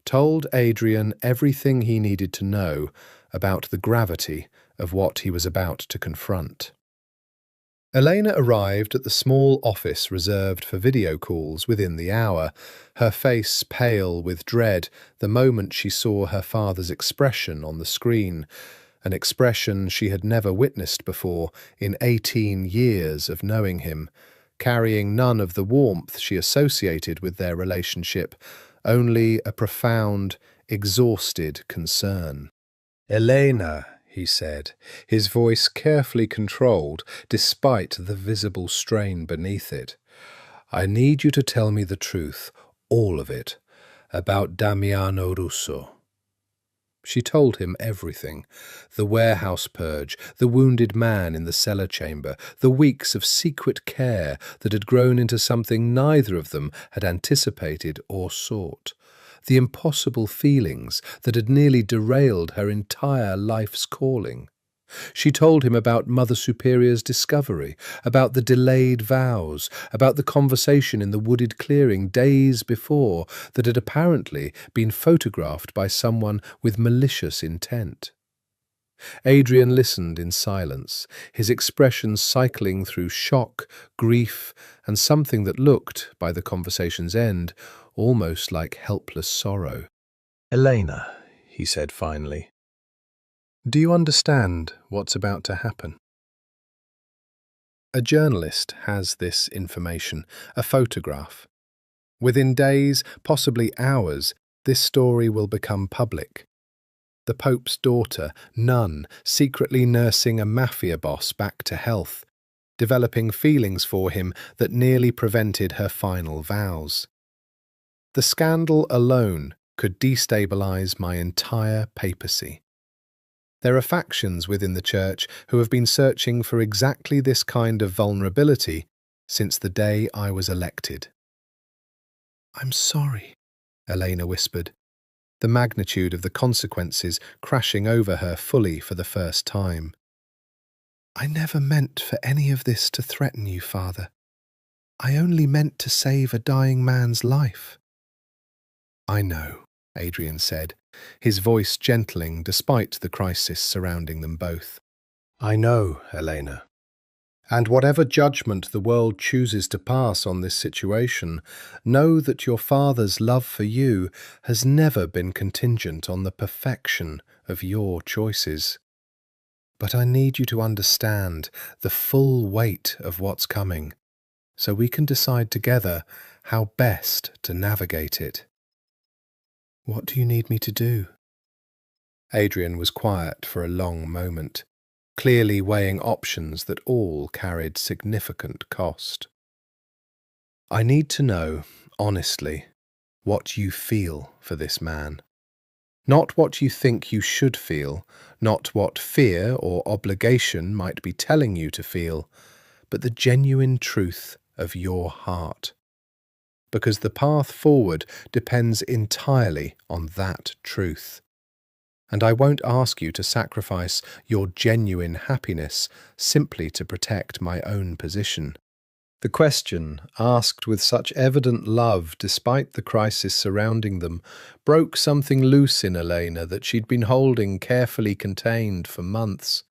told Adrian everything he needed to know about the gravity of what he was about to confront. Elena arrived at the small office reserved for video calls within the hour, her face pale with dread the moment she saw her father's expression on the screen, an expression she had never witnessed before in 18 years of knowing him, carrying none of the warmth she associated with their relationship, only a profound, exhausted concern. "Elena," he said, his voice carefully controlled despite the visible strain beneath it, "I need you to tell me the truth, all of it, about Damiano Russo." She told him everything: the warehouse purge, the wounded man in the cellar chamber, the weeks of secret care that had grown into something neither of them had anticipated or sought, the impossible feelings that had nearly derailed her entire life's calling. She told him about Mother Superior's discovery, about the delayed vows, about the conversation in the wooded clearing days before that had apparently been photographed by someone with malicious intent. Adrian listened in silence, his expression cycling through shock, grief, and something that looked, by the conversation's end, almost like helpless sorrow. "Elena," he said finally, "do you understand what's about to happen?" A journalist has this information, a photograph. Within days, possibly hours, this story will become public. The Pope's daughter, nun, secretly nursing a Mafia boss back to health, developing feelings for him that nearly prevented her final vows. The scandal alone could destabilize my entire papacy. There are factions within the Church who have been searching for exactly this kind of vulnerability since the day I was elected. "I'm sorry," Elena whispered, the magnitude of the consequences crashing over her fully for the first time. "I never meant for any of this to threaten you, Father. I only meant to save a dying man's life." "I know," Adrian said, his voice gentling despite the crisis surrounding them both. "I know, Elena. And whatever judgment the world chooses to pass on this situation, know that your father's love for you has never been contingent on the perfection of your choices. But I need you to understand the full weight of what's coming, so we can decide together how best to navigate it." "What do you need me to do?" Adrian was quiet for a long moment, clearly weighing options that all carried significant cost. "I need to know, honestly, what you feel for this man. Not what you think you should feel, not what fear or obligation might be telling you to feel, but the genuine truth of your heart. Because the path forward depends entirely on that truth. And I won't ask you to sacrifice your genuine happiness simply to protect my own position." The question, asked with such evident love despite the crisis surrounding them, broke something loose in Elena that she'd been holding carefully contained for months.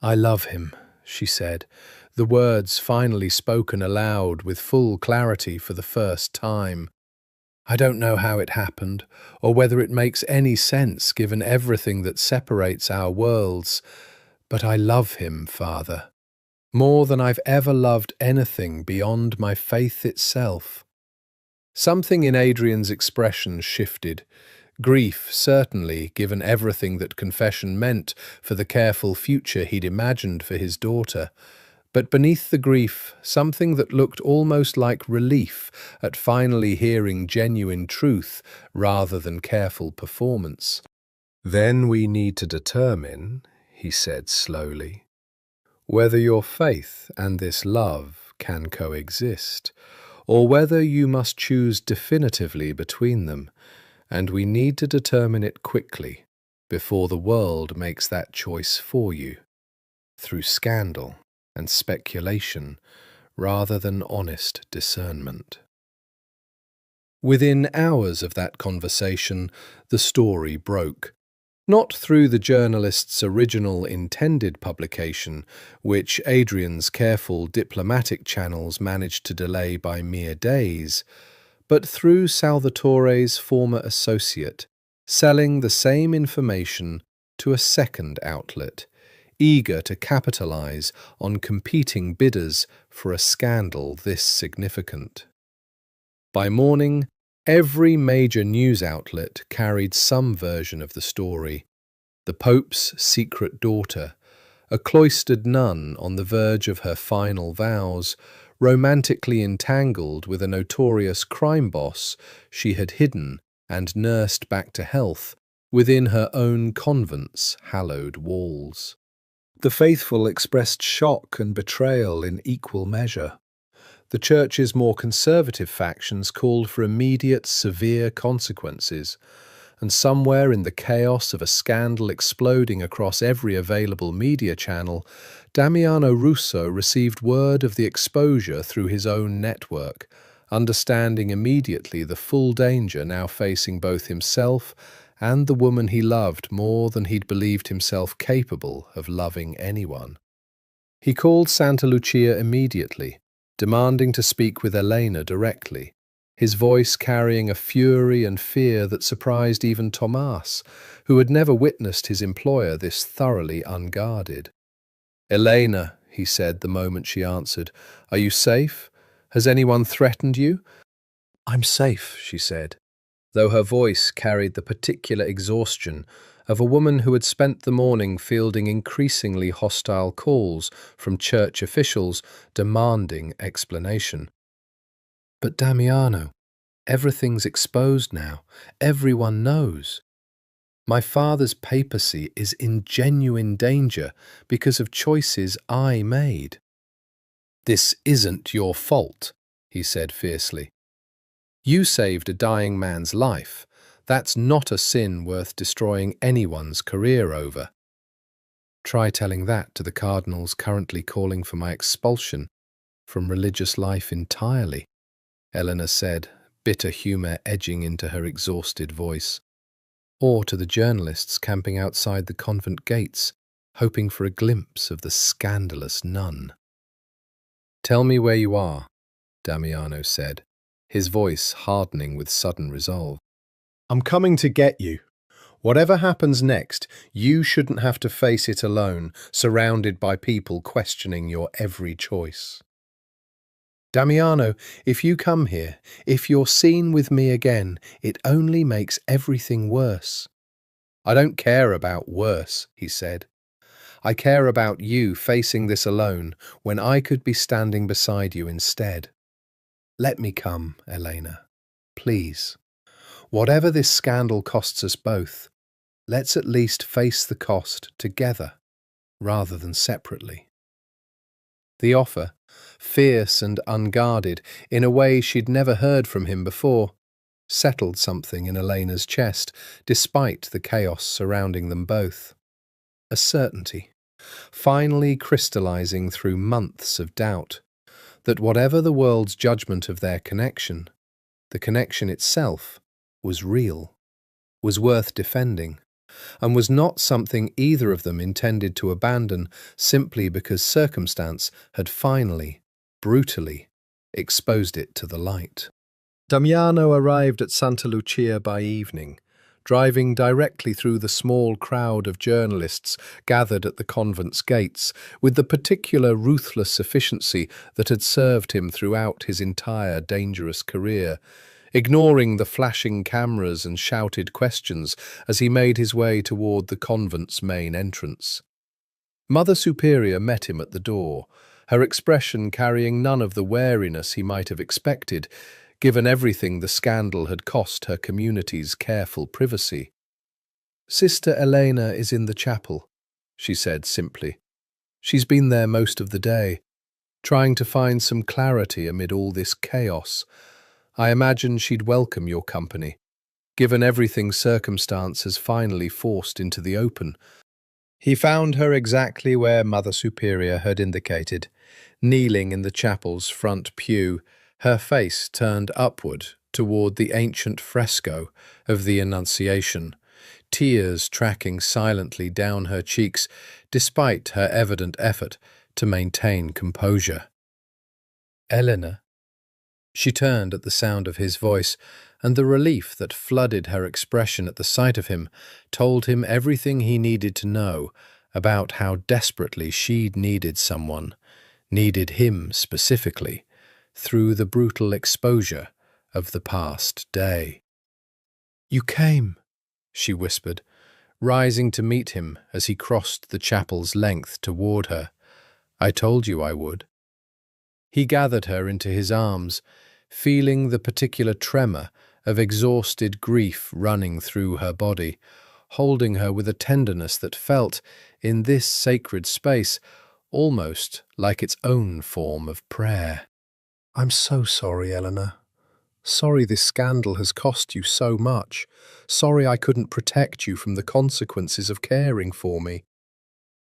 "I love him," she said, the words finally spoken aloud with full clarity for the first time. "I don't know how it happened, or whether it makes any sense given everything that separates our worlds, but I love him, Father, more than I've ever loved anything beyond my faith itself." Something in Adrian's expression shifted. Grief, certainly, given everything that confession meant for the careful future he'd imagined for his daughter. But beneath the grief, something that looked almost like relief at finally hearing genuine truth rather than careful performance. "Then we need to determine," he said slowly, "whether your faith and this love can coexist, or whether you must choose definitively between them, and we need to determine it quickly, before the world makes that choice for you, through scandal and speculation rather than honest discernment." Within hours of that conversation, the story broke. Not through the journalist's original intended publication, which Adrian's careful diplomatic channels managed to delay by mere days, but through Salvatore's former associate, selling the same information to a second outlet, eager to capitalize on competing bidders for a scandal this significant. By morning, every major news outlet carried some version of the story. The Pope's secret daughter, a cloistered nun on the verge of her final vows, romantically entangled with a notorious crime boss she had hidden and nursed back to health within her own convent's hallowed walls. The faithful expressed shock and betrayal in equal measure. The Church's more conservative factions called for immediate, severe consequences, and somewhere in the chaos of a scandal exploding across every available media channel, Damiano Russo received word of the exposure through his own network, understanding immediately the full danger now facing both himself and the woman he loved more than he'd believed himself capable of loving anyone. He called Santa Lucia immediately, demanding to speak with Elena directly, his voice carrying a fury and fear that surprised even Tomas, who had never witnessed his employer this thoroughly unguarded. "Elena," he said the moment she answered, "are you safe? Has anyone threatened you?" "I'm safe," she said, though her voice carried the particular exhaustion of a woman who had spent the morning fielding increasingly hostile calls from church officials demanding explanation. "But Damiano, everything's exposed now. Everyone knows. My father's papacy is in genuine danger because of choices I made." "This isn't your fault," he said fiercely. "You saved a dying man's life. That's not a sin worth destroying anyone's career over." "Try telling that to the cardinals currently calling for my expulsion from religious life entirely," Eleanor said, bitter humour edging into her exhausted voice. "Or to the journalists camping outside the convent gates, hoping for a glimpse of the scandalous nun." "Tell me where you are," Damiano said, his voice hardening with sudden resolve. "I'm coming to get you. Whatever happens next, you shouldn't have to face it alone, surrounded by people questioning your every choice. Damiano, if you come here, if you're seen with me again, it only makes everything worse." "I don't care about worse," he said. "I care about you facing this alone when I could be standing beside you instead. Let me come, Elena. Please. Whatever this scandal costs us both, let's at least face the cost together, rather than separately." The offer, fierce and unguarded, in a way she'd never heard from him before, settled something in Elena's chest, despite the chaos surrounding them both. A certainty, finally crystallizing through months of doubt, that whatever the world's judgment of their connection, the connection itself was real, was worth defending, and was not something either of them intended to abandon simply because circumstance had finally, brutally, exposed it to the light. Damiano arrived at Santa Lucia by evening, driving directly through the small crowd of journalists gathered at the convent's gates, with the particular ruthless efficiency that had served him throughout his entire dangerous career, ignoring the flashing cameras and shouted questions as he made his way toward the convent's main entrance. Mother Superior met him at the door, her expression carrying none of the wariness he might have expected, given everything the scandal had cost her community's careful privacy. "Sister Elena is in the chapel," she said simply. "She's been there most of the day, trying to find some clarity amid all this chaos. I imagine she'd welcome your company, given everything circumstance has finally forced into the open." He found her exactly where Mother Superior had indicated, kneeling in the chapel's front pew, her face turned upward toward the ancient fresco of the Annunciation, tears tracking silently down her cheeks despite her evident effort to maintain composure. "Eleanor, She turned at the sound of his voice, and the relief that flooded her expression at the sight of him told him everything he needed to know about how desperately she'd needed someone, needed him specifically, through the brutal exposure of the past day. "You came," she whispered, rising to meet him as he crossed the chapel's length toward her. "I told you I would." He gathered her into his arms, feeling the particular tremor of exhausted grief running through her body, holding her with a tenderness that felt, in this sacred space, almost like its own form of prayer. "I'm so sorry, Eleanor. Sorry this scandal has cost you so much. Sorry I couldn't protect you from the consequences of caring for me."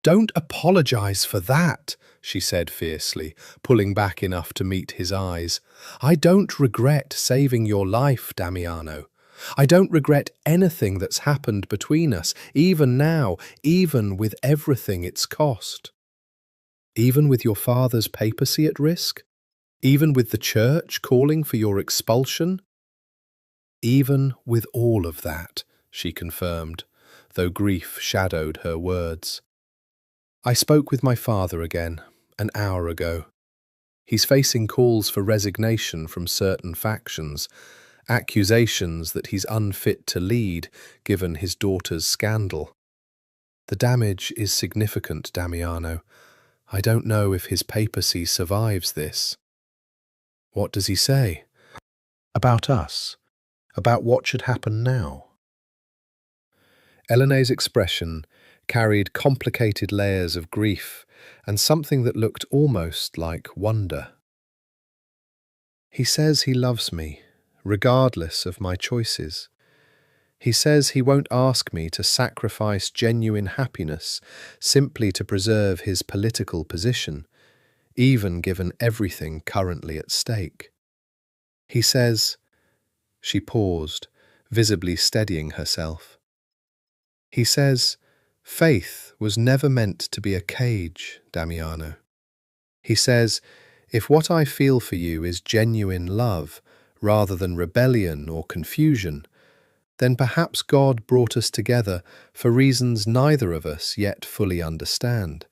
"Don't apologize for that," she said fiercely, pulling back enough to meet his eyes. "I don't regret saving your life, Damiano. I don't regret anything that's happened between us, even now, even with everything it's cost. Even with your father's papacy at risk? Even with the church calling for your expulsion?" "Even with all of that," she confirmed, though grief shadowed her words. "I spoke with my father again, an hour ago. He's facing calls for resignation from certain factions, accusations that he's unfit to lead given his daughter's scandal. The damage is significant, Damiano. I don't know if his papacy survives this." "What does he say?" "About us. About what should happen now." Eleanor's expression carried complicated layers of grief and something that looked almost like wonder. "He says he loves me, regardless of my choices. He says he won't ask me to sacrifice genuine happiness simply to preserve his political position, even given everything currently at stake. He says—" She paused, visibly steadying herself. "He says, faith was never meant to be a cage, Damiano. He says, if what I feel for you is genuine love, rather than rebellion or confusion, then perhaps God brought us together for reasons neither of us yet fully understand,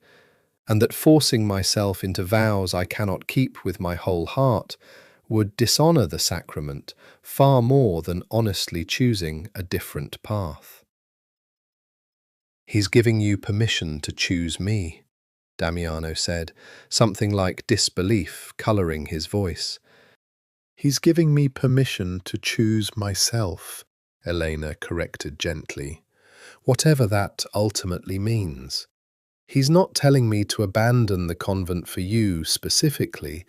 and that forcing myself into vows I cannot keep with my whole heart would dishonour the sacrament far more than honestly choosing a different path. He's giving you permission to choose me," Damiano said, something like disbelief colouring his voice. "He's giving me permission to choose myself," Elena corrected gently, "whatever that ultimately means. He's not telling me to abandon the convent for you specifically.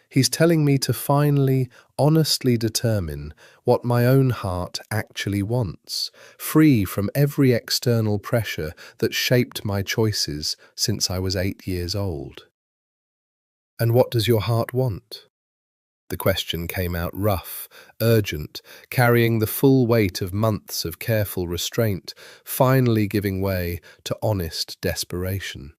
He's telling me to finally, honestly determine what my own heart actually wants, free from every external pressure that shaped my choices since I was 8 years old." "And what does your heart want?" The question came out rough, urgent, carrying the full weight of months of careful restraint, finally giving way to honest desperation.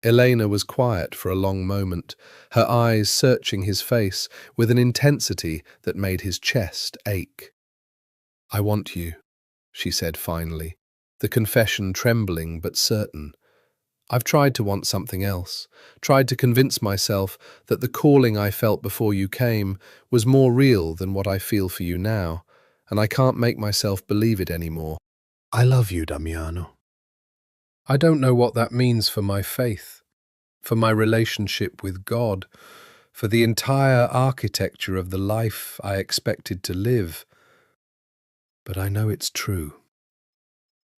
Elena was quiet for a long moment, her eyes searching his face with an intensity that made his chest ache. "I want you," she said finally, the confession trembling but certain. "I've tried to want something else, tried to convince myself that the calling I felt before you came was more real than what I feel for you now, and I can't make myself believe it anymore. I love you, Damiano. I don't know what that means for my faith, for my relationship with God, for the entire architecture of the life I expected to live. But I know it's true.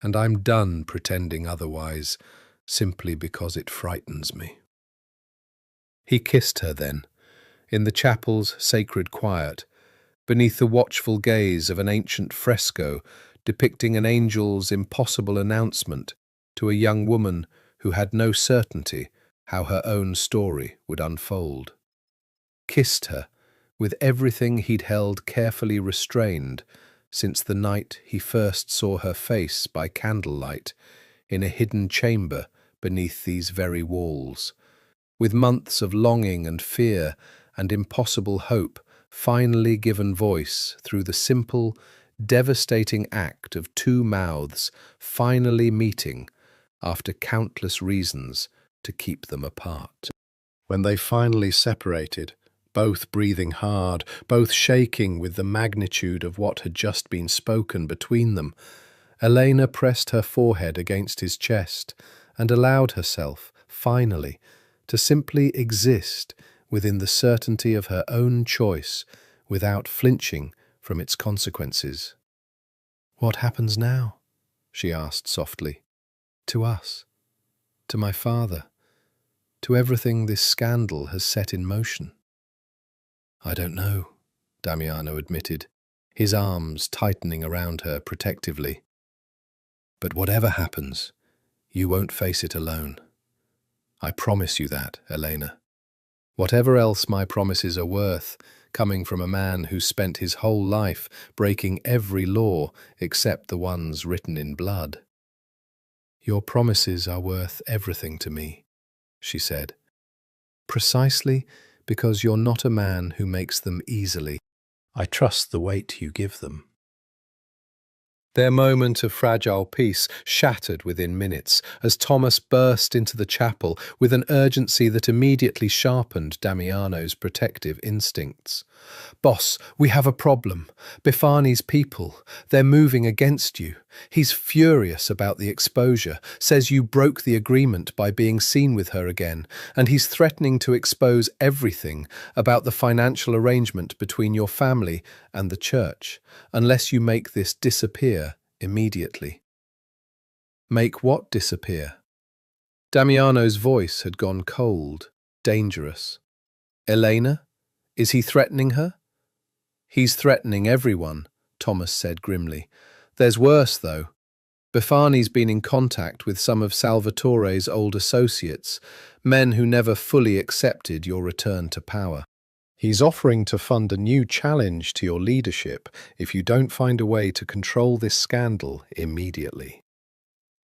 And I'm done pretending otherwise, simply because it frightens me." He kissed her then, in the chapel's sacred quiet, beneath the watchful gaze of an ancient fresco depicting an angel's impossible announcement to a young woman who had no certainty how her own story would unfold. Kissed her with everything he'd held carefully restrained since the night he first saw her face by candlelight in a hidden chamber beneath these very walls, with months of longing and fear and impossible hope finally given voice through the simple, devastating act of two mouths finally meeting after countless reasons to keep them apart. When they finally separated, both breathing hard, both shaking with the magnitude of what had just been spoken between them, Elena pressed her forehead against his chest and allowed herself, finally, to simply exist within the certainty of her own choice without flinching from its consequences. "What happens now?" she asked softly. "To us, to my father, to everything this scandal has set in motion?" "I don't know," Damiano admitted, his arms tightening around her protectively. "But whatever happens, you won't face it alone. I promise you that, Elena. Whatever else my promises are worth, coming from a man who spent his whole life breaking every law except the ones written in blood. Your promises are worth everything to me," she said, "precisely because you're not a man who makes them easily. I trust the weight you give them." Their moment of fragile peace shattered within minutes as Thomas burst into the chapel with an urgency that immediately sharpened Damiano's protective instincts. "Boss, we have a problem. Bifani's people, they're moving against you. He's furious about the exposure, says you broke the agreement by being seen with her again, and he's threatening to expose everything about the financial arrangement between your family and the church, unless you make this disappear immediately." "Make what disappear?" Damiano's voice had gone cold, dangerous. "Elena? Is he threatening her?" "He's threatening everyone," Thomas said grimly. "There's worse, though. Bifani's been in contact with some of Salvatore's old associates, men who never fully accepted your return to power. He's offering to fund a new challenge to your leadership if you don't find a way to control this scandal immediately."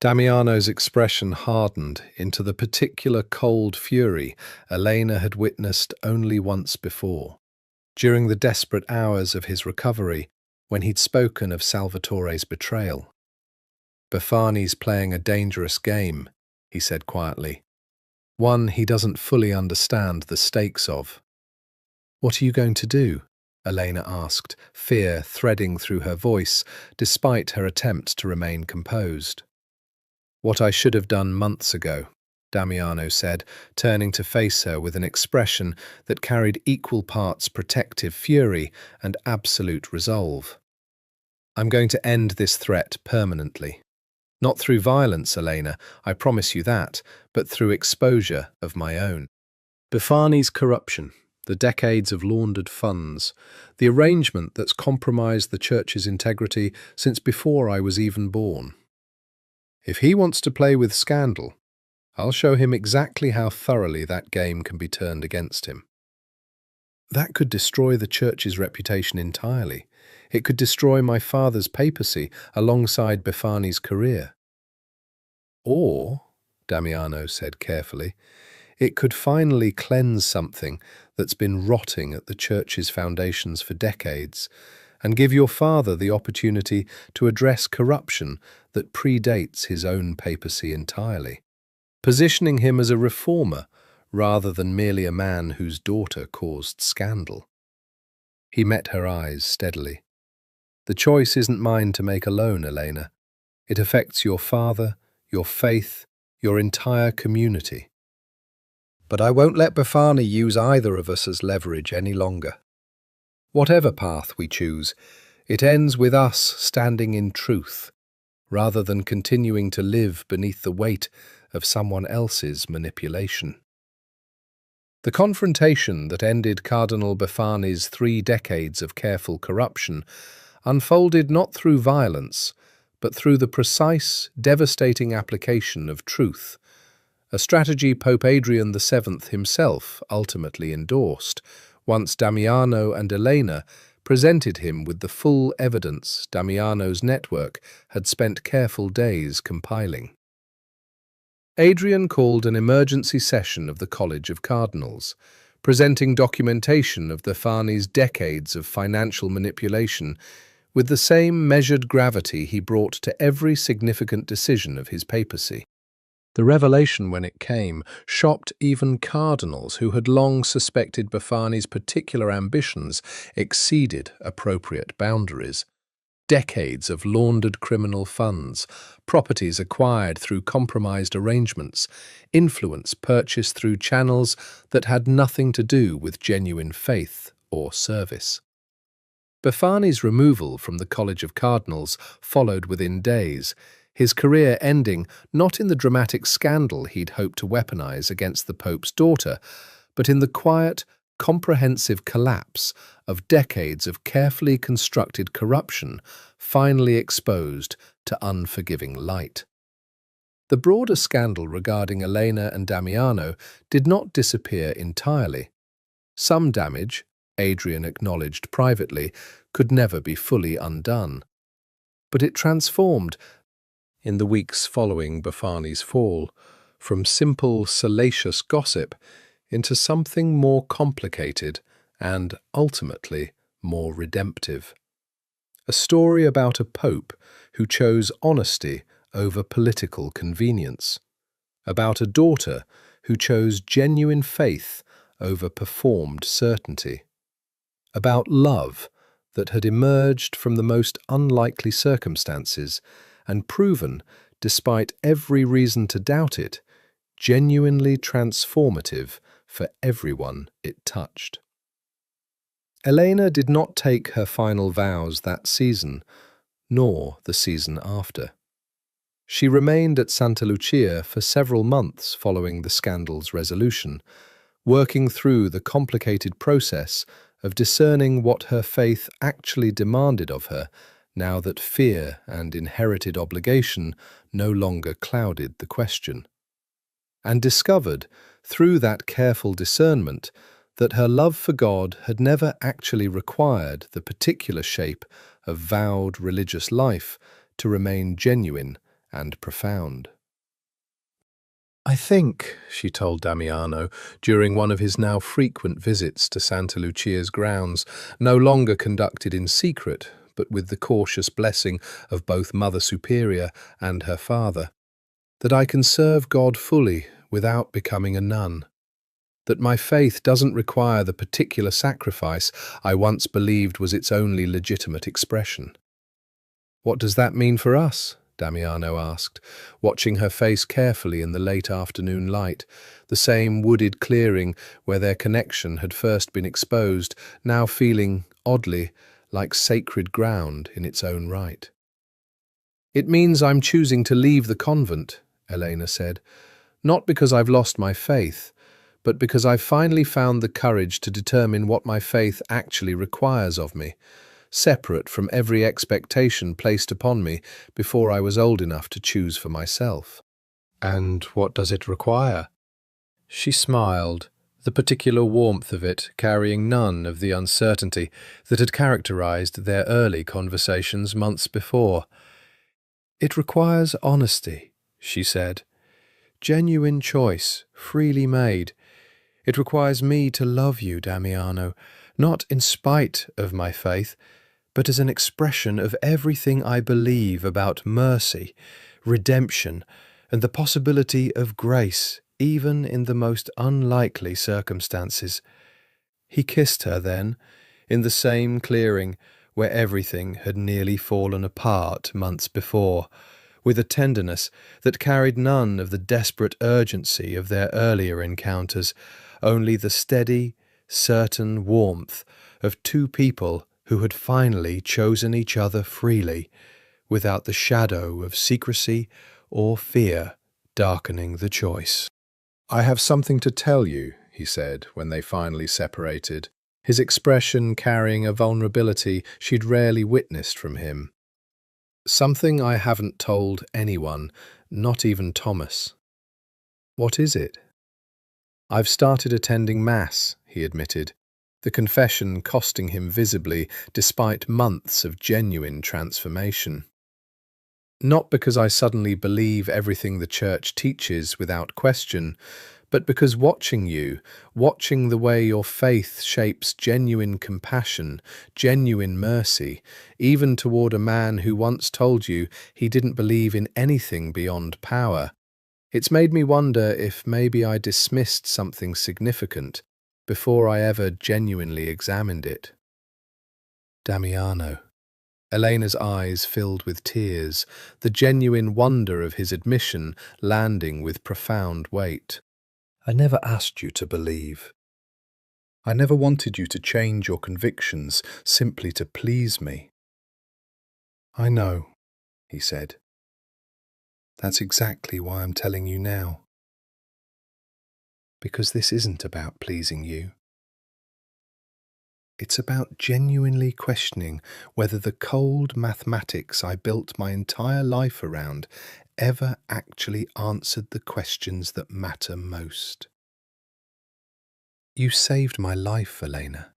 Damiano's expression hardened into the particular cold fury Elena had witnessed only once before, during the desperate hours of his recovery when he'd spoken of Salvatore's betrayal. "Bifani's playing a dangerous game," he said quietly. "One he doesn't fully understand the stakes of." "What are you going to do?" Elena asked, fear threading through her voice, despite her attempt to remain composed. "What I should have done months ago," Damiano said, turning to face her with an expression that carried equal parts protective fury and absolute resolve. "I'm going to end this threat permanently. Not through violence, Elena, I promise you that, but through exposure of my own. Bifani's corruption, the decades of laundered funds, the arrangement that's compromised the church's integrity since before I was even born. If he wants to play with scandal, I'll show him exactly how thoroughly that game can be turned against him. That could destroy the church's reputation entirely. It could destroy my father's papacy alongside Bifani's career. Or, Damiano said carefully, it could finally cleanse something that's been rotting at the church's foundations for decades, and give your father the opportunity to address corruption that predates his own papacy entirely, positioning him as a reformer rather than merely a man whose daughter caused scandal." He met her eyes steadily. "The choice isn't mine to make alone, Elena. It affects your father, your faith, your entire community. But I won't let Bifani use either of us as leverage any longer. Whatever path we choose, it ends with us standing in truth, rather than continuing to live beneath the weight of someone else's manipulation." The confrontation that ended Cardinal Bifani's 3 decades of careful corruption unfolded not through violence, but through the precise, devastating application of truth, a strategy Pope Adrian VII himself ultimately endorsed, once Damiano and Elena presented him with the full evidence Damiano's network had spent careful days compiling. Adrian called an emergency session of the College of Cardinals, presenting documentation of the Fani's decades of financial manipulation with the same measured gravity he brought to every significant decision of his papacy. The revelation, when it came, shocked even cardinals who had long suspected Bafani's particular ambitions exceeded appropriate boundaries. Decades of laundered criminal funds, properties acquired through compromised arrangements, influence purchased through channels that had nothing to do with genuine faith or service. Bafani's removal from the College of Cardinals followed within days, his career ending not in the dramatic scandal he'd hoped to weaponize against the Pope's daughter, but in the quiet, comprehensive collapse of decades of carefully constructed corruption finally exposed to unforgiving light. The broader scandal regarding Elena and Damiano did not disappear entirely. Some damage, Adrian acknowledged privately, could never be fully undone. But it transformed, in the weeks following Bafani's fall, from simple, salacious gossip into something more complicated and, ultimately, more redemptive. A story about a pope who chose honesty over political convenience. About a daughter who chose genuine faith over performed certainty. About love that had emerged from the most unlikely circumstances and proven, despite every reason to doubt it, genuinely transformative for everyone it touched. Elena did not take her final vows that season, nor the season after. She remained at Santa Lucia for several months following the scandal's resolution, working through the complicated process of discerning what her faith actually demanded of her now that fear and inherited obligation no longer clouded the question. And discovered, through that careful discernment, that her love for God had never actually required the particular shape of vowed religious life to remain genuine and profound. "I think," she told Damiano during one of his now frequent visits to Santa Lucia's grounds, no longer conducted in secret, but with the cautious blessing of both Mother Superior and her father, "that I can serve God fully without becoming a nun. That my faith doesn't require the particular sacrifice I once believed was its only legitimate expression." "What does that mean for us?" Damiano asked, watching her face carefully in the late afternoon light, the same wooded clearing where their connection had first been exposed, now feeling, oddly, like sacred ground in its own right. "It means I'm choosing to leave the convent," Elena said, "not because I've lost my faith, but because I've finally found the courage to determine what my faith actually requires of me, separate from every expectation placed upon me before I was old enough to choose for myself." "And what does it require?" She smiled, the particular warmth of it carrying none of the uncertainty that had characterized their early conversations months before. "It requires honesty," she said. "Genuine choice, freely made. It requires me to love you, Damiano, not in spite of my faith, but as an expression of everything I believe about mercy, redemption, and the possibility of grace, even in the most unlikely circumstances." He kissed her then, in the same clearing where everything had nearly fallen apart months before, with a tenderness that carried none of the desperate urgency of their earlier encounters, only the steady, certain warmth of two people who had finally chosen each other freely, without the shadow of secrecy or fear darkening the choice. "I have something to tell you," he said when they finally separated, his expression carrying a vulnerability she'd rarely witnessed from him. "Something I haven't told anyone, not even Thomas." "What is it?" "I've started attending Mass," he admitted, the confession costing him visibly despite months of genuine transformation. "Not because I suddenly believe everything the Church teaches without question, but because watching the way your faith shapes genuine compassion, genuine mercy, even toward a man who once told you he didn't believe in anything beyond power, it's made me wonder if maybe I dismissed something significant before I ever genuinely examined it. Damiano. Elena's eyes filled with tears, the genuine wonder of his admission landing with profound weight. I never asked you to believe. I never wanted you to change your convictions simply to please me. I know, he said. That's exactly why I'm telling you now. Because this isn't about pleasing you. It's about genuinely questioning whether the cold mathematics I built my entire life around ever actually answered the questions that matter most. You saved my life, Elena.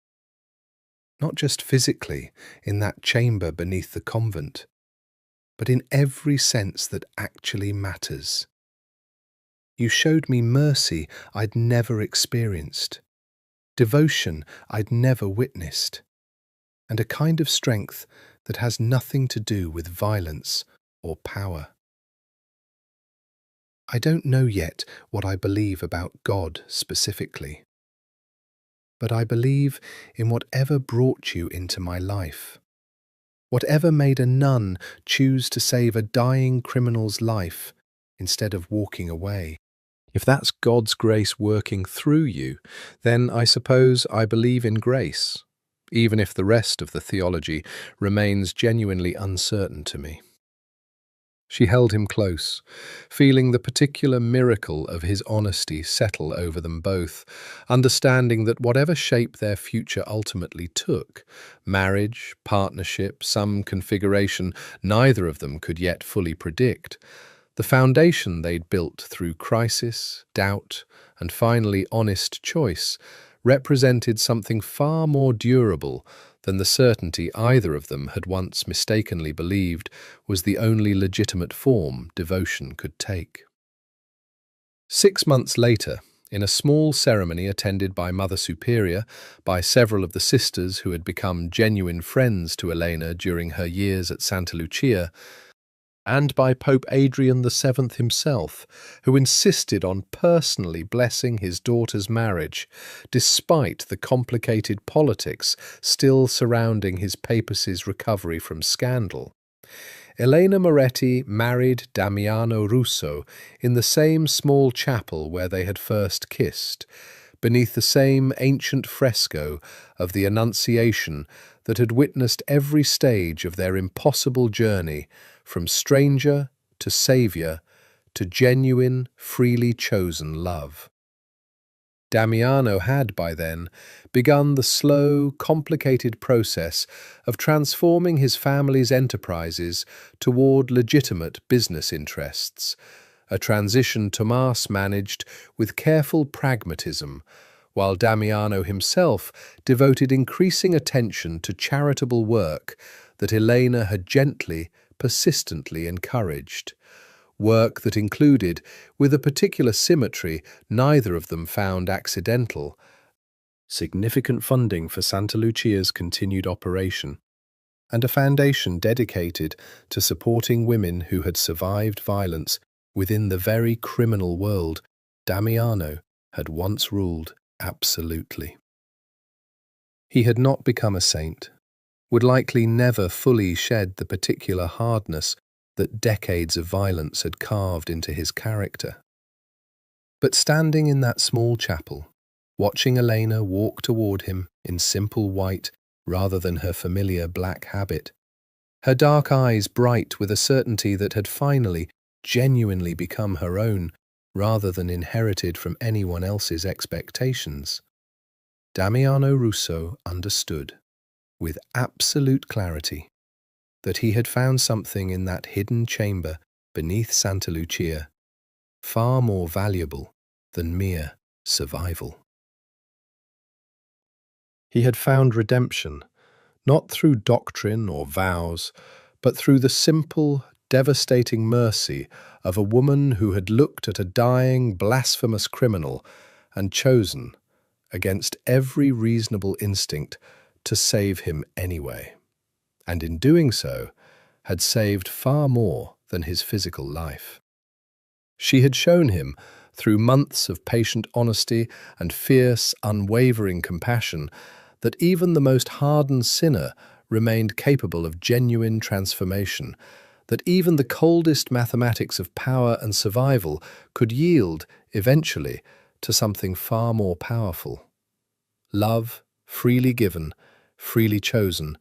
Not just physically, in that chamber beneath the convent, but in every sense that actually matters. You showed me mercy I'd never experienced, devotion I'd never witnessed, and a kind of strength that has nothing to do with violence or power. I don't know yet what I believe about God specifically, but I believe in whatever brought you into my life, whatever made a nun choose to save a dying criminal's life instead of walking away. If that's God's grace working through you, then I suppose I believe in grace, even if the rest of the theology remains genuinely uncertain to me. She held him close, feeling the particular miracle of his honesty settle over them both, understanding that whatever shape their future ultimately took, marriage, partnership, some configuration neither of them could yet fully predict, the foundation they'd built through crisis, doubt, and finally honest choice represented something far more durable than the certainty either of them had once mistakenly believed was the only legitimate form devotion could take. 6 months later, in a small ceremony attended by Mother Superior, by several of the sisters who had become genuine friends to Elena during her years at Santa Lucia, and by Pope Adrian VII himself, who insisted on personally blessing his daughter's marriage, despite the complicated politics still surrounding his papacy's recovery from scandal. Elena Moretti married Damiano Russo in the same small chapel where they had first kissed, beneath the same ancient fresco of the Annunciation that had witnessed every stage of their impossible journey from stranger to saviour to genuine, freely chosen love. Damiano had, by then, begun the slow, complicated process of transforming his family's enterprises toward legitimate business interests, a transition Tomas managed with careful pragmatism, while Damiano himself devoted increasing attention to charitable work that Elena had gently, persistently encouraged, work that included, with a particular symmetry neither of them found accidental, significant funding for Santa Lucia's continued operation, and a foundation dedicated to supporting women who had survived violence within the very criminal world Damiano had once ruled absolutely. He had not become a saint, would likely never fully shed the particular hardness that decades of violence had carved into his character. But standing in that small chapel, watching Elena walk toward him in simple white rather than her familiar black habit, her dark eyes bright with a certainty that had finally, genuinely become her own rather than inherited from anyone else's expectations, Damiano Russo understood, with absolute clarity, that he had found something in that hidden chamber beneath Santa Lucia far more valuable than mere survival. He had found redemption, not through doctrine or vows, but through the simple, devastating mercy of a woman who had looked at a dying, blasphemous criminal and chosen, against every reasonable instinct, to save him anyway, and in doing so, had saved far more than his physical life. She had shown him, through months of patient honesty and fierce, unwavering compassion, that even the most hardened sinner remained capable of genuine transformation, that even the coldest mathematics of power and survival could yield, eventually, to something far more powerful. Love, freely given, freely chosen,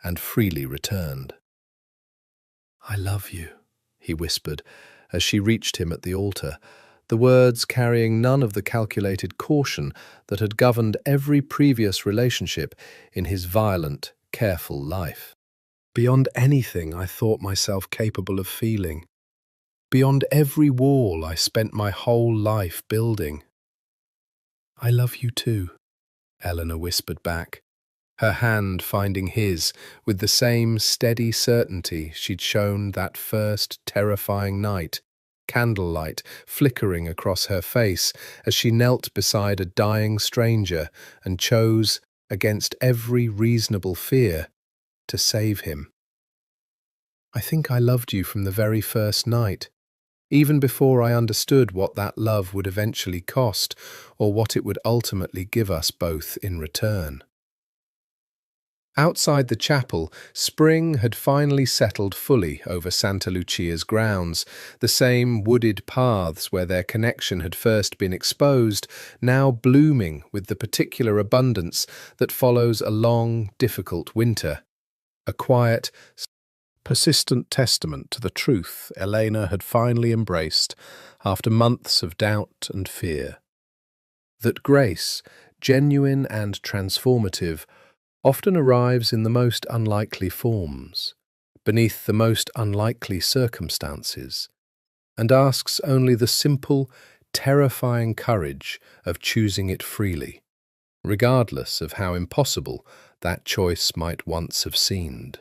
and freely returned. "I love you," he whispered, as she reached him at the altar, the words carrying none of the calculated caution that had governed every previous relationship in his violent, careful life. "Beyond anything I thought myself capable of feeling. Beyond every wall I spent my whole life building." "I love you too," Eleanor whispered back, her hand finding his with the same steady certainty she'd shown that first terrifying night, candlelight flickering across her face as she knelt beside a dying stranger and chose, against every reasonable fear, to save him. "I think I loved you from the very first night, even before I understood what that love would eventually cost or what it would ultimately give us both in return." Outside the chapel, spring had finally settled fully over Santa Lucia's grounds, the same wooded paths where their connection had first been exposed, now blooming with the particular abundance that follows a long, difficult winter. A quiet, persistent testament to the truth Elena had finally embraced after months of doubt and fear. That grace, genuine and transformative, often arrives in the most unlikely forms, beneath the most unlikely circumstances, and asks only the simple, terrifying courage of choosing it freely, regardless of how impossible that choice might once have seemed.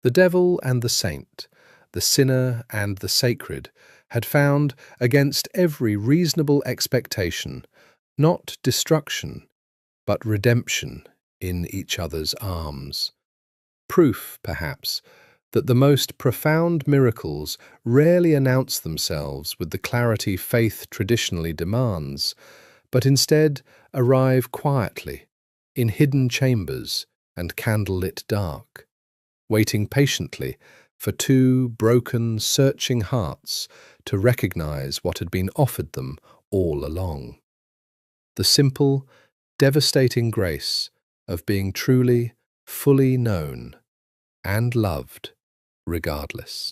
The devil and the saint, the sinner and the sacred, had found, against every reasonable expectation, not destruction, but redemption in each other's arms. Proof, perhaps, that the most profound miracles rarely announce themselves with the clarity faith traditionally demands, but instead arrive quietly, in hidden chambers and candlelit dark, waiting patiently for two broken, searching hearts to recognize what had been offered them all along. The simple, devastating grace of being truly, fully known and loved regardless.